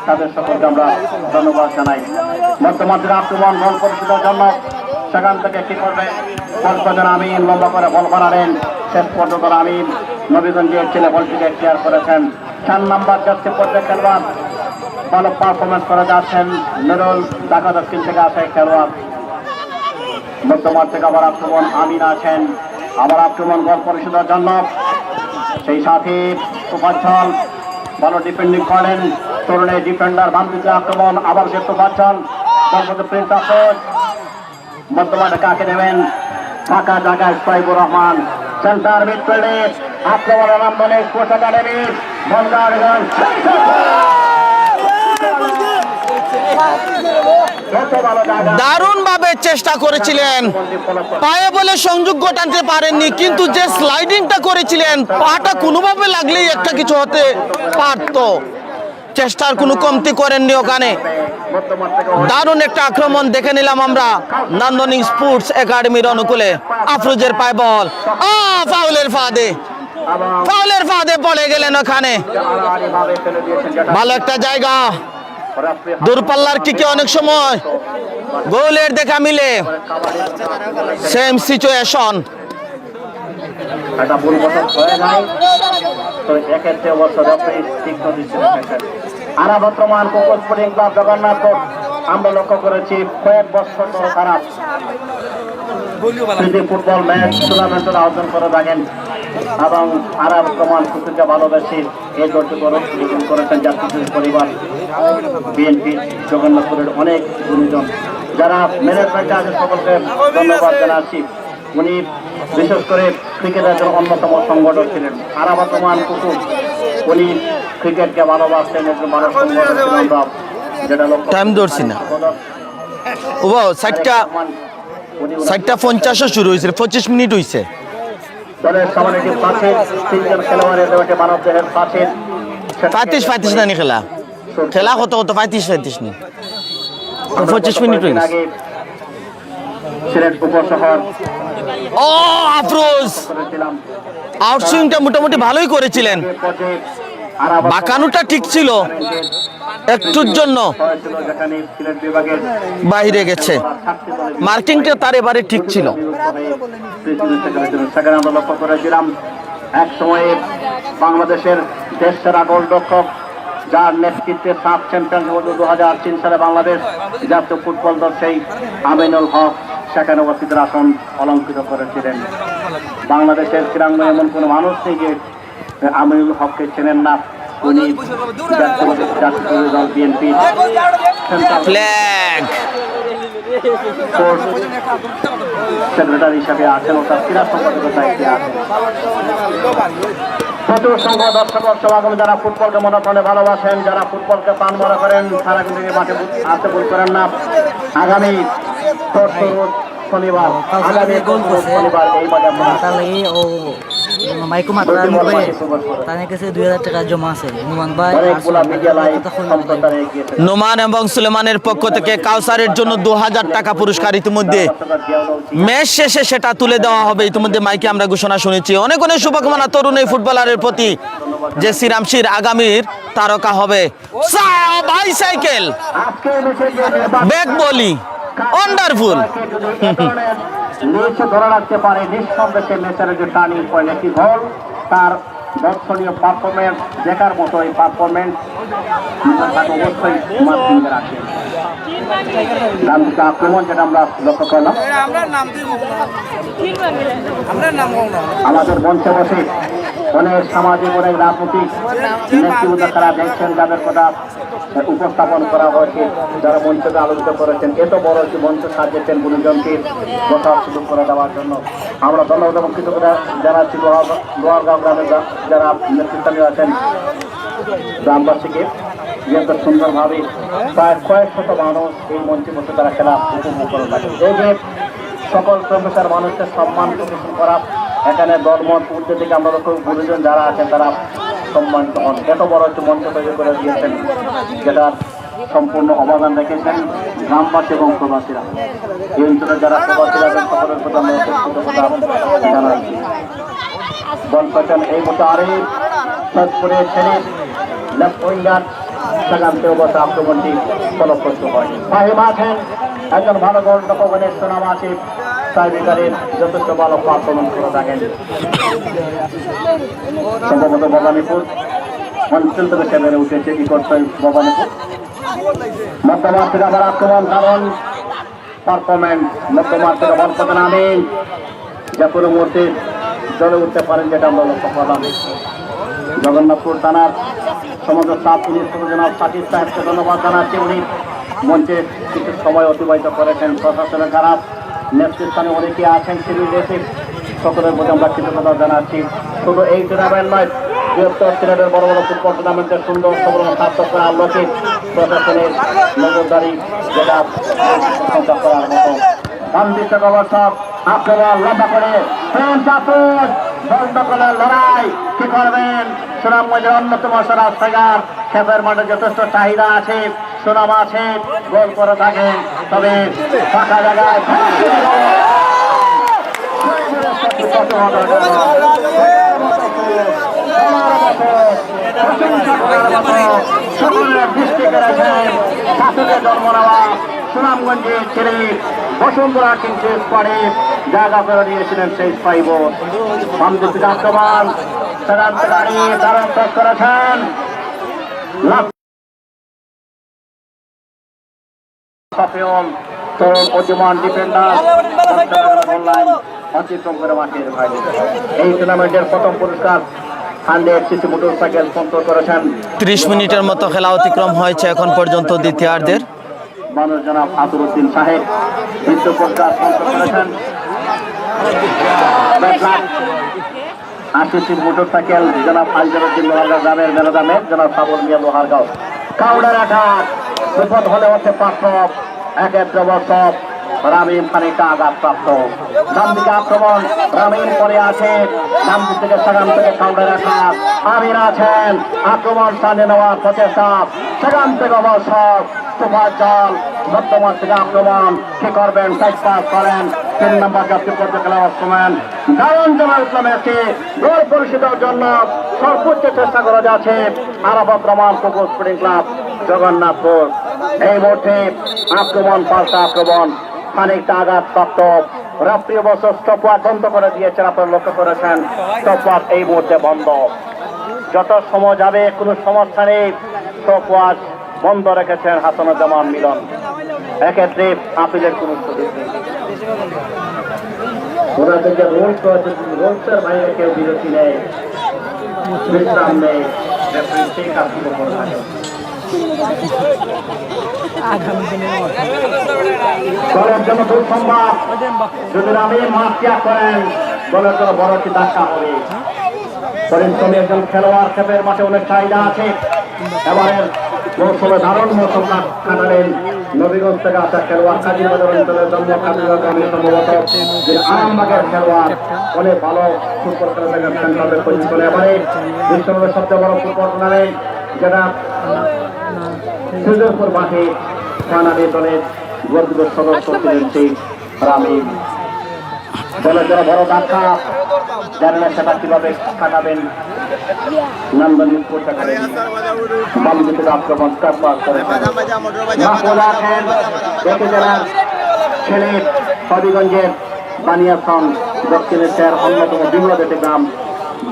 তাদের সকলকে আমরা ধন্যবাদ জানাই। বর্তমানে আক্রমণ বল পরিশোধের জন্য সেখান থেকে কি করবে বলপজন আমিন লম্বা করে বল বাড়ালেন, শেষ পর্যন্ত আমিন নবীগঞ্জের ছেলে বলটিকে ক্লিয়ার করেছেন। 4 নম্বর যাচ্ছে পর্যায়ে খেলোয়াড়, ভালো পারফরমেন্স করে যাচ্ছেন নুরুল, ঢাকা দক্ষিণ থেকে আসে খেলোয়াড়। বর্তমান থেকে আবার আক্রমণ আমিন আছেন, আবার আক্রমণ বল পরিশোধের জন্য, সেই সাথে তোফাজ্জল ভালো ডিফেন্ডিং করেন, তরুণের ডিফেন্ডার বাম দিকে আক্রমণ, আবার সে তোফাজ্জল, তারপরে প্রিন্স আফরোজ, বর্তমানে কাকে নেবেন ফাঁকা জায়গায় সাইবুর রহমান, সেন্টার মিডফিল্ডে আক্রমণ আরম্ভে স্পোর্টস একাডেমি বনগাঁওগঞ্জ, দারুণ ভাবে চেষ্টা করেছিলেন, পায়ে বলে সংযোগ টানতে পারেননি, কিন্তু যে স্লাইডিংটা করেছিলেন পাটা কোনোভাবে লাগলেই একটা কিছু হতে পারত। চেষ্টার কোনো কমতি করেননি ওখানে। দারুণ একটা আক্রমণ দেখে নিলাম আমরা নান্দনিক স্পোর্টস একাডেমির অনুকূলে। আফরোজের পায়ে বল, ফাউলের ফাঁদে পড়ে গেলেন ওখানে। ভালো একটা জায়গা, দূরপাল্লার কিকে অনেক সময় গোলের দেখা মিলে, সেম সিচুয়েশন। একটা ভুল বছর হয়ে যায় তো এক্ষেত্রে অবশ্য তীক্ষ্ণ দৃষ্টি রেখেছেন। আর বর্তমান কোকো স্পোর্টিং ক্লাব জগন্নাথপুর আমরা লক্ষ্য করেছি কয়েক বছর ধরে তারা ফুটবল ম্যাচ টুর্নামেন্টের আয়োজন করে থাকেন এবং আর বর্তমান ফুটবলকে ভালোবেসে এই দলটি গঠন করেছেন জাতীয় পরিবার বিএনপি জগন্নাথপুরের অনেক গুণীজন যারা ম্যানেজমেন্টে আছে সকলকে ধন্যবাদ জানাচ্ছি। উনি বিশেষ করে ক্রিকেটের জন্য অন্যতম সংগঠক ছিলেন। আর বর্তমান কুকুর উনি ক্রিকেটকে ভালোবাসতেন, একজন মানুষ সংগঠক ছিলেন, যেটা টাইম ধরছি না, ও 60:50 শুরু হয়েছে, 25 মিনিট হয়েছে। দলের সামনে যে পাশে 3 খেলোয়াড়ের দেওয়াতে মানব দেহের পাশে 35 না খেলা খেলা কত 35 নি 25 মিনিট হয়ে গেছে। সিলেট উপশহর ও আফরোজ আউটসুইংটা মোটামুটি ভালোই করেছিলেন, বাঁকানোটা ঠিক ছিল, একটুর জন্য বাইরে গেছে, মার্কিংটা তার এবারে ঠিক ছিল। সেখানে আমরা লক্ষ্য করেছিলাম এক সময়ে বাংলাদেশের দেশ সেরা গোলরক্ষক যার নেতৃত্বে সাফ চ্যাম্পিয়ন 2003 সালে বাংলাদেশ জাতীয় ফুটবল দল সেই আমিনুল হক সেখানে উপস্থিত আসন অলঙ্কৃত করেছিলেন। বাংলাদেশের ক্রীড়াঙ্গনে এমন কোনো মানুষ নেই যে আমিনুল হককে চেনেন না। উনি জাতীয় দল বিএনপি ফ্ল্যাগ সেক্রেটারি হিসাবে আছেন ও তার ক্রীড়া সম্পাদকের দায়িত্বে আছেন। প্রচুর সংখ্যক দর্শক সমাগম যারা ফুটবলকে মনে ভালোবাসেন, যারা ফুটবলকে প্রাণ মনে করেন, তারা কিন্তু এই মাঠে আসতে ভুল করেন না। আগামী শনিবার এই মাঠে নোমান এবং সুলেমানের পক্ষ থেকে কাউসারের জন্য 2000 টাকা পুরস্কার ইতিমধ্যে ম্যাচ শেষে সেটা তুলে দেওয়া হবে। ইতিমধ্যে মাইকে আমরা ঘোষণা শুনেছি। অনেক অনেক শুভকামনা তরুণ এই ফুটবলারের প্রতি যে শ্রীরামশির আগামীর তারকা হবে। বাইসাইকেল ব্যাক বলি ওয়ান্ডারফুল নিচে ধরে রাখতে পারে নিঃসন্দেহে ম্যাচের যে টার্নিং পয়েন্ট একটি গোল, তার দর্শনীয় পারফরমেন্স দেখার মতো এই পারফরমেন্স তাকে অবশ্যই মাধ্যমে রাখে। ডান দিকে আক্রমণ যেটা আমরা লক্ষ্য করলাম, আমাদের মঞ্চে বসে অনেক সামাজিক অনেক রাজনৈতিক নেতৃত্ব তারা দেখছেন, যাদের কথা উপস্থাপন করা হয়েছে, যারা মঞ্চকে আলোচিত করেছেন। এত বড় একটি মঞ্চ সাজিয়েছেন গুণীজনকে বসার সুযোগ করে দেওয়ার জন্য আমরা ধন্যবাদ এবং কৃতজ্ঞতা জানাচ্ছি লোহারগাঁও গ্রামের যারা নেতৃস্থানীয় আছেন গ্রামবাসীকে, যে এত সুন্দরভাবে প্রায় কয়েক শত মানুষ এই মঞ্চে বসে তারা খেলা উপভোগ করে থাকে। এই যে সকল প্রফেসর মানুষের সম্মান প্রদর্শন করা, এখানে দলমত উঠতে থেকে আমরা লক্ষ্য গুরুজন যারা আছেন তারা সম্মানিত হন। এত বড় একটি মঞ্চ তৈরি করে দিয়েছেন, যেটা সম্পূর্ণ অবদান রেখেছেন গ্রামবাসী এবং প্রবাসীরা। এই অঞ্চলের যারা প্রবাসীরা আছেন সকলের প্রতি আমরা কৃতজ্ঞতা জানাচ্ছি। বল পেতেন এই মতো আরিফ সৈয়দপুরে ছেলে লেফট উইঙ্গার সেখানতে অবশ্য আক্রমণটি ফলপ্রসূ হয়। ফাহিম আছেন একজন ভালো গোলরক্ষকের সুনাম আছে, টাইব্রেকারের যথেষ্ট ভালো আক্রমণ করে থাকেন। সম্ভবত ভবানীপুর অঞ্চল থেকে সে বেড়ে উঠেছে কি করতে ভবানীপুর। মধ্যমার থেকে আবার আক্রমণ, কারণ পারফরমেন্স মধ্যমার থেকে বল পেতেন আমিন, যে কোনো মুহূর্তে জ্বলে উঠতে পারেন, যেটা আমরা লক্ষ্য করলাম। জগন্নাথপুর থানার সমগ্র স্টাফ জনাব সাকিব সাহেবকে ধন্যবাদ জানাচ্ছি। উনি মঞ্চে কিছু সময় অতিবাহিত করেছেন। প্রশাসনের খারাপ নেতৃস্থানে অনেকে আছেন সিরিজে, সকলের প্রতি আমরা কৃতজ্ঞতা জানাচ্ছি। শুধু এই টুর্নামেন্ট নয়, বৃহত্তর সিলেটের বড় বড় ফুটবল টুর্নামেন্টের সুন্দর সবল সার্থক করার লক্ষ্যে প্রশাসনের নজরদারি, যেটা প্রশংসা করার মতো। গান্ধীচক অবসর আক্রমণ লম্বা করে দণ্ডকলের লড়াই কি করবেন। সুনামগঞ্জের অন্যতম সরাজ টাইগার খেপের মাঠে যথেষ্ট চাহিদা আছে, সুনাম আছে, গোল করে থাকেন। তবে ফাঁকা জায়গায় জন্ম নেওয়া সুনামগঞ্জের ছেলে বসুন্ধরা কিংসের পরে জায়গা করে দিয়েছিলেন সেই ফাইবর বামদিকে আক্রমণ সেখান থেকে দাঁড়িয়ে দারুণ টস করেছেন। তরুণ অতিমান ডিফেন্ডার অতিক্রম করে মাঠের বাইরে। এই টুর্নামেন্টের প্রথম পুরস্কার 100 সিসি মোটরসাইকেল স্পন্সর করেছেন। 30 মিনিটের মতো খেলা অতিক্রম হয়েছে এখন পর্যন্ত দ্বিতীয়ার্ধের। মানুষ জনাব আদরুদ্দিন সাহেব দ্বিতীয় পুরস্কার স্পন্সর করেছেন। 80 সিসি মোটরসাইকেল জনাব আলজারুদ্দিন লোহারগাঁও গ্রামের মেলাদামের জনাব সাবল মিয়া লোহারগাঁও। কাউডার আঘাত বিপদ হলে হচ্ছে প্রাপ্ত একের জবরদস্ত রামিম খানিকটা আঘাতপ্রাপ্ত। ডান দিকে আক্রমণ রামিম পরে আছে, ডান দিক থেকে সেখান থেকে কাউন্টার আঘাত আমির আছেন, আক্রমণ সামনে নেওয়ার প্রচেষ্টা, সেখান থেকে অবসর তুফার জল বর্তমান থেকে আক্রমণ কি করবেন, সাইড পাস করেন 3 নম্বর জাতীয় পর্যায়ে খেলা অষ্টমেন দারুণ জমা ইসলামের গোল পরিশোধের জন্য সর্বোচ্চ চেষ্টা করা যাচ্ছে Arafat Rahman cocoa sporting club Jagannathpur. এই মুহূর্তে আক্রমণ পাল্টা আক্রমণ খানিকটা আঘাতপ্রাপ্ত রাষ্ট্রীয় বছর স্টপওয়াচ বন্ধ করে দিয়েছেন। আপনারা লক্ষ্য করেছেন স্টপওয়াচ এই মুহূর্তে বন্ধ। যত সময় যাবে কোনো সমস্যা নেই, স্টপওয়াচ বন্ধ রেখেছেন হাসানুজ্জামান মিলন। এক্ষেত্রে আপিলের কোনো সুযোগ নেই। ওনাদের যে রোলস রয়েছে, রোলসের বাইরে কেউ বিরতি নেই, বিশ্রাম নেই, সেই কাজগুলো করে থাকে। দলের জন্য দুঃসংবাদ, যদি আমি মাঠ ত্যাগ করেন দলের জন্য বড় একটি ধাক্কা হবে। পরিশ্রমী একজন খেলোয়াড়, খেপের মাঠে অনেক চাহিদা আছে। এবারের মৌসুমে দারুণ মৌসুম কাটালেন নবীগঞ্জ থেকে আসা খেলোয়াড় কাজীবাজার অঞ্চলের জন্ম কাজীবাজার গ্রামে সম্ভবত যে আরামবাগের খেলোয়াড়, অনেক ভালো ফুটবল খেলা দেখেছেন তাদের পরিশ্রমে। এবারে বিশ্বের সবচেয়ে বড় ফুটবল টুর্নামেন্ট যেটা সুযোগপুর মাঠে ফাইনালে দলের গর্বিত সদস্য ছিলেন সেই রামিম। দলের জন্য বড় ধাক্কা, জানেন সেটা কিভাবে কাটাবেন। নান্দনিক পোশাক বামদিকে আক্রমণ পাস করেছেন জেলার ছেলে হবিগঞ্জের বানিয়াসং দক্ষিণ এশিয়ার অন্যতম বিনোদী গ্রাম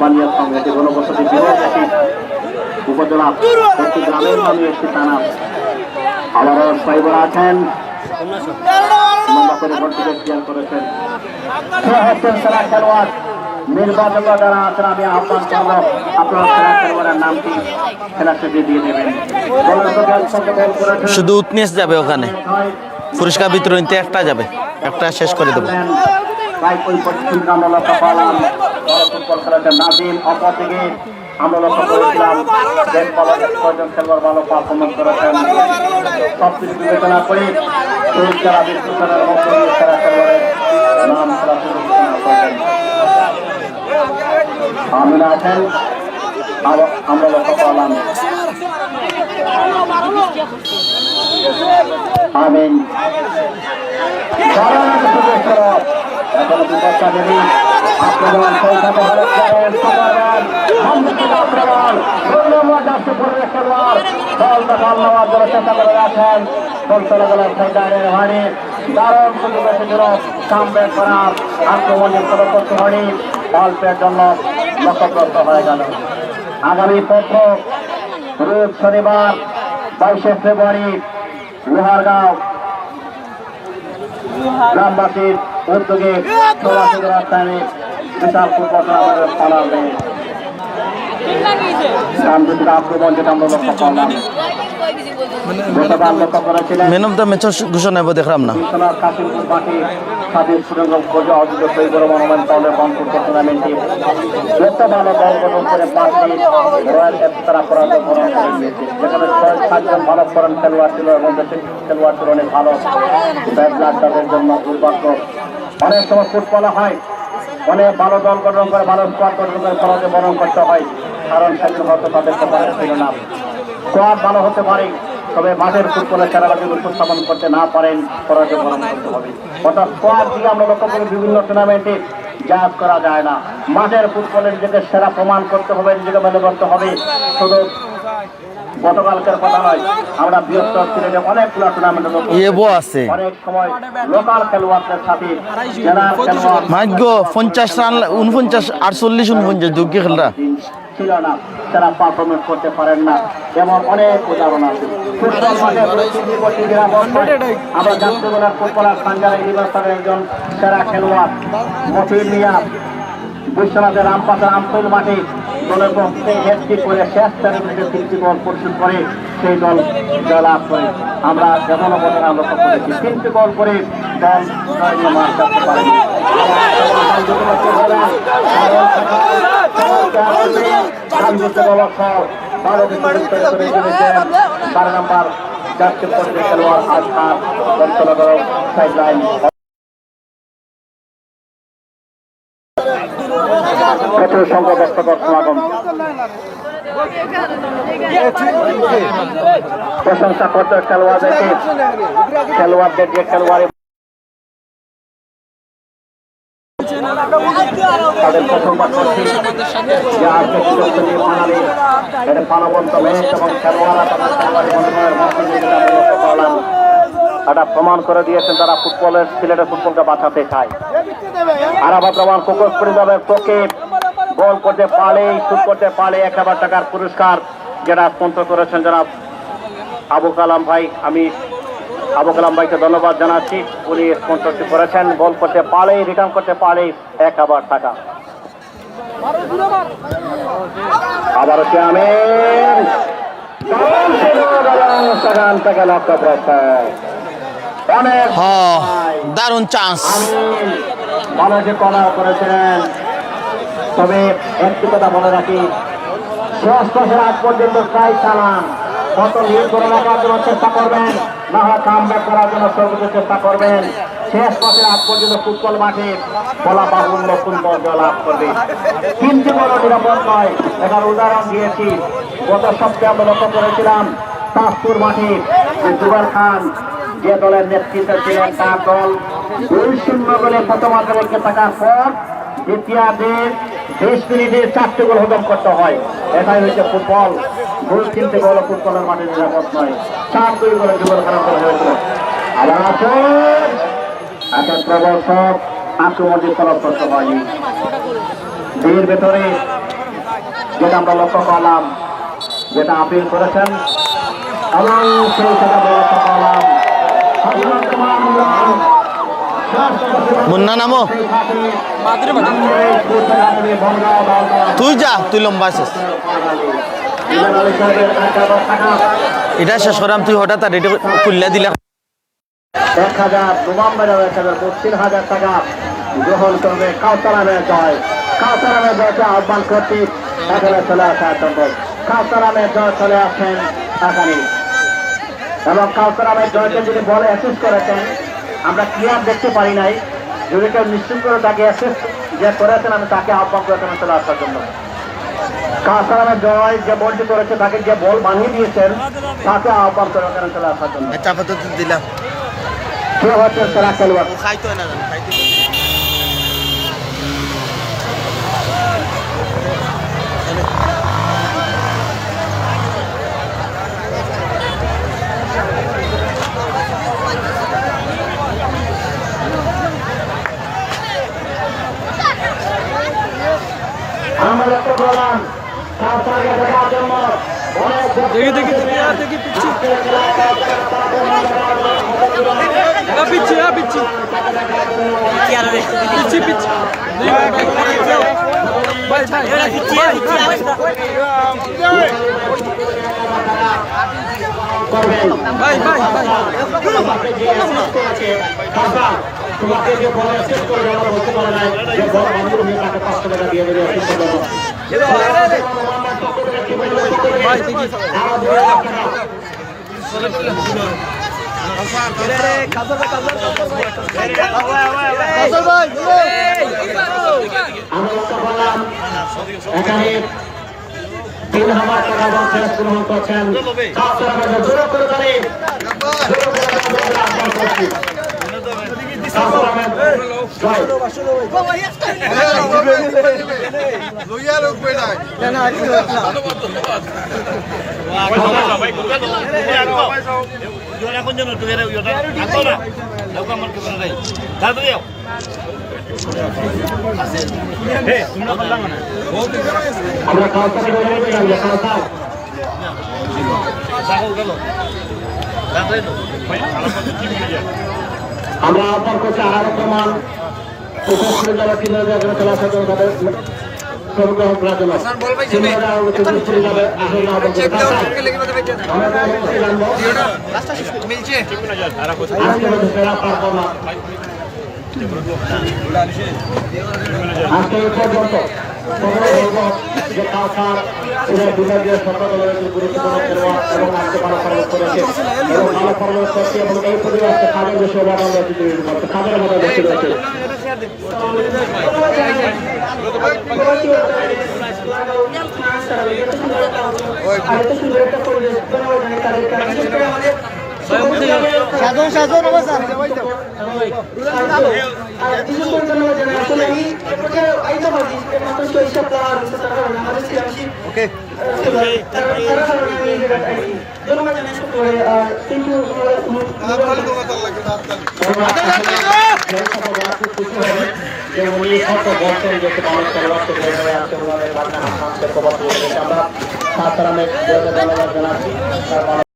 বানিয়াসং। এটি ঘনবসতি বিনোদী উপজেলা একটি গ্রামের নামে একটি থানা। আবারও সাইবার আছেন লম্বা করে ভর্তিকে ক্লিয়ার করেছেন। খেলোয়াড় নির্বাচক যারা আছেন আমি আহ্বান করবো আপনারা খেলা খেলোয়াড়ের নামটি খেলা শেষে দিয়ে দেবেন। শুধু উৎনেস যাবে ওখানে, পুরস্কার বিতরণীতে একটা যাবে, একটা শেষ করে দেবো। ফুটবল খেলাতে নাজিম অপরদিকে আমরা লক্ষ্য করেছিলাম ছয়জন খেলোয়াড় ভালো পারফরমেন্স করেছেন। সব কিছু বিবেচনা করে খেলা বিশ্লেষণের মধ্যে সেরা খেলোয়াড়ের নাম খেলা ঘোষণা করেন। আমিনা আছেন, আমরা লক্ষ্য করলাম আমিন এখনো বিপক্ষা দেবী আক্রমণ কলকাতা চেষ্টা করে রাখেন বল চলে গেল হাড়ি দারুণ সুযোগ এসেছিল কামব্যাক করার আক্রমণের পরবর্তী হাড়ি অল্পের জন্য লক্ষ্যপ্রাপ্ত হয়ে গেল। আগামী প্রথম রোজ শনিবার 22শে ফেব্রুয়ারি লোহারগাঁও গ্রামবাসীর উদ্যোগে রাজধানী বিশাল ফুটবল টুর্নামেন্টের ফাইনালে আক্রমণ যেটা আমরা লক্ষ্য করলাম। লক্ষ্য করেছিলেন ম্যান অফ দ্য ম্যাচের ঘোষণা দেখলাম না। কাশিমপুর মাঠে স্বাধীন সুরঙ্গম খোঁজে অর্জিত সৈগর মনোনয়ন দলের ফুটবল টুর্নামেন্টে যত ভালো দল গঠন করে 5 দিন রয়্যাল এফসি তারা পরাজয় বরণ করে নিয়েছে। যেখানে 6-7জন ভালো ফরেন খেলোয়াড় ছিল এবং দেশের খেলোয়াড় ছিল অনেক ভালো। ব্যাড লাক তাদের জন্য দুর্ভাগ্য। অনেক সময় ফুটবলে হয় অনেক ভালো দল গঠন করে ভালো স্কোয়াড গঠন করে পরাজয় বরণ করতে হয়, কারণ সেদিন হয়তো তাদের কপালে ছিল না। স্কোয়াড ভালো হতে পারে, তবে মাঠের ফুটবলে খেলাটা যদি উপস্থাপন করতে না পারেন পরাজয় বরণ করতে হবে। অর্থাৎ স্কোয়াড দিয়ে আমরা লক্ষ্য করি বিভিন্ন টুর্নামেন্টে জাজ করা যায় না। মাঠের ফুটবলের নিজেকে সেরা প্রমাণ করতে হবে, নিজেকে মেলে করতে হবে। শুধু গতকালকের কথা নয়, আমরা বৃহত্তর সিলেটে অনেকগুলো টুর্নামেন্টে আছে অনেক সময় লোকাল খেলোয়াড়দের সাথে জেলার খেলোয়াড় ভাগ্য 50 রান 49 48 49 যোগ্য খেলরা ছিল না, তারা পারফরমেন্স করতে পারেন না, এমন অনেক উদাহরণ আছে। ফুটবল মাঠে আমরা জাতীয় দলের ফুটবলার সানজারা ইউনিভার্সিটির একজন সেরা খেলোয়াড় মফির মিয়া বিশ্বনাথের রামপাশা আমতল মাঠে দলের পক্ষে হ্যাটট্রিক করে শেষ 4 মিনিটে 3টি গোল পরিশোধ করে সেই দল জয়লাভ করে। আমরা যেমন অবদান লক্ষ্য করেছি 3টি গোল করে দল জয় মার করতে পারেনি। বারো নম্বর জাতীয় পর্যায়ের খেলোয়াড় আজহার সাইডলাইন প্রচুর সংখ্যক দর্শক সমাগম। প্রশংসা করতে খেলোয়াড়দের যে খেলোয়াড় তাদের প্রথমবার করছি যে আজকে এটা প্রাণবন্ত ম্যাচ এবং খেলোয়াড়রা তাদের খেলোয়াড়ি মনোনয়নের এটা প্রমাণ করে দিয়েছেন তারা ফুটবলের সিলেটের ফুটবলকে বাঁচাতে চায়। আর আবার প্রমাণ কোকস পরিবারের তোকে গোল করতে পারলে শুট করতে পারলে 1000 টাকার পুরস্কার যেটা স্পন্সর করেছেন জনাব আবু কালাম ভাই। আমি আবু কালাম ভাইকে ধন্যবাদ জানাচ্ছি, উনি স্পন্সরশিপ করেছেন। গোল করতে পারলে রিটার্ন করতে পারলে 1000 টাকা। আবারও চেয়ারম্যান সেখান থেকে লক্ষ্য করেছে অনেক দারুণ চান্স ভালো যে কলা করেছিলেন। তবে একটি কথা বলে রাখি, শেষ দশের আগ পর্যন্ত ট্রাই চালান, কত লিড করে রাখার জন্য চেষ্টা করবেন, না হয় কাম ব্যাক করার জন্য সর্বোচ্চ চেষ্টা করবেন। শেষ দশের আগ পর্যন্ত ফুটবল মাঠে বলা বাহুল্য সুন্দর জয়লাভ করবে। 3টি বড় নিরাপদ নয়, এটার উদাহরণ দিয়েছি। গত সপ্তাহে আমরা লক্ষ্য করেছিলাম তাজপুর মাঠে জুবাল খান যে দলের নেতৃত্বে ছিলেন তার দল 2-0 গোলে প্রথমার্ধে থাকার পর দ্বিতীয়ার্ধে 20 মিনিটে 4টি গোল হজম করতে হয়। এটাই হচ্ছে ফুটবল। 2-3টে গোল ফুটবলের মাঠে নিরাপদ নয়। 4-2 গোলে জুবাল খান হয়েছিল। আবার আসুন এখন প্রবর্তক আক্রমণের ফলপ্রসূ হয়নি। এর ভেতরে যেটা আমরা লক্ষ্য করলাম, যেটা আপিল করেছেন এবং সেই সেটা লক্ষ্য করলাম মুন্না নামো তুই যা তুই লম্বা আছিস এটা শেষ করাম তুই হঠাৎ আর এটা খুললে দিলা 1000 নভেম্বরে 3000 টাকা গ্রহণ করবে কাউসারামের জয়। কাউসারামের জয়কে আহ্বান করছি এখানে চলে আসার জন্য। কাউসারামের জয় চলে আসেন এখানে এবং কাউসারামের জয়কে যদি বলে অ্যাসিস্ট করেছেন আমরা ক্লিয়ার দেখতে পারি নাই, যদি কেউ নিশ্চিত করে তাকে অ্যাসিস্ট যে করেছেন আমি তাকে আহ্বান করে এখানে চলে আসার জন্য। কাউসারামের জয় যে বলটি করেছে তাকে যে বল বানিয়ে দিয়েছেন তাকে আহ্বান করে এখানে চলে আসার জন্য। আপাতত দিলাম কে হচ্ছে সেরা খেলোয়াড়? খাইতো না খাইতো আমরা তো বললাম কাউসারকে দেখার জন্য দেখি দেখি দেখি পিচ্ছি পিচ্ছি পিচ্ছি পিচ্ছি পিচ্ছি ভাই ভাই ভাই ভাই তোমাকে যে বল অ্যাসিস্ট করে আমরা বলতে পারে না যে বল বন্ধ হয়ে তাকে 500 টাকা দিয়ে দেবে অ্যাসিস্ট করবে। ভাই দেখি আমরা বললাম এখানে 3000 টাকা বলছেন গ্রহণ করছেন কাউসারামের জোর করে জানি আমরা কাউসারকে বলে দিলাম যে কাউসার আমরা আহ্বান করছি আরো প্রমাণ উপস্থিত যারা কিনে যাবে চলে আসার জন্য তাদের গ্রহণ করার জন্য আজকে পর্যন্ত যে কাউসার বিভাগীয় সরকার গুরুত্বপূর্ণ খেলোয়াড় এবং আজকে ভালো খরচ করেছে এবং ভালো খরচ করছে এবং এই পরিবেশে কাজের বেশি অবদান রয়েছে কাজের অবদান বেশি রয়েছে। সাধন সাধন অবস্থান ওকে আমরা